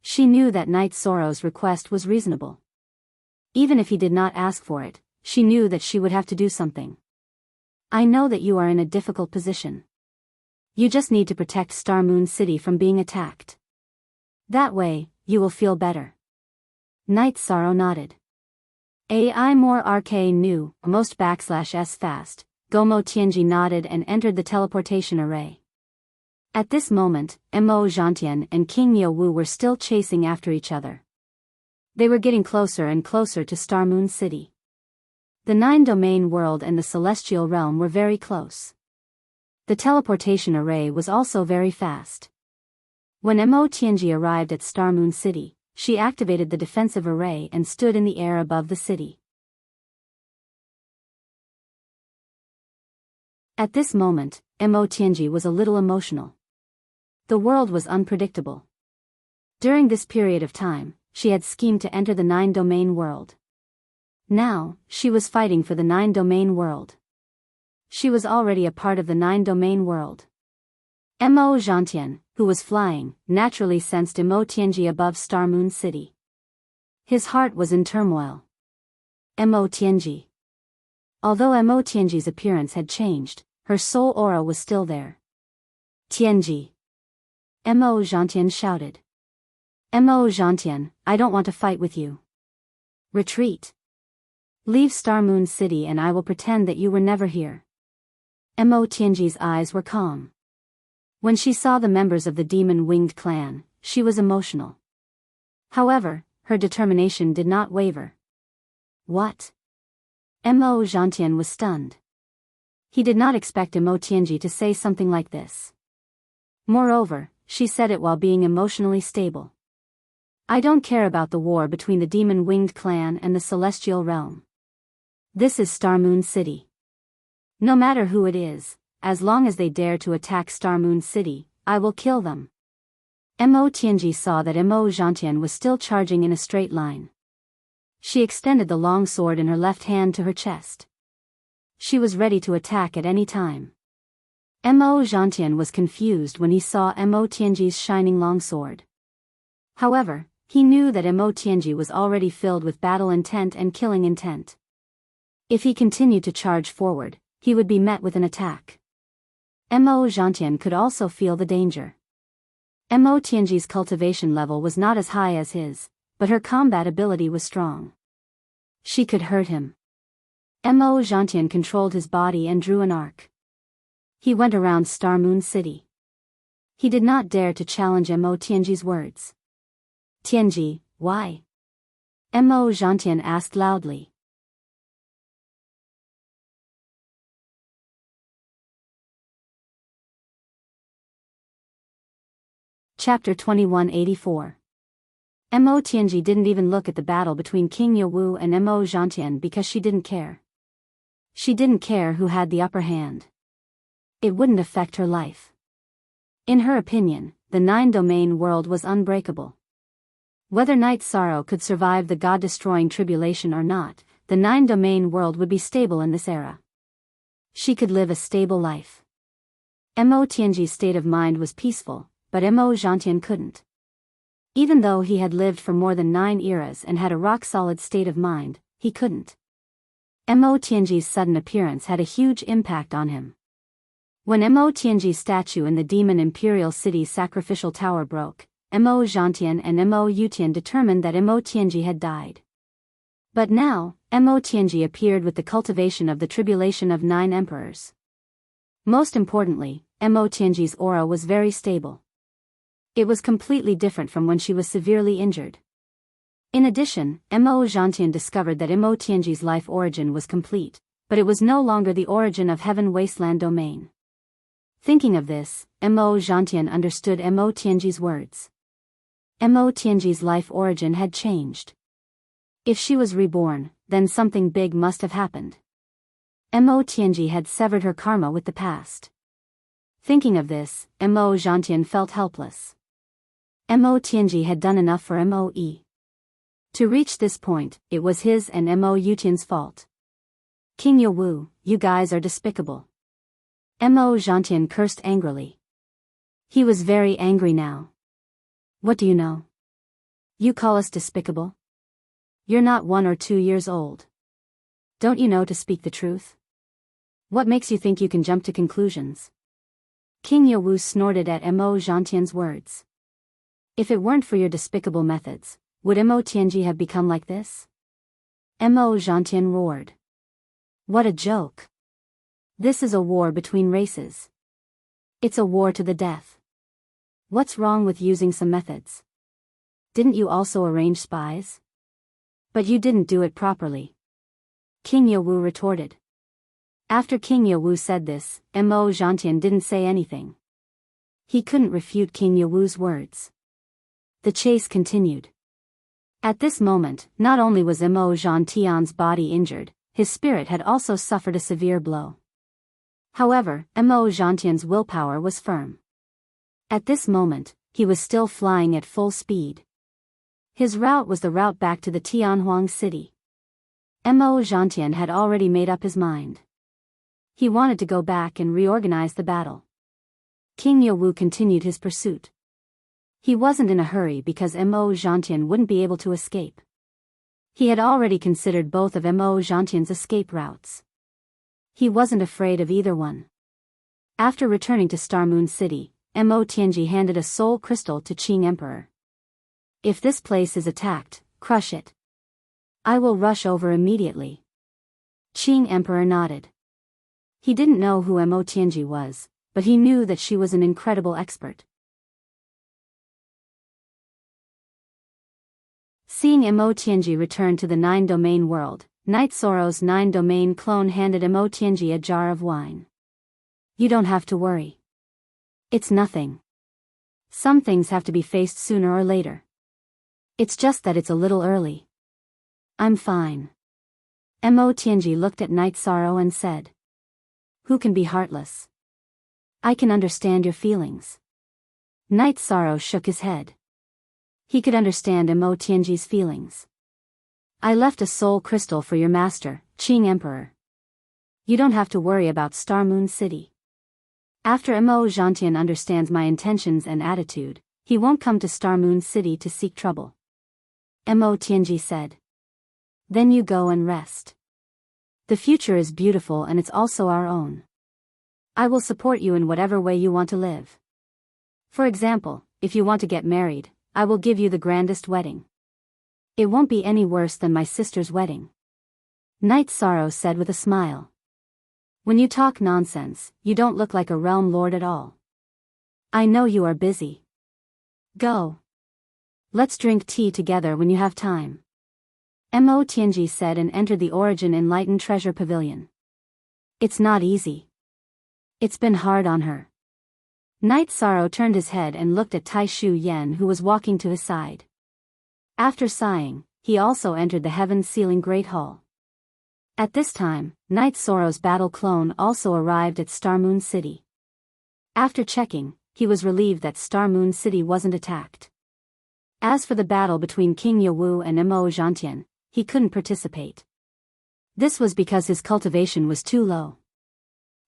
She knew that Night Sorrow's request was reasonable. Even if he did not ask for it, she knew that she would have to do something. I know that you are in a difficult position. You just need to protect Star Moon City from being attacked. That way, you will feel better. Night Sorrow nodded. AI more arcane new, most /s fast, Gomo Tianji nodded and entered the teleportation array. At this moment, Mo Zhantian and King Yowu were still chasing after each other. They were getting closer and closer to Star Moon City. The 9-domain world and the celestial realm were very close. The teleportation array was also very fast. When Mo Tianji arrived at Star Moon City, she activated the defensive array and stood in the air above the city. At this moment, Mo Tianji was a little emotional. The world was unpredictable. During this period of time, she had schemed to enter the 9-domain world. Now, she was fighting for the 9-domain world. She was already a part of the 9-domain world. Mo Zhantian, who was flying, naturally sensed Mo Tianji above Star Moon City. His heart was in turmoil. Mo Tianji. Although Mo Tianji's appearance had changed, her soul aura was still there. Tianji. Mo Zhantian shouted. Mo Zhantian, I don't want to fight with you. Retreat. Leave Star Moon City and I will pretend that you were never here. Mo Tianji's eyes were calm. When she saw the members of the demon-winged clan, she was emotional. However, her determination did not waver. What? Mo Zhantian was stunned. He did not expect Mo Tianji to say something like this. Moreover, she said it while being emotionally stable. I don't care about the war between the demon-winged clan and the celestial realm. This is Star Moon City. No matter who it is, as long as they dare to attack Star Moon City, I will kill them. Mo Tianji saw that Mo Zhantian was still charging in a straight line. She extended the long sword in her left hand to her chest. She was ready to attack at any time. Mo Zhantian was confused when he saw Mo Tianji's shining longsword. However, he knew that Mo Tianji was already filled with battle intent and killing intent. If he continued to charge forward, he would be met with an attack. Mo Zhantian could also feel the danger. Mo Tianji's cultivation level was not as high as his, but her combat ability was strong. She could hurt him. Mo Zhantian controlled his body and drew an arc. He went around Star Moon City. He did not dare to challenge Mo Tianji's words. Tianji, why? Mo Zhantian asked loudly. Chapter 2184. Mo Tianji didn't even look at the battle between King Yewu and Mo Zhantian because she didn't care. She didn't care who had the upper hand. It wouldn't affect her life. In her opinion, the 9-domain world was unbreakable. Whether Night Sorrow could survive the god-destroying tribulation or not, the 9-domain world would be stable in this era. She could live a stable life. Mo Tianji's state of mind was peaceful, but Mo Zhantian couldn't. Even though he had lived for more than 9 eras and had a rock-solid state of mind, he couldn't. Mo Tianji's sudden appearance had a huge impact on him. When Mo Tianji's statue in the Demon Imperial City's sacrificial tower broke, Mo Zhantian and Mo Yutian determined that Mo Tianji had died. But now, Mo Tianji appeared with the cultivation of the tribulation of 9 emperors. Most importantly, Mo Tianji's aura was very stable. It was completely different from when she was severely injured. In addition, Mo Zhantian discovered that Mo Tianji's life origin was complete, but it was no longer the origin of Heaven Wasteland domain. Thinking of this, Mo Zhantian understood Mo Tianji's words. Mo Tianji's life origin had changed. If she was reborn, then something big must have happened. Mo Tianji had severed her karma with the past. Thinking of this, Mo Zhantian felt helpless. Mo Tianji had done enough for Moe. To reach this point, it was his and Mo Yutian's fault. King Yewu, you guys are despicable. Mo Zhantian cursed angrily. He was very angry now. What do you know? You call us despicable? You're not 1 or 2 years old. Don't you know to speak the truth? What makes you think you can jump to conclusions? King Yewu snorted at Mo Zhantian's words. If it weren't for your despicable methods, would Mo Tianji have become like this? Mo Zhantian roared. What a joke. This is a war between races. It's a war to the death. What's wrong with using some methods? Didn't you also arrange spies? But you didn't do it properly. King Yewu retorted. After King Yewu said this, Mo Zhantian didn't say anything. He couldn't refute King Yewu's words. The chase continued. At this moment, not only was Mo Zhantian's body injured, his spirit had also suffered a severe blow. However, Mo Zhantian's willpower was firm. At this moment, he was still flying at full speed. His route was the route back to the Tianhuang city. Mo Zhantian had already made up his mind. He wanted to go back and reorganize the battle. King Yewu continued his pursuit. He wasn't in a hurry because Mo Zhantian wouldn't be able to escape. He had already considered both of Mo Zhantian's escape routes. He wasn't afraid of either one. After returning to Star Moon City, Mo Tianji handed a soul crystal to Qing Emperor. If this place is attacked, crush it. I will rush over immediately. Qing Emperor nodded. He didn't know who Mo Tianji was, but he knew that she was an incredible expert. Seeing Mo Tianji return to the 9-domain world, Night Sorrow's 9-domain clone handed Mo Tianji a jar of wine. You don't have to worry. It's nothing. Some things have to be faced sooner or later. It's just that it's a little early. I'm fine. Mo Tianji looked at Night Sorrow and said. Who can be heartless? I can understand your feelings. Night Sorrow shook his head. He could understand Mo Tianji's feelings. I left a soul crystal for your master, Qing Emperor. You don't have to worry about Star Moon City. After Mo Zhantian understands my intentions and attitude, he won't come to Star Moon City to seek trouble. Mo Tianji said. Then you go and rest. The future is beautiful and it's also our own. I will support you in whatever way you want to live. For example, if you want to get married, I will give you the grandest wedding. It won't be any worse than my sister's wedding. Night Sorrow said with a smile. When you talk nonsense, you don't look like a realm lord at all. I know you are busy. Go. Let's drink tea together when you have time. Mo Tianji said and entered the Origin Enlightened Treasure Pavilion. It's not easy. It's been hard on her. Night Sorrow turned his head and looked at Tai Shu Yen, who was walking to his side. After sighing, he also entered the Heaven-Sealing Great Hall. At this time, Night Sorrow's battle clone also arrived at Star Moon City. After checking, he was relieved that Star Moon City wasn't attacked. As for the battle between King Yewu and Mo Zhantian, he couldn't participate. This was because his cultivation was too low.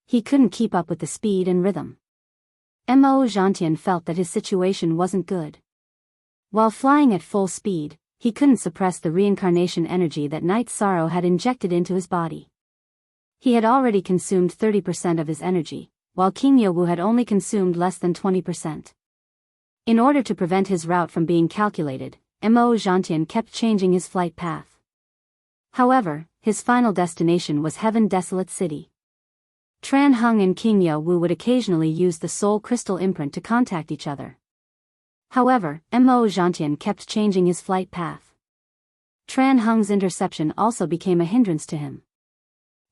He couldn't keep up with the speed and rhythm. Mo Zhantian felt that his situation wasn't good. While flying at full speed, he couldn't suppress the reincarnation energy that Night Sorrow had injected into his body. He had already consumed 30% of his energy, while King Yewu had only consumed less than 20%. In order to prevent his route from being calculated, Mo Zhantian kept changing his flight path. However, his final destination was Heaven Desolate City. Tran Hung and King Yewu would occasionally use the soul crystal imprint to contact each other. However, Mo Zhantian kept changing his flight path. Tran Hung's interception also became a hindrance to him.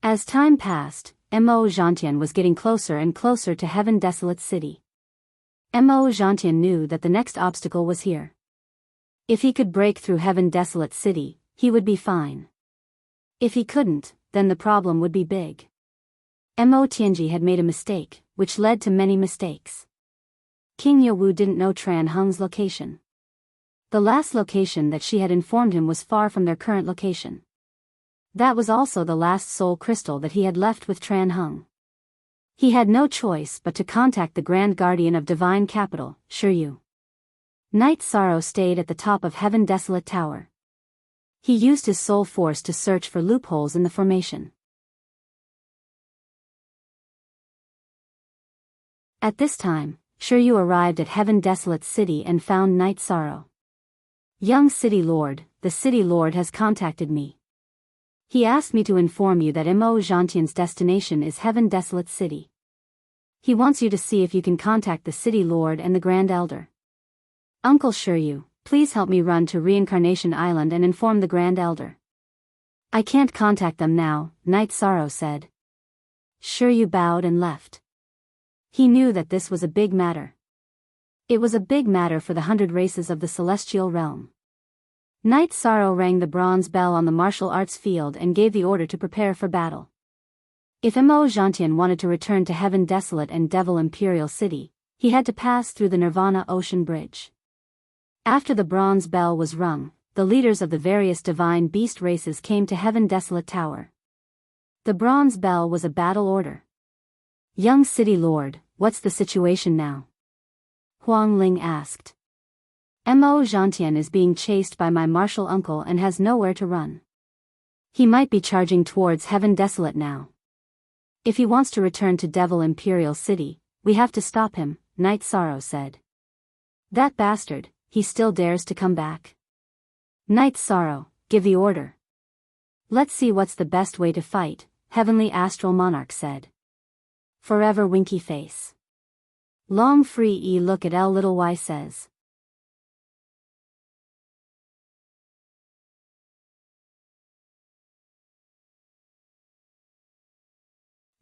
As time passed, Mo Zhantian was getting closer and closer to Heaven Desolate City. Mo Zhantian knew that the next obstacle was here. If he could break through Heaven Desolate City, he would be fine. If he couldn't, then the problem would be big. Mo Tianji had made a mistake, which led to many mistakes. King Yewu didn't know Tran Hung's location. The last location that she had informed him was far from their current location. That was also the last soul crystal that he had left with Tran Hung. He had no choice but to contact the Grand Guardian of Divine Capital, Shiryu. Night Sorrow stayed at the top of Heaven Desolate Tower. He used his soul force to search for loopholes in the formation. At this time, Shiryu arrived at Heaven Desolate City and found Night Sorrow. Young City Lord, the City Lord has contacted me. He asked me to inform you that Mo Zhantian's destination is Heaven Desolate City. He wants you to see if you can contact the City Lord and the Grand Elder. Uncle Shiryu, please help me run to Reincarnation Island and inform the Grand Elder. I can't contact them now, Night Sorrow said. Shiryu bowed and left. He knew that this was a big matter. It was a big matter for the 100 races of the celestial realm. Night Sorrow rang the bronze bell on the martial arts field and gave the order to prepare for battle. If Mo Zhantian wanted to return to Heaven Desolate and Devil Imperial City, he had to pass through the Nirvana Ocean Bridge. After the bronze bell was rung, the leaders of the various divine beast races came to Heaven Desolate Tower. The bronze bell was a battle order. Young City Lord, what's the situation now? Huang Ling asked. Mo Zhantian is being chased by my martial uncle and has nowhere to run. He might be charging towards Heaven Desolate now. If he wants to return to Devil Imperial City, we have to stop him, Night Sorrow said. That bastard, he still dares to come back. Night Sorrow, give the order. Let's see what's the best way to fight, Heavenly Astral Monarch said. Forever Winky Face. Long Free E look at L little Y says.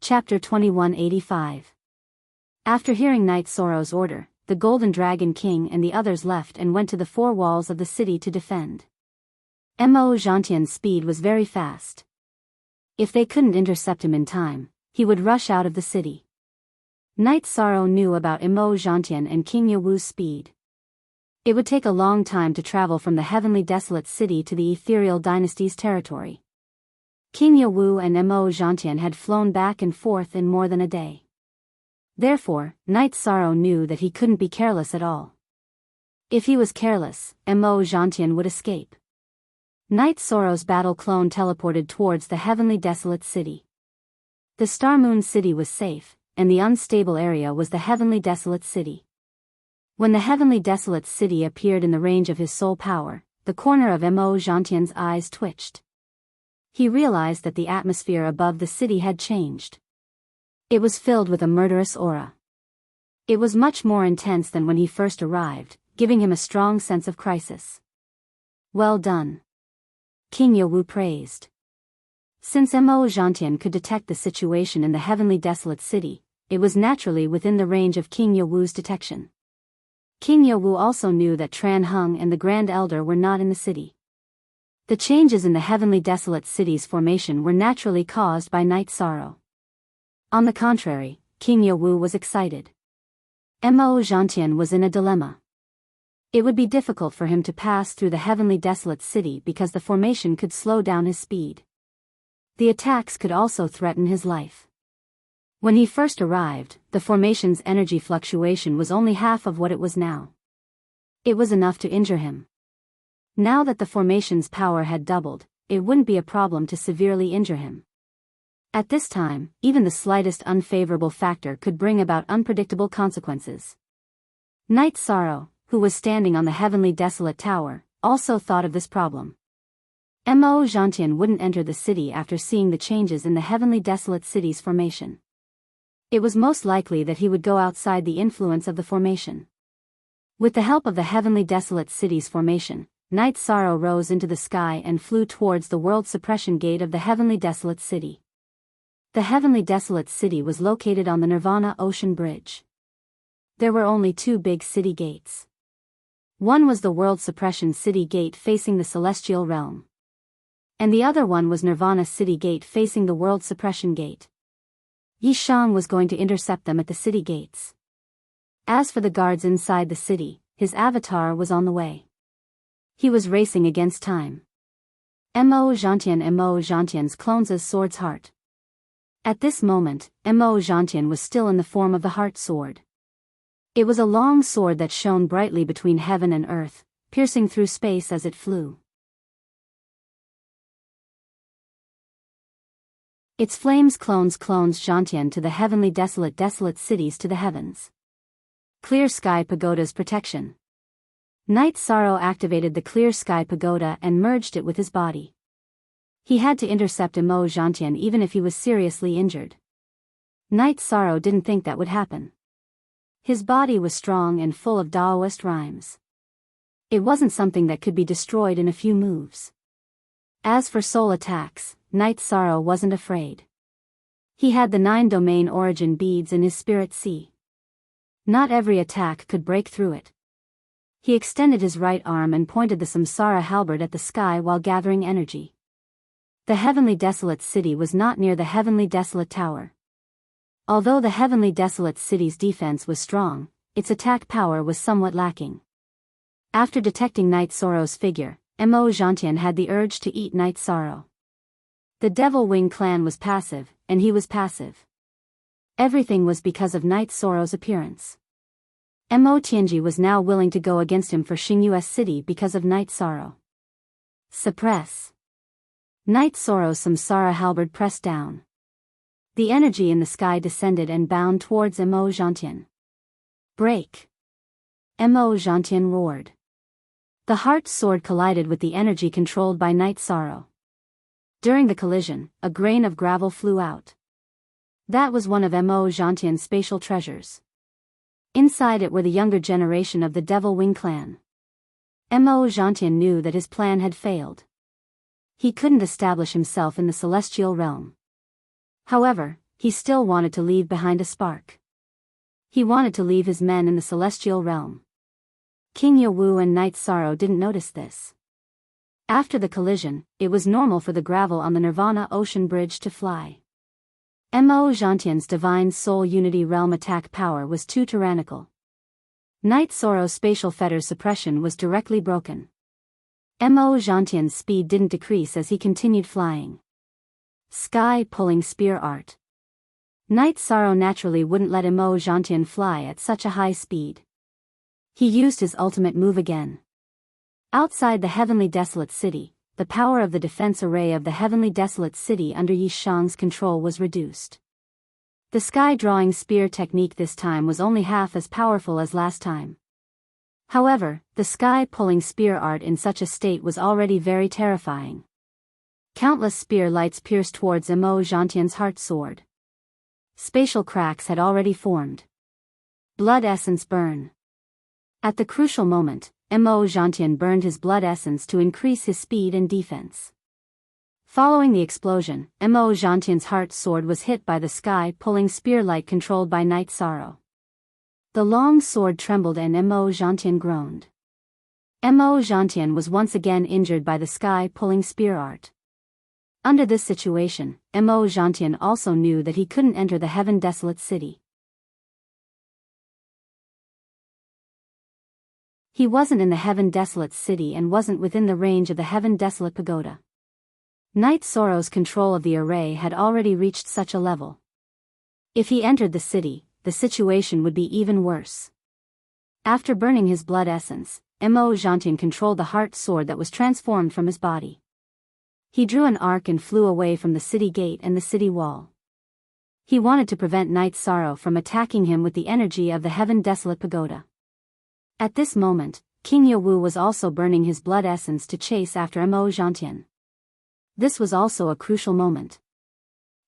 Chapter 2185. After hearing Night Sorrow's order, the Golden Dragon King and the others left and went to the 4 walls of the city to defend. Mo Zhantian's speed was very fast. If they couldn't intercept him in time, he would rush out of the city. Night Sorrow knew about Enchanting and King Yawu's speed. It would take a long time to travel from the heavenly desolate city to the ethereal dynasty's territory. King Yawu and Enchanting had flown back and forth in more than a day. Therefore, Night Sorrow knew that he couldn't be careless at all. If he was careless, Enchanting would escape. Night Sorrow's battle clone teleported towards the heavenly desolate city. The Star Moon City was safe, and the unstable area was the heavenly desolate city. When the heavenly desolate city appeared in the range of his soul power, the corner of Enchanting's eyes twitched. He realized that the atmosphere above the city had changed. It was filled with a murderous aura. It was much more intense than when he first arrived, giving him a strong sense of crisis. Well done, King Yawu praised. Since Enchanting could detect the situation in the heavenly desolate city, it was naturally within the range of King Yawu's detection. King Yawu also knew that Tran Hung and the Grand Elder were not in the city. The changes in the heavenly desolate city's formation were naturally caused by Night Sorrow. On the contrary, King Yawu was excited. Enchanting was in a dilemma. It would be difficult for him to pass through the heavenly desolate city because the formation could slow down his speed. The attacks could also threaten his life. When he first arrived, the formation's energy fluctuation was only half of what it was now. It was enough to injure him. Now that the formation's power had doubled, it wouldn't be a problem to severely injure him. At this time, even the slightest unfavorable factor could bring about unpredictable consequences. Night Sorrow, who was standing on the heavenly desolate tower, also thought of this problem. Enchanting wouldn't enter the city after seeing the changes in the heavenly desolate city's formation. It was most likely that he would go outside the influence of the formation. With the help of the heavenly desolate city's formation, Night Sorrow rose into the sky and flew towards the world suppression gate of the heavenly desolate city. The heavenly desolate city was located on the Nirvana Ocean Bridge. There were only two big city gates. One was the World Suppression City Gate facing the Celestial Realm. And the other one was Nirvana City Gate facing the World Suppression Gate. Yi Shang was going to intercept them at the city gates. As for the guards inside the city, his avatar was on the way. He was racing against time. Enchanting's clone's sword's heart. At this moment, Enchanting was still in the form of the heart sword. It was a long sword that shone brightly between heaven and earth, piercing through space as it flew. Its flames clones Shantian to the heavenly desolate cities to the heavens. Clear Sky Pagoda's protection. Night Sorrow activated the Clear Sky Pagoda and merged it with his body. He had to intercept Enchanting even if he was seriously injured. Night Sorrow didn't think that would happen. His body was strong and full of Taoist rhymes. It wasn't something that could be destroyed in a few moves. As for soul attacks, Night Sorrow wasn't afraid. He had the 9 domain origin beads in his spirit sea. Not every attack could break through it. He extended his right arm and pointed the Samsara halberd at the sky while gathering energy. The heavenly desolate city was not near the heavenly desolate tower. Although the heavenly desolate city's defense was strong, its attack power was somewhat lacking. After detecting Night Sorrow's figure, Enchanting had the urge to eat Night Sorrow. The Devil Wing clan was passive, and he was passive. Everything was because of Night Sorrow's appearance. Tianji was now willing to go against him for Xingyu's city because of Night Sorrow. Suppress. Night Sorrow's Samsara halberd pressed down. The energy in the sky descended and bound towards Enchanting. Break. Enchanting roared. The heart sword collided with the energy controlled by Night Sorrow. During the collision, a grain of gravel flew out. That was one of Enchanting's spatial treasures. Inside it were the younger generation of the Devil Wing clan. Enchanting knew that his plan had failed. He couldn't establish himself in the celestial realm. However, he still wanted to leave behind a spark. He wanted to leave his men in the celestial realm. King Yawu and Night Sorrow didn't notice this. After the collision, it was normal for the gravel on the Nirvana Ocean Bridge to fly. Mo Gentian's divine soul unity realm attack power was too tyrannical. Night Sorrow's spatial fetters suppression was directly broken. Mo Gentian's speed didn't decrease as he continued flying. Sky pulling spear art. Night Sorrow naturally wouldn't let Mo Gentian fly at such a high speed. He used his ultimate move again. Outside the Heavenly Desolate City, the power of the defense array of the Heavenly Desolate City under Yi Shang's control was reduced. The sky-drawing spear technique this time was only half as powerful as last time. However, the sky-pulling spear art in such a state was already very terrifying. Countless spear lights pierced towards Mo Gentian's heart sword. Spatial cracks had already formed. Blood essence burn. At the crucial moment, Mo Gentian burned his blood essence to increase his speed and defense. Following the explosion, Mo Gentian's heart sword was hit by the sky-pulling spear light controlled by Night Sorrow. The long sword trembled and Mo Gentian groaned. Mo Gentian was once again injured by the sky-pulling spear art. Under this situation, Mo Gentian also knew that he couldn't enter the Heaven Desolate City. He wasn't in the Heaven Desolate City and wasn't within the range of the Heaven Desolate Pagoda. Night Sorrow's control of the array had already reached such a level. If he entered the city, the situation would be even worse. After burning his blood essence, Mo Gentian controlled the heart sword that was transformed from his body. He drew an arc and flew away from the city gate and the city wall. He wanted to prevent Night Sorrow from attacking him with the energy of the Heaven Desolate Pagoda. At this moment, King Yawu was also burning his blood essence to chase after Mo Gentian. This was also a crucial moment.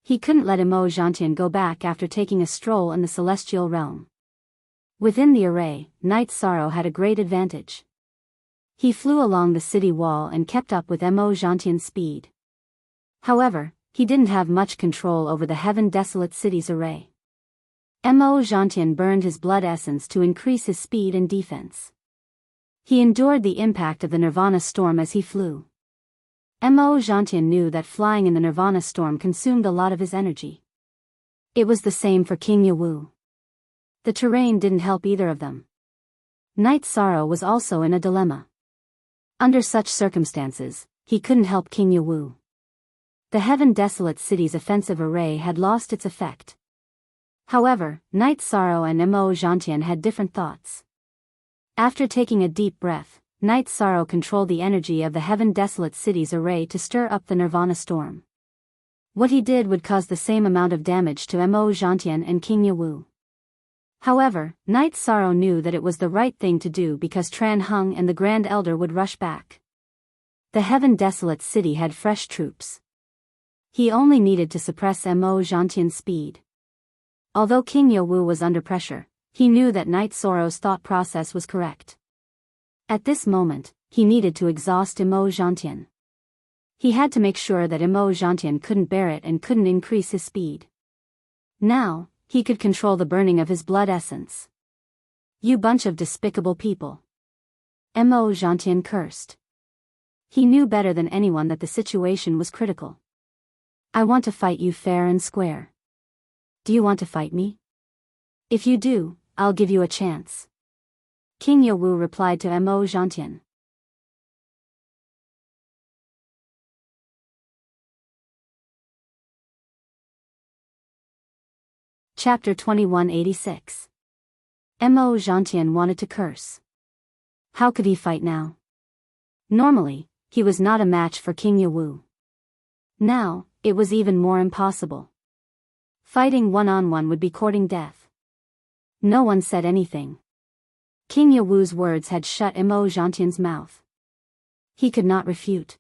He couldn't let Mo Gentian go back after taking a stroll in the celestial realm. Within the array, Night Sorrow had a great advantage. He flew along the city wall and kept up with Mo Gentian's speed. However, he didn't have much control over the Heaven Desolate City's array. Mo Gentian burned his blood essence to increase his speed and defense. He endured the impact of the Nirvana storm as he flew. Mo Gentian knew that flying in the Nirvana storm consumed a lot of his energy. It was the same for King Yawu. The terrain didn't help either of them. Night Sorrow was also in a dilemma. Under such circumstances, he couldn't help King Yawu. The Heaven Desolate City's offensive array had lost its effect. However, Night Sorrow and Mo Gentian had different thoughts. After taking a deep breath, Night Sorrow controlled the energy of the Heaven Desolate City's array to stir up the Nirvana storm. What he did would cause the same amount of damage to Mo Gentian and King Yawu. However, Night Sorrow knew that it was the right thing to do because Tran Hung and the Grand Elder would rush back. The Heaven Desolate City had fresh troops. He only needed to suppress Mo Gentian's speed. Although King Yawu was under pressure, he knew that Night Sorrow's thought process was correct. At this moment, he needed to exhaust Mo Gentian. He had to make sure that Mo Gentian couldn't bear it and couldn't increase his speed. Now, he could control the burning of his blood essence. "You bunch of despicable people." Mo Gentian cursed. He knew better than anyone that the situation was critical. "I want to fight you fair and square. Do you want to fight me? If you do, I'll give you a chance." King Yawu replied to Mo Gentian. Chapter 2186. Mo Gentian wanted to curse. How could he fight now? Normally, he was not a match for King Yawu. Now, it was even more impossible. Fighting one-on-one would be courting death. No one said anything. King Yawu's words had shut Mo Gentian's mouth. He could not refute.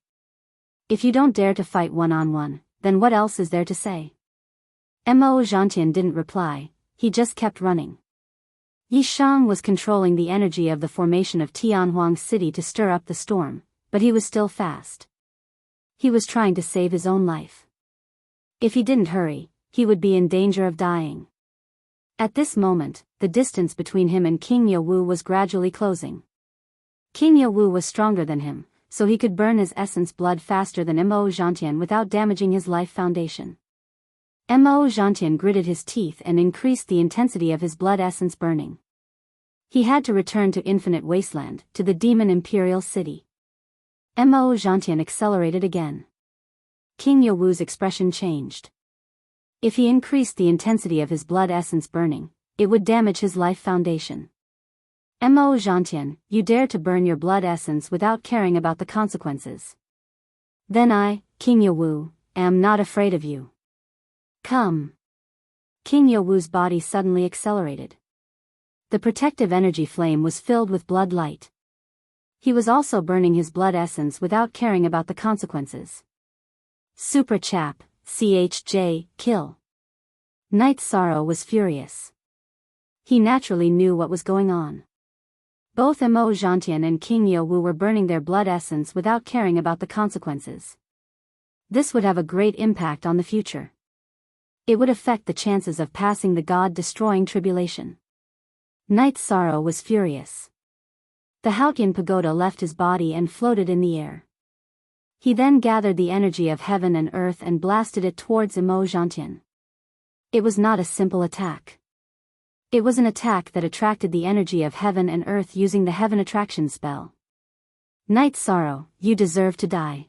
If you don't dare to fight one-on-one, then what else is there to say? Mo Gentian didn't reply, he just kept running. Yi Shang was controlling the energy of the formation of Tianhuang City to stir up the storm, but he was still fast. He was trying to save his own life. If he didn't hurry, he would be in danger of dying. At this moment, the distance between him and King Yawu was gradually closing. King Yawu was stronger than him, so he could burn his essence blood faster than Mo Gentian without damaging his life foundation. Mo Zhantian gritted his teeth and increased the intensity of his blood essence burning. He had to return to Infinite Wasteland, to the Demon Imperial City. Mo Zhantian accelerated again. King Yowu's expression changed. If he increased the intensity of his blood essence burning, it would damage his life foundation. Mo Zhantian, you dare to burn your blood essence without caring about the consequences. Then I, King Yowu, am not afraid of you. Come. King Yowu's body suddenly accelerated. The protective energy flame was filled with blood light. He was also burning his blood essence without caring about the consequences. Super Chap, CHJ, kill. Knight Sorrow was furious. He naturally knew what was going on. Both Mo Zhantian and King Yowu were burning their blood essence without caring about the consequences. This would have a great impact on the future. It would affect the chances of passing the God-destroying tribulation. Knight Sorrow was furious. The Haotian pagoda left his body and floated in the air. He then gathered the energy of heaven and earth and blasted it towards Mo Zhantian. It was not a simple attack. It was an attack that attracted the energy of heaven and earth using the heaven attraction spell. Knight Sorrow, you deserve to die.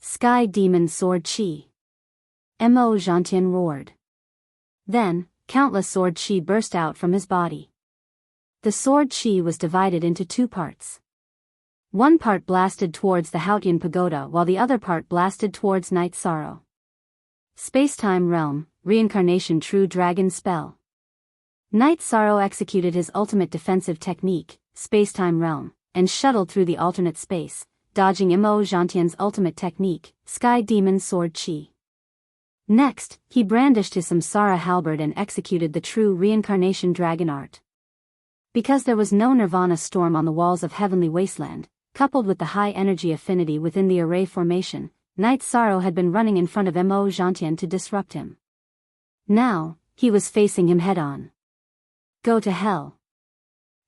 Sky Demon Sword Chi. Mo Zhantian roared. Then, countless sword chi burst out from his body. The sword chi was divided into two parts. One part blasted towards the Haotian pagoda while the other part blasted towards Knight Sorrow. Space-time realm, reincarnation true dragon spell. Knight Sorrow executed his ultimate defensive technique, space-time realm, and shuttled through the alternate space, dodging Mo Zhantian's ultimate technique, Sky Demon Sword Chi. Next, he brandished his Samsara halberd and executed the true reincarnation dragon art. Because there was no nirvana storm on the walls of Heavenly Wasteland, coupled with the high energy affinity within the array formation, Knight Sorrow had been running in front of Mo Zhantian to disrupt him. Now, he was facing him head-on. Go to hell.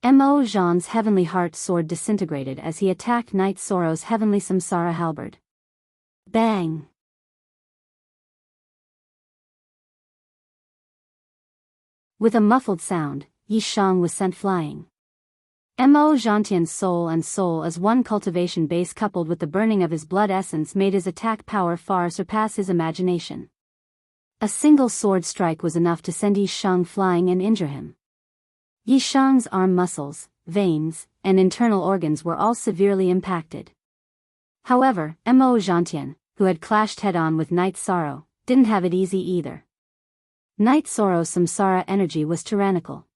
Mo Zhan's heavenly heart sword disintegrated as he attacked Knight Sorrow's heavenly Samsara halberd. Bang! With a muffled sound, Yi Shang was sent flying. Mo Zhantian's soul and soul as one cultivation base coupled with the burning of his blood essence made his attack power far surpass his imagination. A single sword strike was enough to send Yi Shang flying and injure him. Yi Shang's arm muscles, veins, and internal organs were all severely impacted. However, Mo Zhantian, who had clashed head-on with Knight Sorrow, didn't have it easy either. Knight Sorrow's Samsara energy was tyrannical.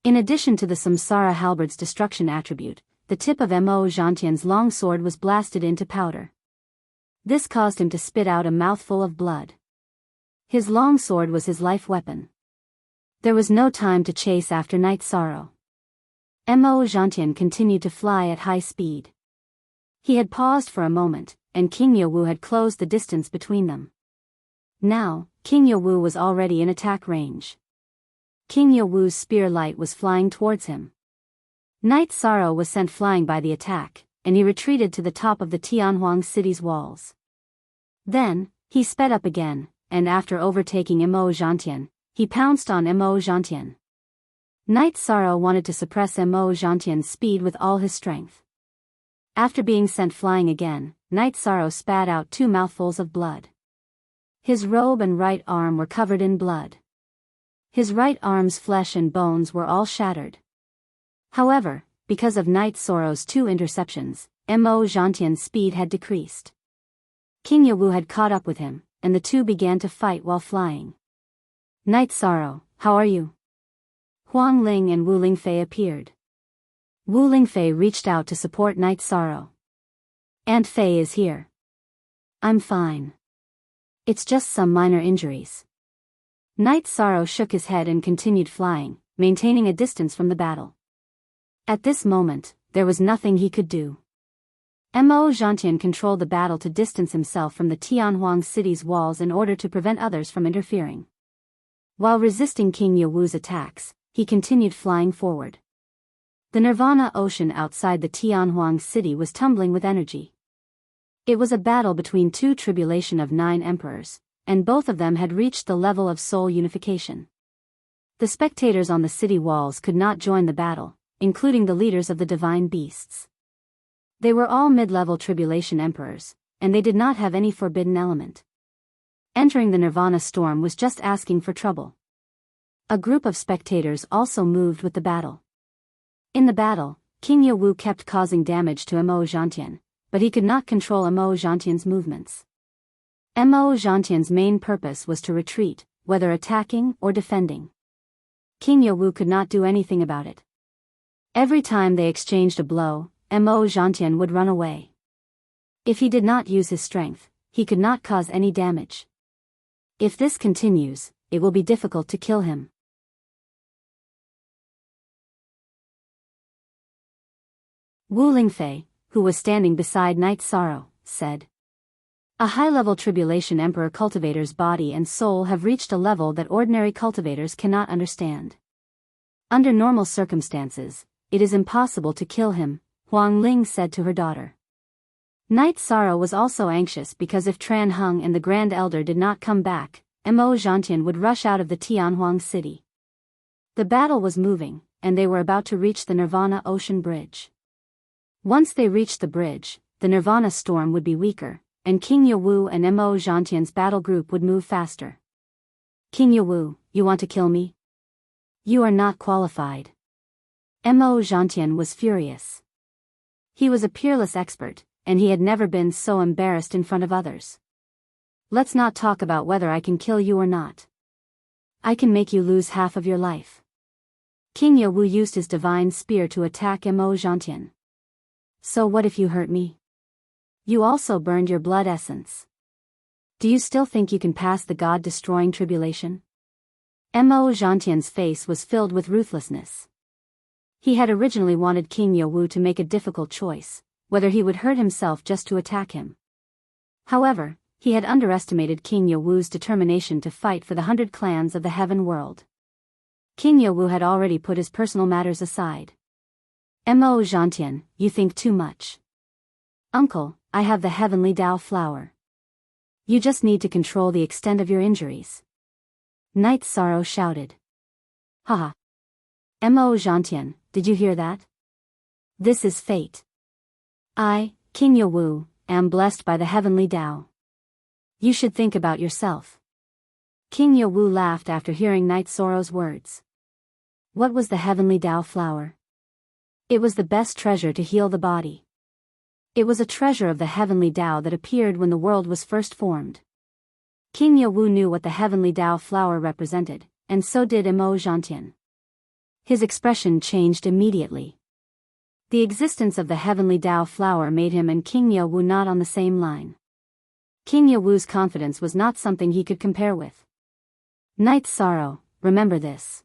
In addition to the Samsara halberd's destruction attribute, the tip of Mo Zhantian's long sword was blasted into powder. This caused him to spit out a mouthful of blood. His long sword was his life weapon. There was no time to chase after Knight Sorrow. Mo Zhantian continued to fly at high speed. He had paused for a moment, and King Yowu had closed the distance between them. Now, King Yowu was already in attack range. King Yowu's spear light was flying towards him. Knight Sorrow was sent flying by the attack, and he retreated to the top of the Tianhuang city's walls. Then, he sped up again, and after overtaking Mo Zhantian, he pounced on Mo Zhantian. Knight Sorrow wanted to suppress Mo Zhantian's speed with all his strength. After being sent flying again, Knight Sorrow spat out 2 mouthfuls of blood. His robe and right arm were covered in blood. His right arm's flesh and bones were all shattered. However, because of Knight Sorrow's 2 interceptions, Mo Zhantian's speed had decreased. King Yowu had caught up with him, and the two began to fight while flying. Knight Sorrow, how are you? Huang Ling and Wu Lingfei appeared. Wu Lingfei reached out to support Knight Sorrow. Aunt Fei is here. I'm fine. It's just some minor injuries. Knight Sorrow shook his head and continued flying, maintaining a distance from the battle. At this moment, there was nothing he could do. Mo Zhantian controlled the battle to distance himself from the Tianhuang city's walls in order to prevent others from interfering. While resisting King Yowu's attacks, he continued flying forward. The Nirvana ocean outside the Tianhuang city was tumbling with energy. It was a battle between 2 tribulation of 9 emperors, and both of them had reached the level of soul unification. The spectators on the city walls could not join the battle, including the leaders of the divine beasts. They were all mid-level tribulation emperors, and they did not have any forbidden element. Entering the Nirvana storm was just asking for trouble. A group of spectators also moved with the battle. In the battle, King Yawu kept causing damage to Mo Zhantian, but he could not control Mo Zhantian's movements. Mo Zhantian's main purpose was to retreat, whether attacking or defending. King Yawu could not do anything about it. Every time they exchanged a blow, Mo Zhantian would run away. If he did not use his strength, he could not cause any damage. If this continues, it will be difficult to kill him. Wu Lingfei, who was standing beside Night Sorrow, said, "A high-level tribulation emperor cultivator's body and soul have reached a level that ordinary cultivators cannot understand. Under normal circumstances, it is impossible to kill him," Huang Ling said to her daughter. Night Sorrow was also anxious because if Tran Hung and the Grand Elder did not come back, Mo Zhantian would rush out of the Tianhuang city. The battle was moving, and they were about to reach the Nirvana Ocean Bridge. Once they reached the bridge, the Nirvana storm would be weaker, and King Yawu and Mo Zhantian's battle group would move faster. "King Yawu, you want to kill me? You are not qualified." Mo Zhantian was furious. He was a peerless expert, and he had never been so embarrassed in front of others. "Let's not talk about whether I can kill you or not. I can make you lose half of your life." King Yawu used his divine spear to attack Mo Zhantian. "So what if you hurt me? You also burned your blood essence. Do you still think you can pass the god-destroying tribulation?" Mo Zhantian's face was filled with ruthlessness. He had originally wanted King Yawu to make a difficult choice, whether he would hurt himself just to attack him. However, he had underestimated King Yawu's determination to fight for the 100 clans of the heaven world. King Yawu had already put his personal matters aside. "Mo Zhantian, you think too much. Uncle, I have the heavenly Tao flower. You just need to control the extent of your injuries." Night Sorrow shouted. "Haha. Mo Zhantian, did you hear that? This is fate. I, King Yawu, am blessed by the heavenly Tao. You should think about yourself." King Yawu laughed after hearing Night Sorrow's words. What was the heavenly Tao flower? It was the best treasure to heal the body. It was a treasure of the heavenly Tao that appeared when the world was first formed. King Yawu knew what the heavenly Tao flower represented, and so did Mo Zhantian. His expression changed immediately. The existence of the heavenly Tao flower made him and King Yawu not on the same line. King Yawu's confidence was not something he could compare with. "Night Sorrow, remember this.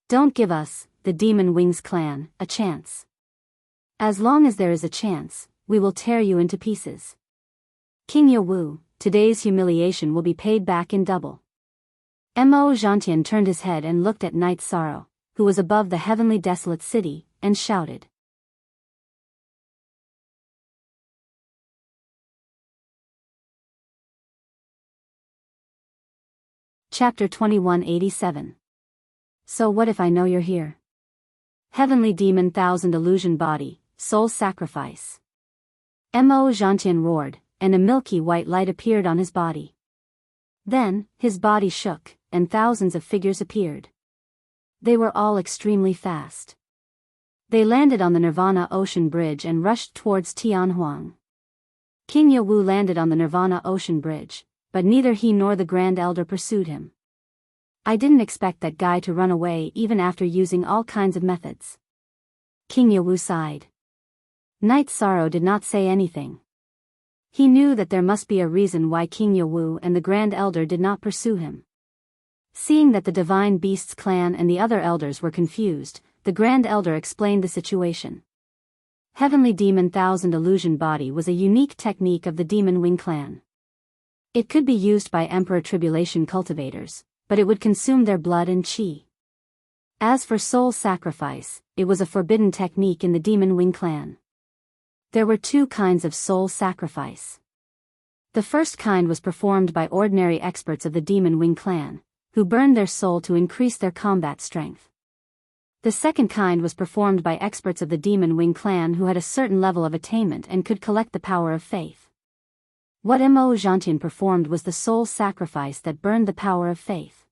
Don't give us, the Demon Wings clan, a chance. As long as there is a chance, we will tear you into pieces. King Yawu, today's humiliation will be paid back in double." Mo Zhantian turned his head and looked at Night Sorrow, who was above the heavenly desolate city, and shouted. Chapter 2187. So what if I know you're here? Heavenly Demon Thousand Illusion Body, Soul Sacrifice. Mo Zhantian roared, and a milky white light appeared on his body. Then, his body shook, and thousands of figures appeared. They were all extremely fast. They landed on the Nirvana Ocean Bridge and rushed towards Tianhuang. King Yawu landed on the Nirvana Ocean Bridge, but neither he nor the Grand Elder pursued him. "I didn't expect that guy to run away even after using all kinds of methods." King Yawu sighed. Night Sorrow did not say anything. He knew that there must be a reason why King Yawu and the Grand Elder did not pursue him. Seeing that the Divine Beasts clan and the other elders were confused, the Grand Elder explained the situation. Heavenly Demon Thousand Illusion Body was a unique technique of the Demon Wing clan. It could be used by Emperor Tribulation cultivators, but it would consume their blood and chi. As for soul sacrifice, it was a forbidden technique in the Demon Wing clan. There were two kinds of soul sacrifice. The first kind was performed by ordinary experts of the Demon Wing clan, who burned their soul to increase their combat strength. The second kind was performed by experts of the Demon Wing clan who had a certain level of attainment and could collect the power of faith. What Enchanting performed was the soul sacrifice that burned the power of faith.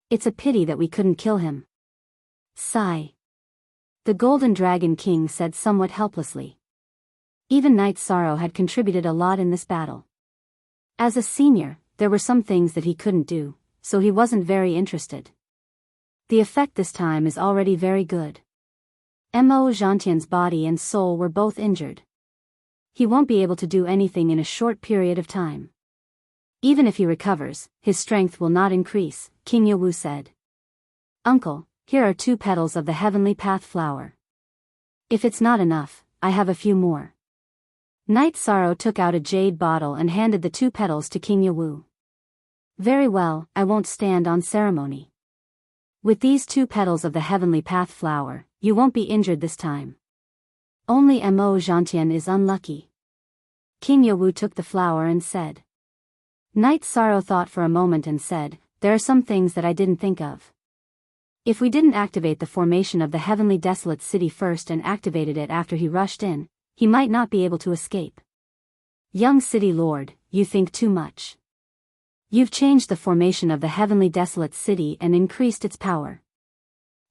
It's a pity that we couldn't kill him. Sigh. The Golden Dragon King said somewhat helplessly. Even Knight Sorrow had contributed a lot in this battle. As a senior, there were some things that he couldn't do, so he wasn't very interested. The effect this time is already very good. Enchanting's body and soul were both injured. He won't be able to do anything in a short period of time. Even if he recovers, his strength will not increase, King Yawu said. Uncle, here are 2 petals of the Heavenly Path flower. If it's not enough, I have a few more. Knight Sorrow took out a jade bottle and handed the 2 petals to King Yawu. Very well, I won't stand on ceremony. With these 2 petals of the Heavenly Path flower, you won't be injured this time. Only Enchanting is unlucky. King Yawu took the flower and said. Knight Sorrow thought for a moment and said, there are some things that I didn't think of. If we didn't activate the formation of the Heavenly Desolate City first and activated it after he rushed in, he might not be able to escape. Young City Lord, you think too much. You've changed the formation of the Heavenly Desolate City and increased its power.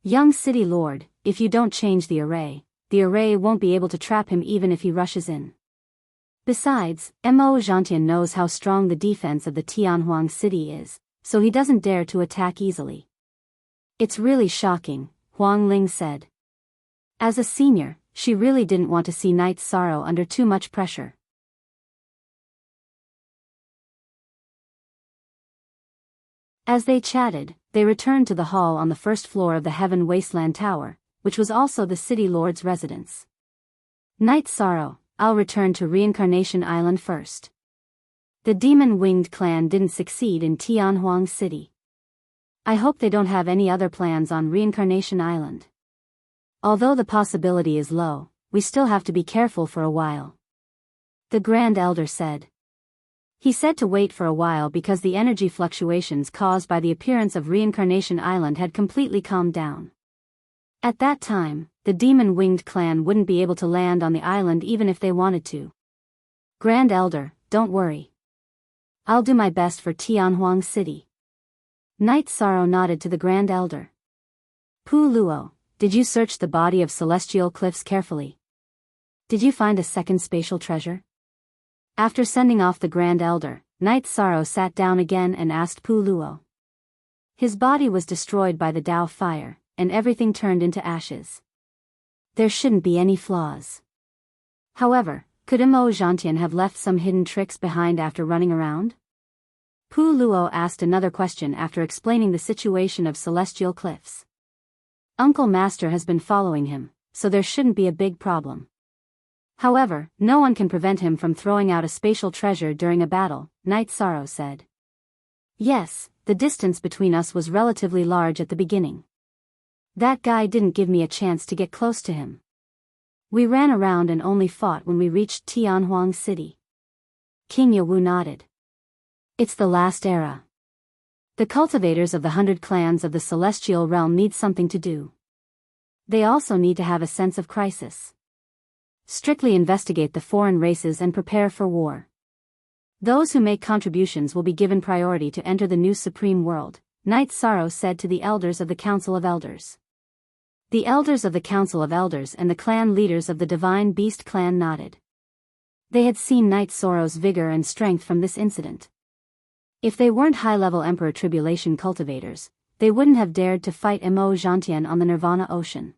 Young City Lord, if you don't change the array won't be able to trap him even if he rushes in. Besides, Enchanting knows how strong the defense of the Tianhuang City is, so he doesn't dare to attack easily. It's really shocking, Huang Ling said. As a senior, she really didn't want to see Knight Sorrow under too much pressure. As they chatted, they returned to the hall on the first floor of the Heaven Wasteland Tower, which was also the City Lord's residence. Knight Sorrow, I'll return to Reincarnation Island first. The Demon-Winged clan didn't succeed in Tianhuang City. I hope they don't have any other plans on Reincarnation Island. Although the possibility is low, we still have to be careful for a while. The Grand Elder said. He said to wait for a while because the energy fluctuations caused by the appearance of Reincarnation Island had completely calmed down. At that time, the Demon-Winged clan wouldn't be able to land on the island even if they wanted to. Grand Elder, don't worry. I'll do my best for Tianhuang City. Knight Sorrow nodded to the Grand Elder. Pu Luo, did you search the body of Celestial Cliffs carefully? Did you find a second spatial treasure? After sending off the Grand Elder, Knight Sorrow sat down again and asked Pu Luo. His body was destroyed by the Dao fire, and everything turned into ashes. There shouldn't be any flaws. However, could Enchanting have left some hidden tricks behind after running around? Pu Luo asked another question after explaining the situation of Celestial Cliffs. Uncle Master has been following him, so there shouldn't be a big problem. However, no one can prevent him from throwing out a spatial treasure during a battle, Knight Sorrow said. Yes, the distance between us was relatively large at the beginning. That guy didn't give me a chance to get close to him. We ran around and only fought when we reached Tianhuang City. King Yawu nodded. It's the last era. The cultivators of the 100 clans of the Celestial Realm need something to do. They also need to have a sense of crisis. Strictly investigate the foreign races and prepare for war. Those who make contributions will be given priority to enter the new Supreme World, Knight Sorrow said to the elders of the Council of Elders. The elders of the Council of Elders and the clan leaders of the Divine Beast clan nodded. They had seen Knight Sorrow's vigor and strength from this incident. If they weren't high-level Emperor Tribulation cultivators, they wouldn't have dared to fight Enchanting on the Nirvana Ocean.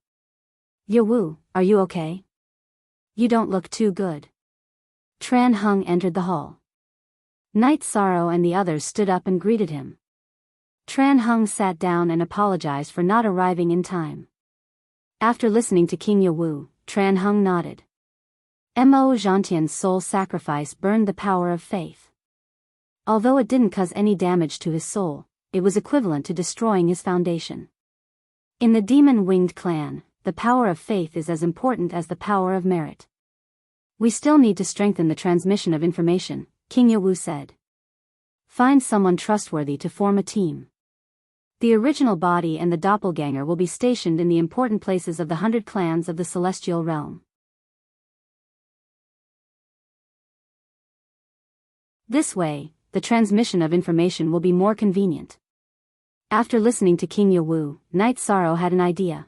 Yawu, are you okay? You don't look too good. Tran Hung entered the hall. Knight Sorrow and the others stood up and greeted him. Tran Hung sat down and apologized for not arriving in time. After listening to King Yawu, Tran Hung nodded. Enchanting's soul sacrifice burned the power of faith. Although it didn't cause any damage to his soul, it was equivalent to destroying his foundation. In the Demon-Winged clan, the power of faith is as important as the power of merit. We still need to strengthen the transmission of information, King Yawu said. Find someone trustworthy to form a team. The original body and the doppelganger will be stationed in the important places of the 100 clans of the celestial realm. This way, the transmission of information will be more convenient. After listening to King Yawu, Knight Sorrow had an idea.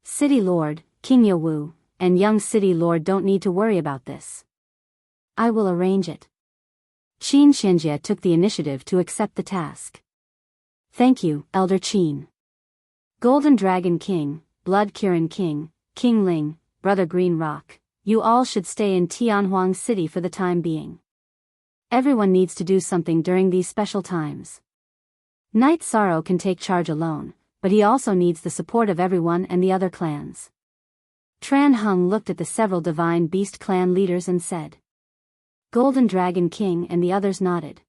City Lord, King Yawu, and young City Lord don't need to worry about this. I will arrange it. Qin Shenjie took the initiative to accept the task. Thank you, Elder Qin. Golden Dragon King, Blood Kirin King, King Ling, Brother Green Rock, you all should stay in Tianhuang City for the time being. Everyone needs to do something during these special times. Knight Sorrow can take charge alone, but he also needs the support of everyone and the other clans. Tran Hung looked at the several Divine Beast clan leaders and said. Golden Dragon King and the others nodded.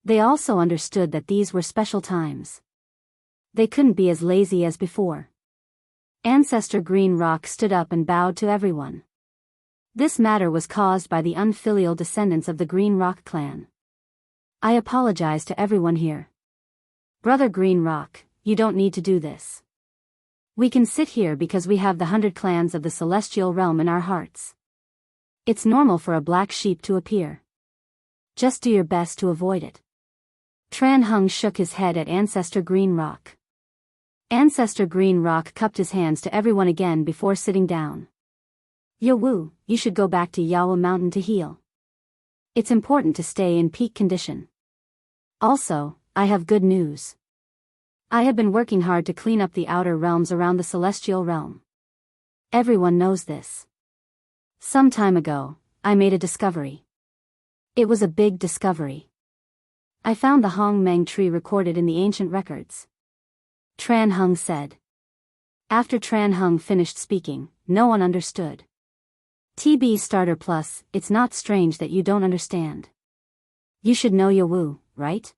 They also understood that these were special times. They couldn't be as lazy as before. Ancestor Green Rock stood up and bowed to everyone. This matter was caused by the unfilial descendants of the Green Rock clan. I apologize to everyone here. Brother Green Rock, you don't need to do this. We can sit here because we have the 100 clans of the celestial realm in our hearts. It's normal for a black sheep to appear. Just do your best to avoid it. Tran Hung shook his head at Ancestor Green Rock. Ancestor Green Rock cupped his hands to everyone again before sitting down. Yawu, you should go back to Yawa Mountain to heal. It's important to stay in peak condition. Also, I have good news. I have been working hard to clean up the outer realms around the celestial realm. Everyone knows this. Some time ago, I made a discovery. It was a big discovery. I found the Hong Meng tree recorded in the ancient records. Tran Hung said. After Tran Hung finished speaking, no one understood. TB Starter Plus, it's not strange that you don't understand. You should know Yawu, right?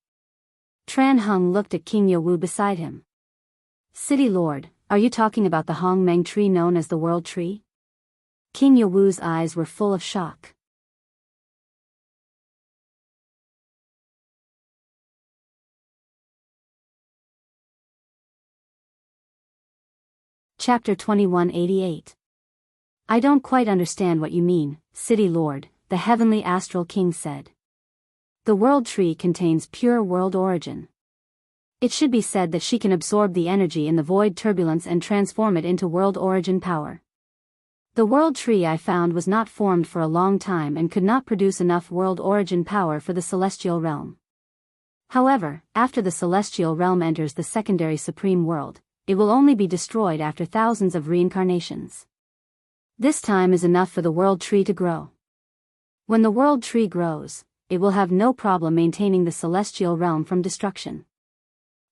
Tran Hung looked at King Yawu beside him. City Lord, are you talking about the Hong Meng tree known as the World Tree? King Yawu's eyes were full of shock. Chapter 2188. I don't quite understand what you mean, City Lord, the Heavenly Astral King said. The World Tree contains pure world origin. It should be said that she can absorb the energy in the void turbulence and transform it into world origin power. The World Tree I found was not formed for a long time and could not produce enough world origin power for the celestial realm. However, after the celestial realm enters the secondary supreme world, it will only be destroyed after thousands of reincarnations. This time is enough for the World Tree to grow. When the World Tree grows, it will have no problem maintaining the celestial realm from destruction.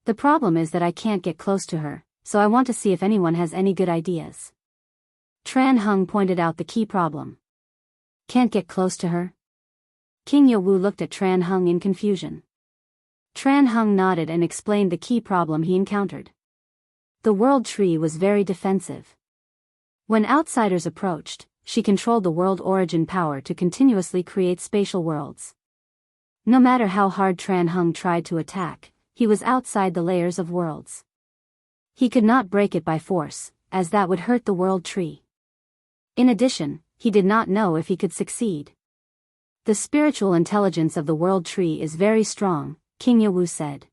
The problem is that I can't get close to her, so I want to see if anyone has any good ideas. Tran Hung pointed out the key problem. Can't get close to her? King Yawu looked at Tran Hung in confusion. Tran Hung nodded and explained the key problem he encountered. The World Tree was very defensive. When outsiders approached, she controlled the world origin power to continuously create spatial worlds. No matter how hard Tran Hung tried to attack, he was outside the layers of worlds. He could not break it by force, as that would hurt the World Tree. In addition, he did not know if he could succeed. The spiritual intelligence of the World Tree is very strong, King Yawu said.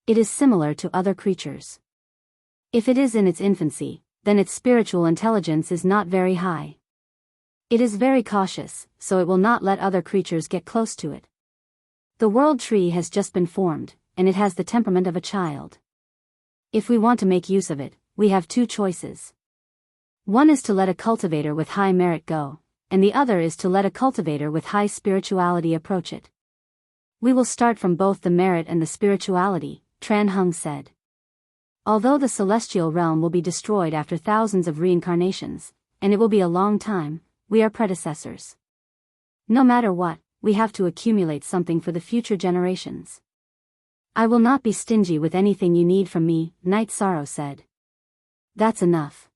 It is similar to other creatures. If it is in its infancy, then its spiritual intelligence is not very high. It is very cautious, so it will not let other creatures get close to it. The World Tree has just been formed, and it has the temperament of a child. If we want to make use of it, we have two choices. One is to let a cultivator with high merit go, and the other is to let a cultivator with high spirituality approach it. We will start from both the merit and the spirituality, Tran Hung said. Although the celestial realm will be destroyed after thousands of reincarnations, and it will be a long time, we are predecessors. No matter what, we have to accumulate something for the future generations. I will not be stingy with anything you need from me, Knight Sorrow said. That's enough.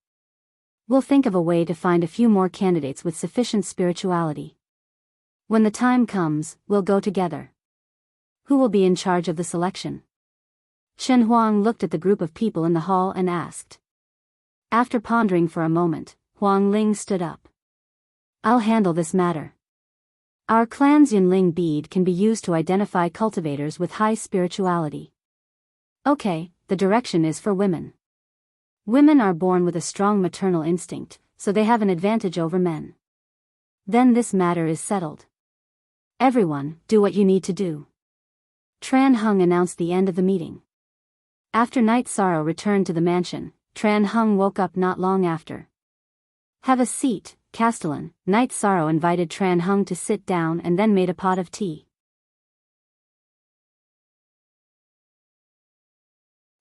We'll think of a way to find a few more candidates with sufficient spirituality. When the time comes, we'll go together. Who will be in charge of the selection? Shen Huang looked at the group of people in the hall and asked. After pondering for a moment, Huang Ling stood up. I'll handle this matter. Our clan's Yunling bead can be used to identify cultivators with high spirituality. Okay, the direction is for women. Women are born with a strong maternal instinct, so they have an advantage over men. Then this matter is settled. Everyone, do what you need to do. Tran Hung announced the end of the meeting. After Night Sorrow returned to the mansion, Tran Hung woke up not long after. Have a seat, Castellan. Night Sorrow invited Tran Hung to sit down and then made a pot of tea.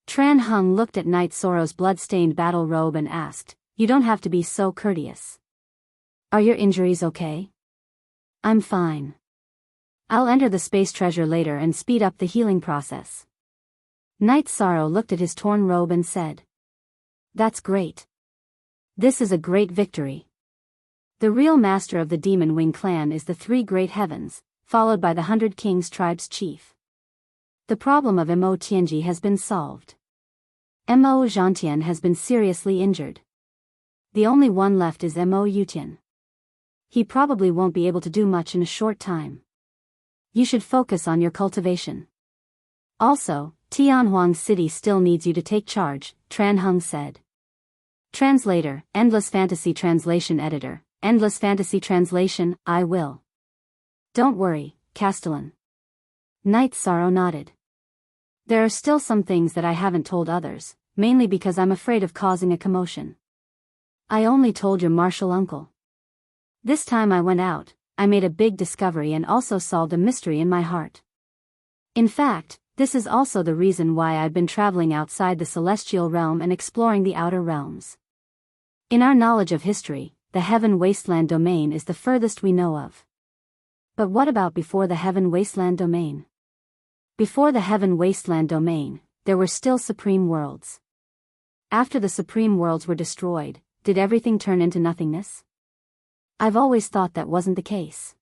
Tran Hung looked at Night Sorrow's blood-stained battle robe and asked, You don't have to be so courteous. Are your injuries okay? I'm fine. I'll enter the space treasure later and speed up the healing process. Night Sorrow looked at his torn robe and said. That's great. This is a great victory. The real master of the Demon Wing clan is the Three Great Heavens, followed by the 100 Kings tribe's chief. The problem of Mo Tianji has been solved. Mo Zhantian has been seriously injured. The only one left is Mo Yutian. He probably won't be able to do much in a short time. You should focus on your cultivation. Also, Tianhuang City still needs you to take charge, Tran Hung said. Translator, Endless Fantasy Translation Editor, Endless Fantasy Translation, I will. Don't worry, Castellan. Night Sorrow nodded. There are still some things that I haven't told others, mainly because I'm afraid of causing a commotion. I only told your martial uncle. This time I went out, I made a big discovery and also solved a mystery in my heart. In fact, this is also the reason why I've been traveling outside the celestial realm and exploring the outer realms. In our knowledge of history, the Heaven Wasteland domain is the furthest we know of. But what about before the Heaven Wasteland domain? Before the Heaven Wasteland domain, there were still supreme worlds. After the supreme worlds were destroyed, did everything turn into nothingness? I've always thought that wasn't the case.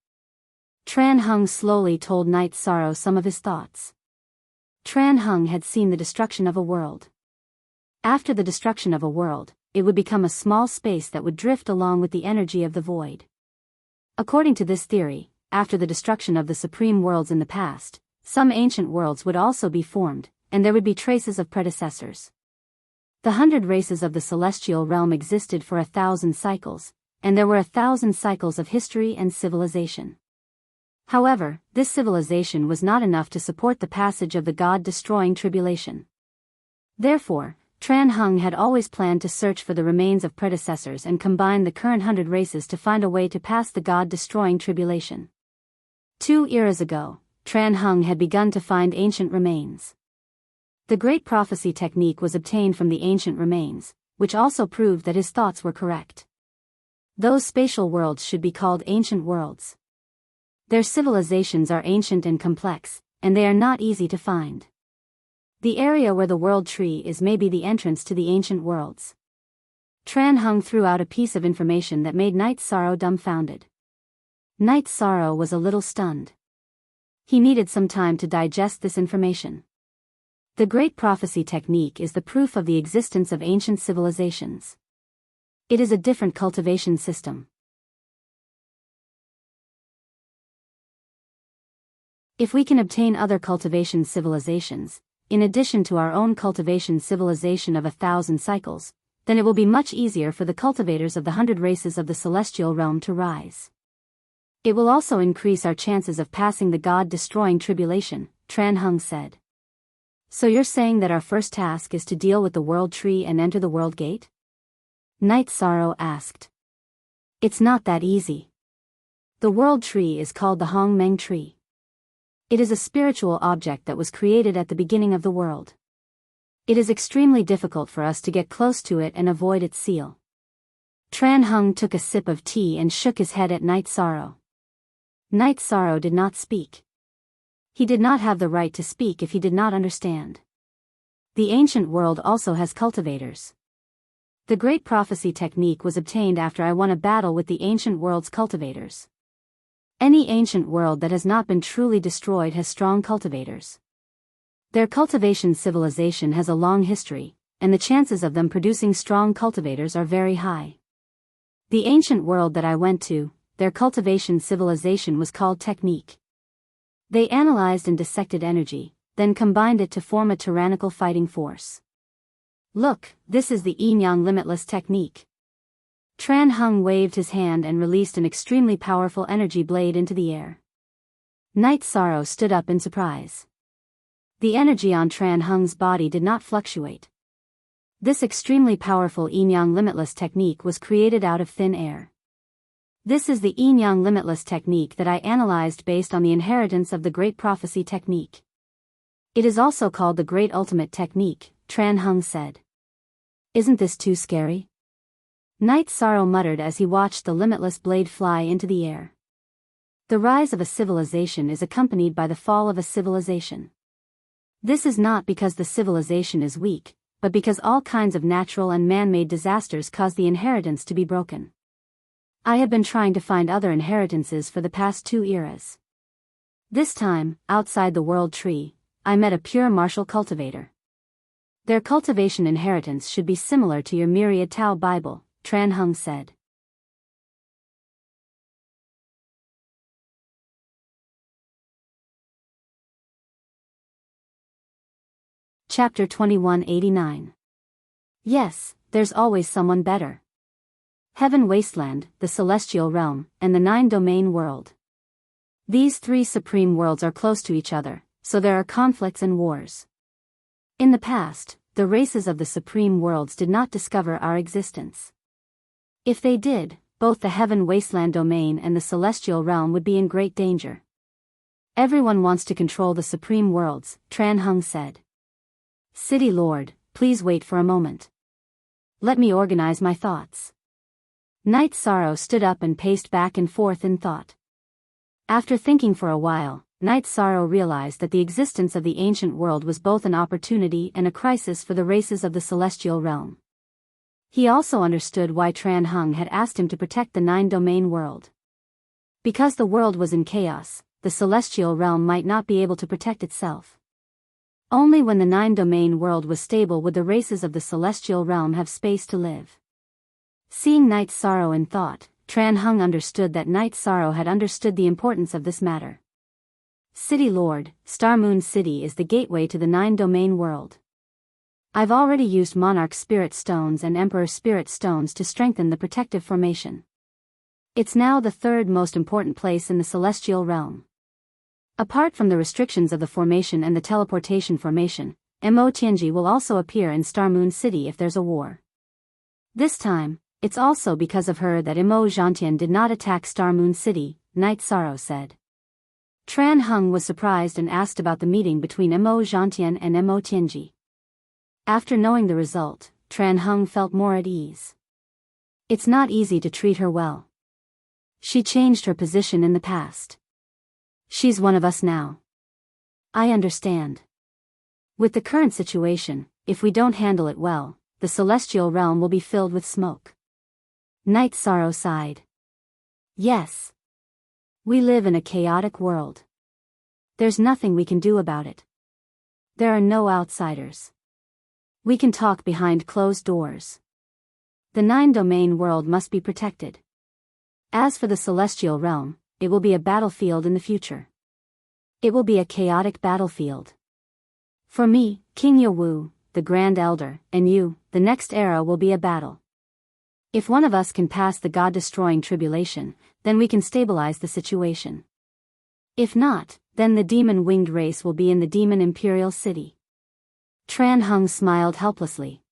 Tran Hung slowly told Night Sorrow some of his thoughts. Tran Hung had seen the destruction of a world. After the destruction of a world, it would become a small space that would drift along with the energy of the void. According to this theory, after the destruction of the supreme worlds in the past, some ancient worlds would also be formed, and there would be traces of predecessors. The 100 races of the celestial realm existed for 1,000 cycles, and there were 1,000 cycles of history and civilization. However, this civilization was not enough to support the passage of the God-destroying tribulation. Therefore, Tran Hung had always planned to search for the remains of predecessors and combine the current 100 races to find a way to pass the God-destroying tribulation. 2 eras ago, Tran Hung had begun to find ancient remains. The Great Prophecy technique was obtained from the ancient remains, which also proved that his thoughts were correct. Those spatial worlds should be called ancient worlds. Their civilizations are ancient and complex, and they are not easy to find. The area where the world tree is may be the entrance to the ancient worlds. Tran Hung threw out a piece of information that made Night Sorrow dumbfounded. Night Sorrow was a little stunned. He needed some time to digest this information. The Great Prophecy technique is the proof of the existence of ancient civilizations. It is a different cultivation system. If we can obtain other cultivation civilizations, in addition to our own cultivation civilization of 1,000 cycles, then it will be much easier for the cultivators of the 100 races of the celestial realm to rise. It will also increase our chances of passing the God-destroying tribulation, Tran Hung said. So you're saying that our first task is to deal with the world tree and enter the world gate? Night Sorrow asked. It's not that easy. The world tree is called the Hong Meng tree. It is a spiritual object that was created at the beginning of the world. It is extremely difficult for us to get close to it and avoid its seal. Tran Hung took a sip of tea and shook his head at Night Sorrow. Night Sorrow did not speak. He did not have the right to speak if he did not understand. The ancient world also has cultivators. The Great Prophecy technique was obtained after I won a battle with the ancient world's cultivators. Any ancient world that has not been truly destroyed has strong cultivators. Their cultivation civilization has a long history, and the chances of them producing strong cultivators are very high. The ancient world that I went to, their cultivation civilization was called technique. They analyzed and dissected energy, then combined it to form a tyrannical fighting force. Look, this is the yin-yang limitless technique. Tran Hung waved his hand and released an extremely powerful energy blade into the air. Night Sorrow stood up in surprise. The energy on Tran Hung's body did not fluctuate. This extremely powerful yin-yang limitless technique was created out of thin air. This is the yin-yang limitless technique that I analyzed based on the inheritance of the Great Prophecy technique. It is also called the Great Ultimate Technique, Tran Hung said. Isn't this too scary? Night Sorrow muttered as he watched the limitless blade fly into the air. The rise of a civilization is accompanied by the fall of a civilization. This is not because the civilization is weak, but because all kinds of natural and man-made disasters cause the inheritance to be broken. I have been trying to find other inheritances for the past 2 eras. This time, outside the world tree, I met a pure martial cultivator. Their cultivation inheritance should be similar to your Myriad Tao Bible, Tran Hung said. Chapter 2189. Yes, there's always someone better. Heaven Wasteland, the Celestial Realm, and the 9-domain world. These 3 supreme worlds are close to each other, so there are conflicts and wars. In the past, the races of the supreme worlds did not discover our existence. If they did, both the Heaven Wasteland domain and the Celestial Realm would be in great danger. Everyone wants to control the supreme worlds, Tran Hung said. City Lord, please wait for a moment. Let me organize my thoughts. Night Sorrow stood up and paced back and forth in thought. After thinking for a while, Night Sorrow realized that the existence of the ancient world was both an opportunity and a crisis for the races of the Celestial Realm. He also understood why Tran Hung had asked him to protect the 9-domain world. Because the world was in chaos, the Celestial Realm might not be able to protect itself. Only when the 9-domain world was stable would the races of the Celestial Realm have space to live. Seeing Night Sorrow in thought, Tran Hung understood that Night Sorrow had understood the importance of this matter. City Lord, Star Moon City is the gateway to the 9-domain world. I've already used Monarch Spirit Stones and Emperor Spirit Stones to strengthen the protective formation. It's now the 3rd most important place in the Celestial Realm. Apart from the restrictions of the formation and the teleportation formation, Mo Tianji will also appear in Star Moon City if there's a war. This time, it's also because of her that Mo Zhantian did not attack Star Moon City, Night Sorrow said. Tran Hung was surprised and asked about the meeting between Mo Zhantian and Mo Tianji. After knowing the result, Tran Hung felt more at ease. It's not easy to treat her well. She changed her position in the past. She's one of us now. I understand. With the current situation, if we don't handle it well, the Celestial Realm will be filled with smoke. Night Sorrow sighed. Yes. We live in a chaotic world. There's nothing we can do about it. There are no outsiders. We can talk behind closed doors. The 9-domain world must be protected. As for the Celestial Realm, it will be a battlefield in the future. It will be a chaotic battlefield. For me, King Yowu, the Grand Elder, and you, the next era will be a battle. If one of us can pass the God-destroying tribulation, then we can stabilize the situation. If not, then the demon-winged race will be in the Demon Imperial City. Tran Hung smiled helplessly.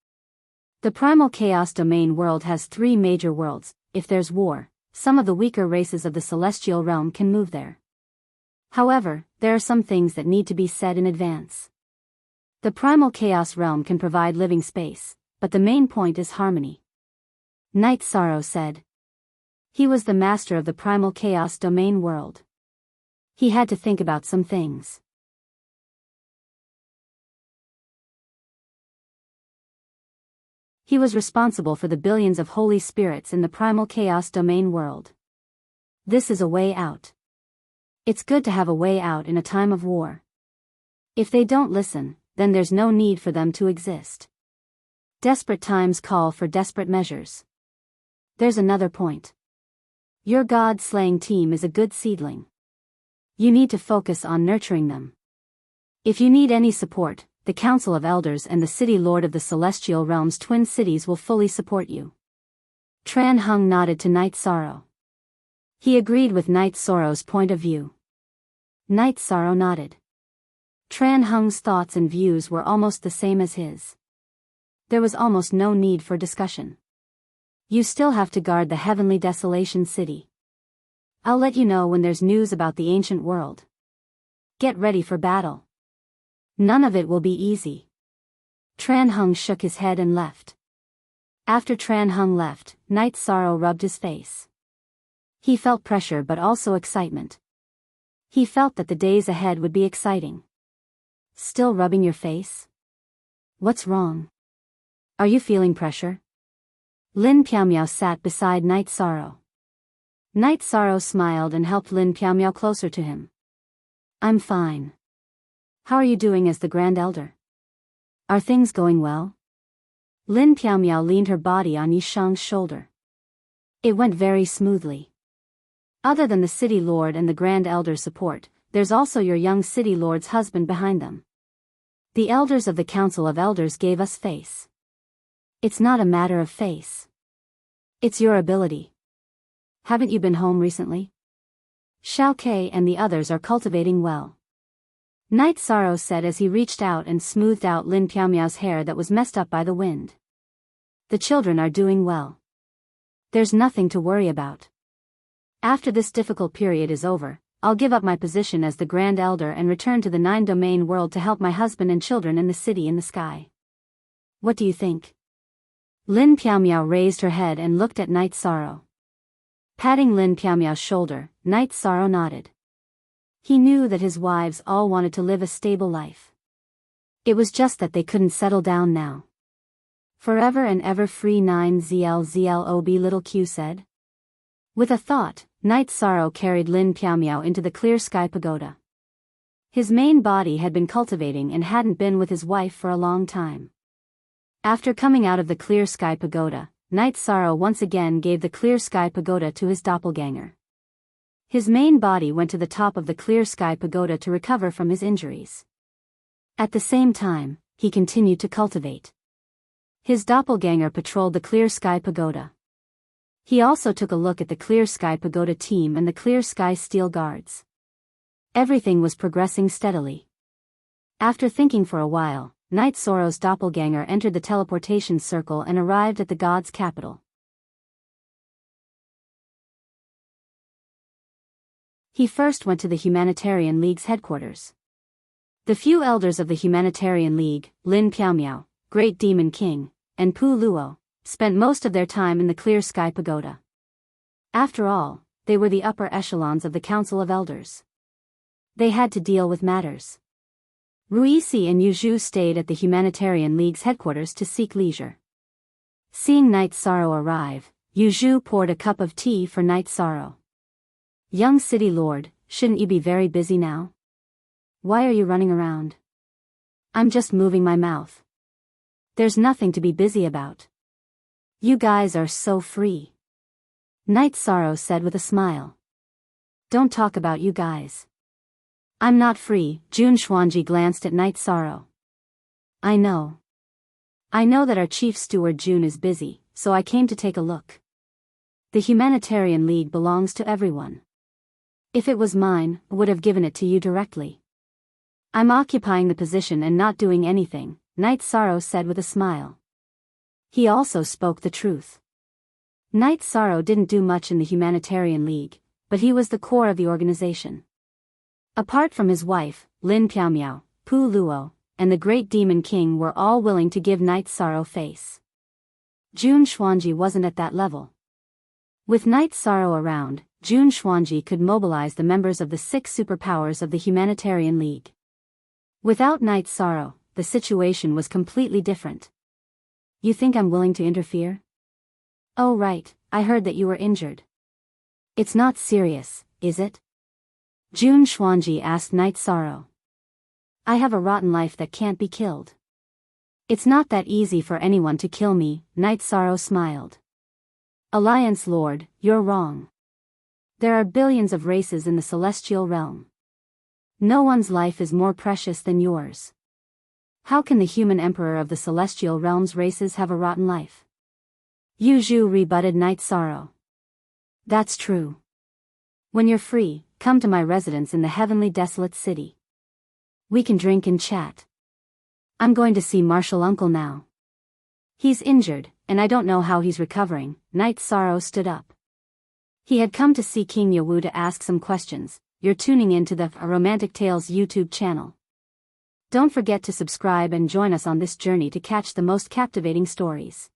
The Primal Chaos Domain world has 3 major worlds. If there's war, some of the weaker races of the Celestial Realm can move there. However, there are some things that need to be said in advance. The Primal Chaos Realm can provide living space, but the main point is harmony. Night Sorrow said. He was the master of the Primal Chaos Domain world. He had to think about some things. He was responsible for the billions of holy spirits in the Primal Chaos Domain world. This is a way out. It's good to have a way out in a time of war. If they don't listen, then there's no need for them to exist. Desperate times call for desperate measures. There's another point. Your god-slaying team is a good seedling. You need to focus on nurturing them. If you need any support, the Council of Elders and the City Lord of the Celestial Realm's twin cities will fully support you. Tran Hung nodded to Night Sorrow. He agreed with Night Sorrow's point of view. Night Sorrow nodded. Tran Hung's thoughts and views were almost the same as his. There was almost no need for discussion. You still have to guard the Heavenly Desolation City. I'll let you know when there's news about the ancient world. Get ready for battle. None of it will be easy. Tran Hung shook his head and left. After Tran Hung left, Night Sorrow rubbed his face. He felt pressure but also excitement. He felt that the days ahead would be exciting. Still rubbing your face? What's wrong? Are you feeling pressure? Lin Piaomiao sat beside Night Sorrow. Night Sorrow smiled and helped Lin Piaomiao closer to him. I'm fine. How are you doing as the Grand Elder? Are things going well? Lin Piaomiao leaned her body on Yishang's shoulder. It went very smoothly. Other than the City Lord and the Grand Elder's support, there's also your young City Lord's husband behind them. The elders of the Council of Elders gave us face. It's not a matter of face. It's your ability. Haven't you been home recently? Xiao Kei and the others are cultivating well. Night Sorrow said as he reached out and smoothed out Lin Piaomiao's hair that was messed up by the wind. The children are doing well. There's nothing to worry about. After this difficult period is over, I'll give up my position as the Grand Elder and return to the 9-domain world to help my husband and children in the city in the sky. What do you think? Lin Piaomiao raised her head and looked at Night Sorrow. Patting Lin Piaomiao's shoulder, Night Sorrow nodded. He knew that his wives all wanted to live a stable life. It was just that they couldn't settle down now. Forever and ever free 9ZLZLOB little Q said. With a thought, Night Sorrow carried Lin Piaomiao into the clear sky pagoda. His main body had been cultivating and hadn't been with his wife for a long time. After coming out of the clear sky pagoda, Night Sorrow once again gave the clear sky pagoda to his doppelganger. His main body went to the top of the clear sky pagoda to recover from his injuries. At the same time, he continued to cultivate. His doppelganger patrolled the clear sky pagoda. He also took a look at the clear sky pagoda team and the clear sky steel guards. Everything was progressing steadily. After thinking for a while, Night Sorrow's doppelganger entered the teleportation circle and arrived at the god's capital. He first went to the Humanitarian League's headquarters. The few elders of the Humanitarian League, Lin Piaomiao, Great Demon King, and Pu Luo, spent most of their time in the clear sky pagoda. After all, they were the upper echelons of the Council of Elders. They had to deal with matters. Ruisi and Yuzhu stayed at the Humanitarian League's headquarters to seek leisure. Seeing Night Sorrow arrive, Yuzhu poured a cup of tea for Night Sorrow. Young City Lord, shouldn't you be very busy now? Why are you running around? I'm just moving my mouth. There's nothing to be busy about. You guys are so free. Night Sorrow said with a smile. Don't talk about you guys. I'm not free. Jun Xuanji glanced at Night Sorrow. I know. I know that our chief steward Jun is busy, so I came to take a look. The Humanitarian League belongs to everyone. If it was mine, I would have given it to you directly. I'm occupying the position and not doing anything, Night Sorrow said with a smile. He also spoke the truth. Night Sorrow didn't do much in the Humanitarian League, but he was the core of the organization. Apart from his wife, Lin Piaomiao, Pu Luo, and the Great Demon King were all willing to give Night Sorrow face. Jun Xuanji wasn't at that level. With Night Sorrow around, Jun Xuanji could mobilize the members of the 6 superpowers of the Humanitarian League. Without Night Sorrow, the situation was completely different. You think I'm willing to interfere? Oh right, I heard that you were injured. It's not serious, is it? Jun Xuanji asked Night Sorrow. I have a rotten life that can't be killed. It's not that easy for anyone to kill me, Night Sorrow smiled. Alliance Lord, you're wrong. There are billions of races in the celestial realm. No one's life is more precious than yours. How can the human emperor of the celestial realm's races have a rotten life? Yu Zhu rebutted Night Sorrow. That's true. When you're free, come to my residence in the heavenly desolate city. We can drink and chat. I'm going to see Martial Uncle now. He's injured, and I don't know how he's recovering. Night Sorrow stood up. He had come to see King Yawu to ask some questions. You're tuning into the Romantic Tales YouTube channel. Don't forget to subscribe and join us on this journey to catch the most captivating stories.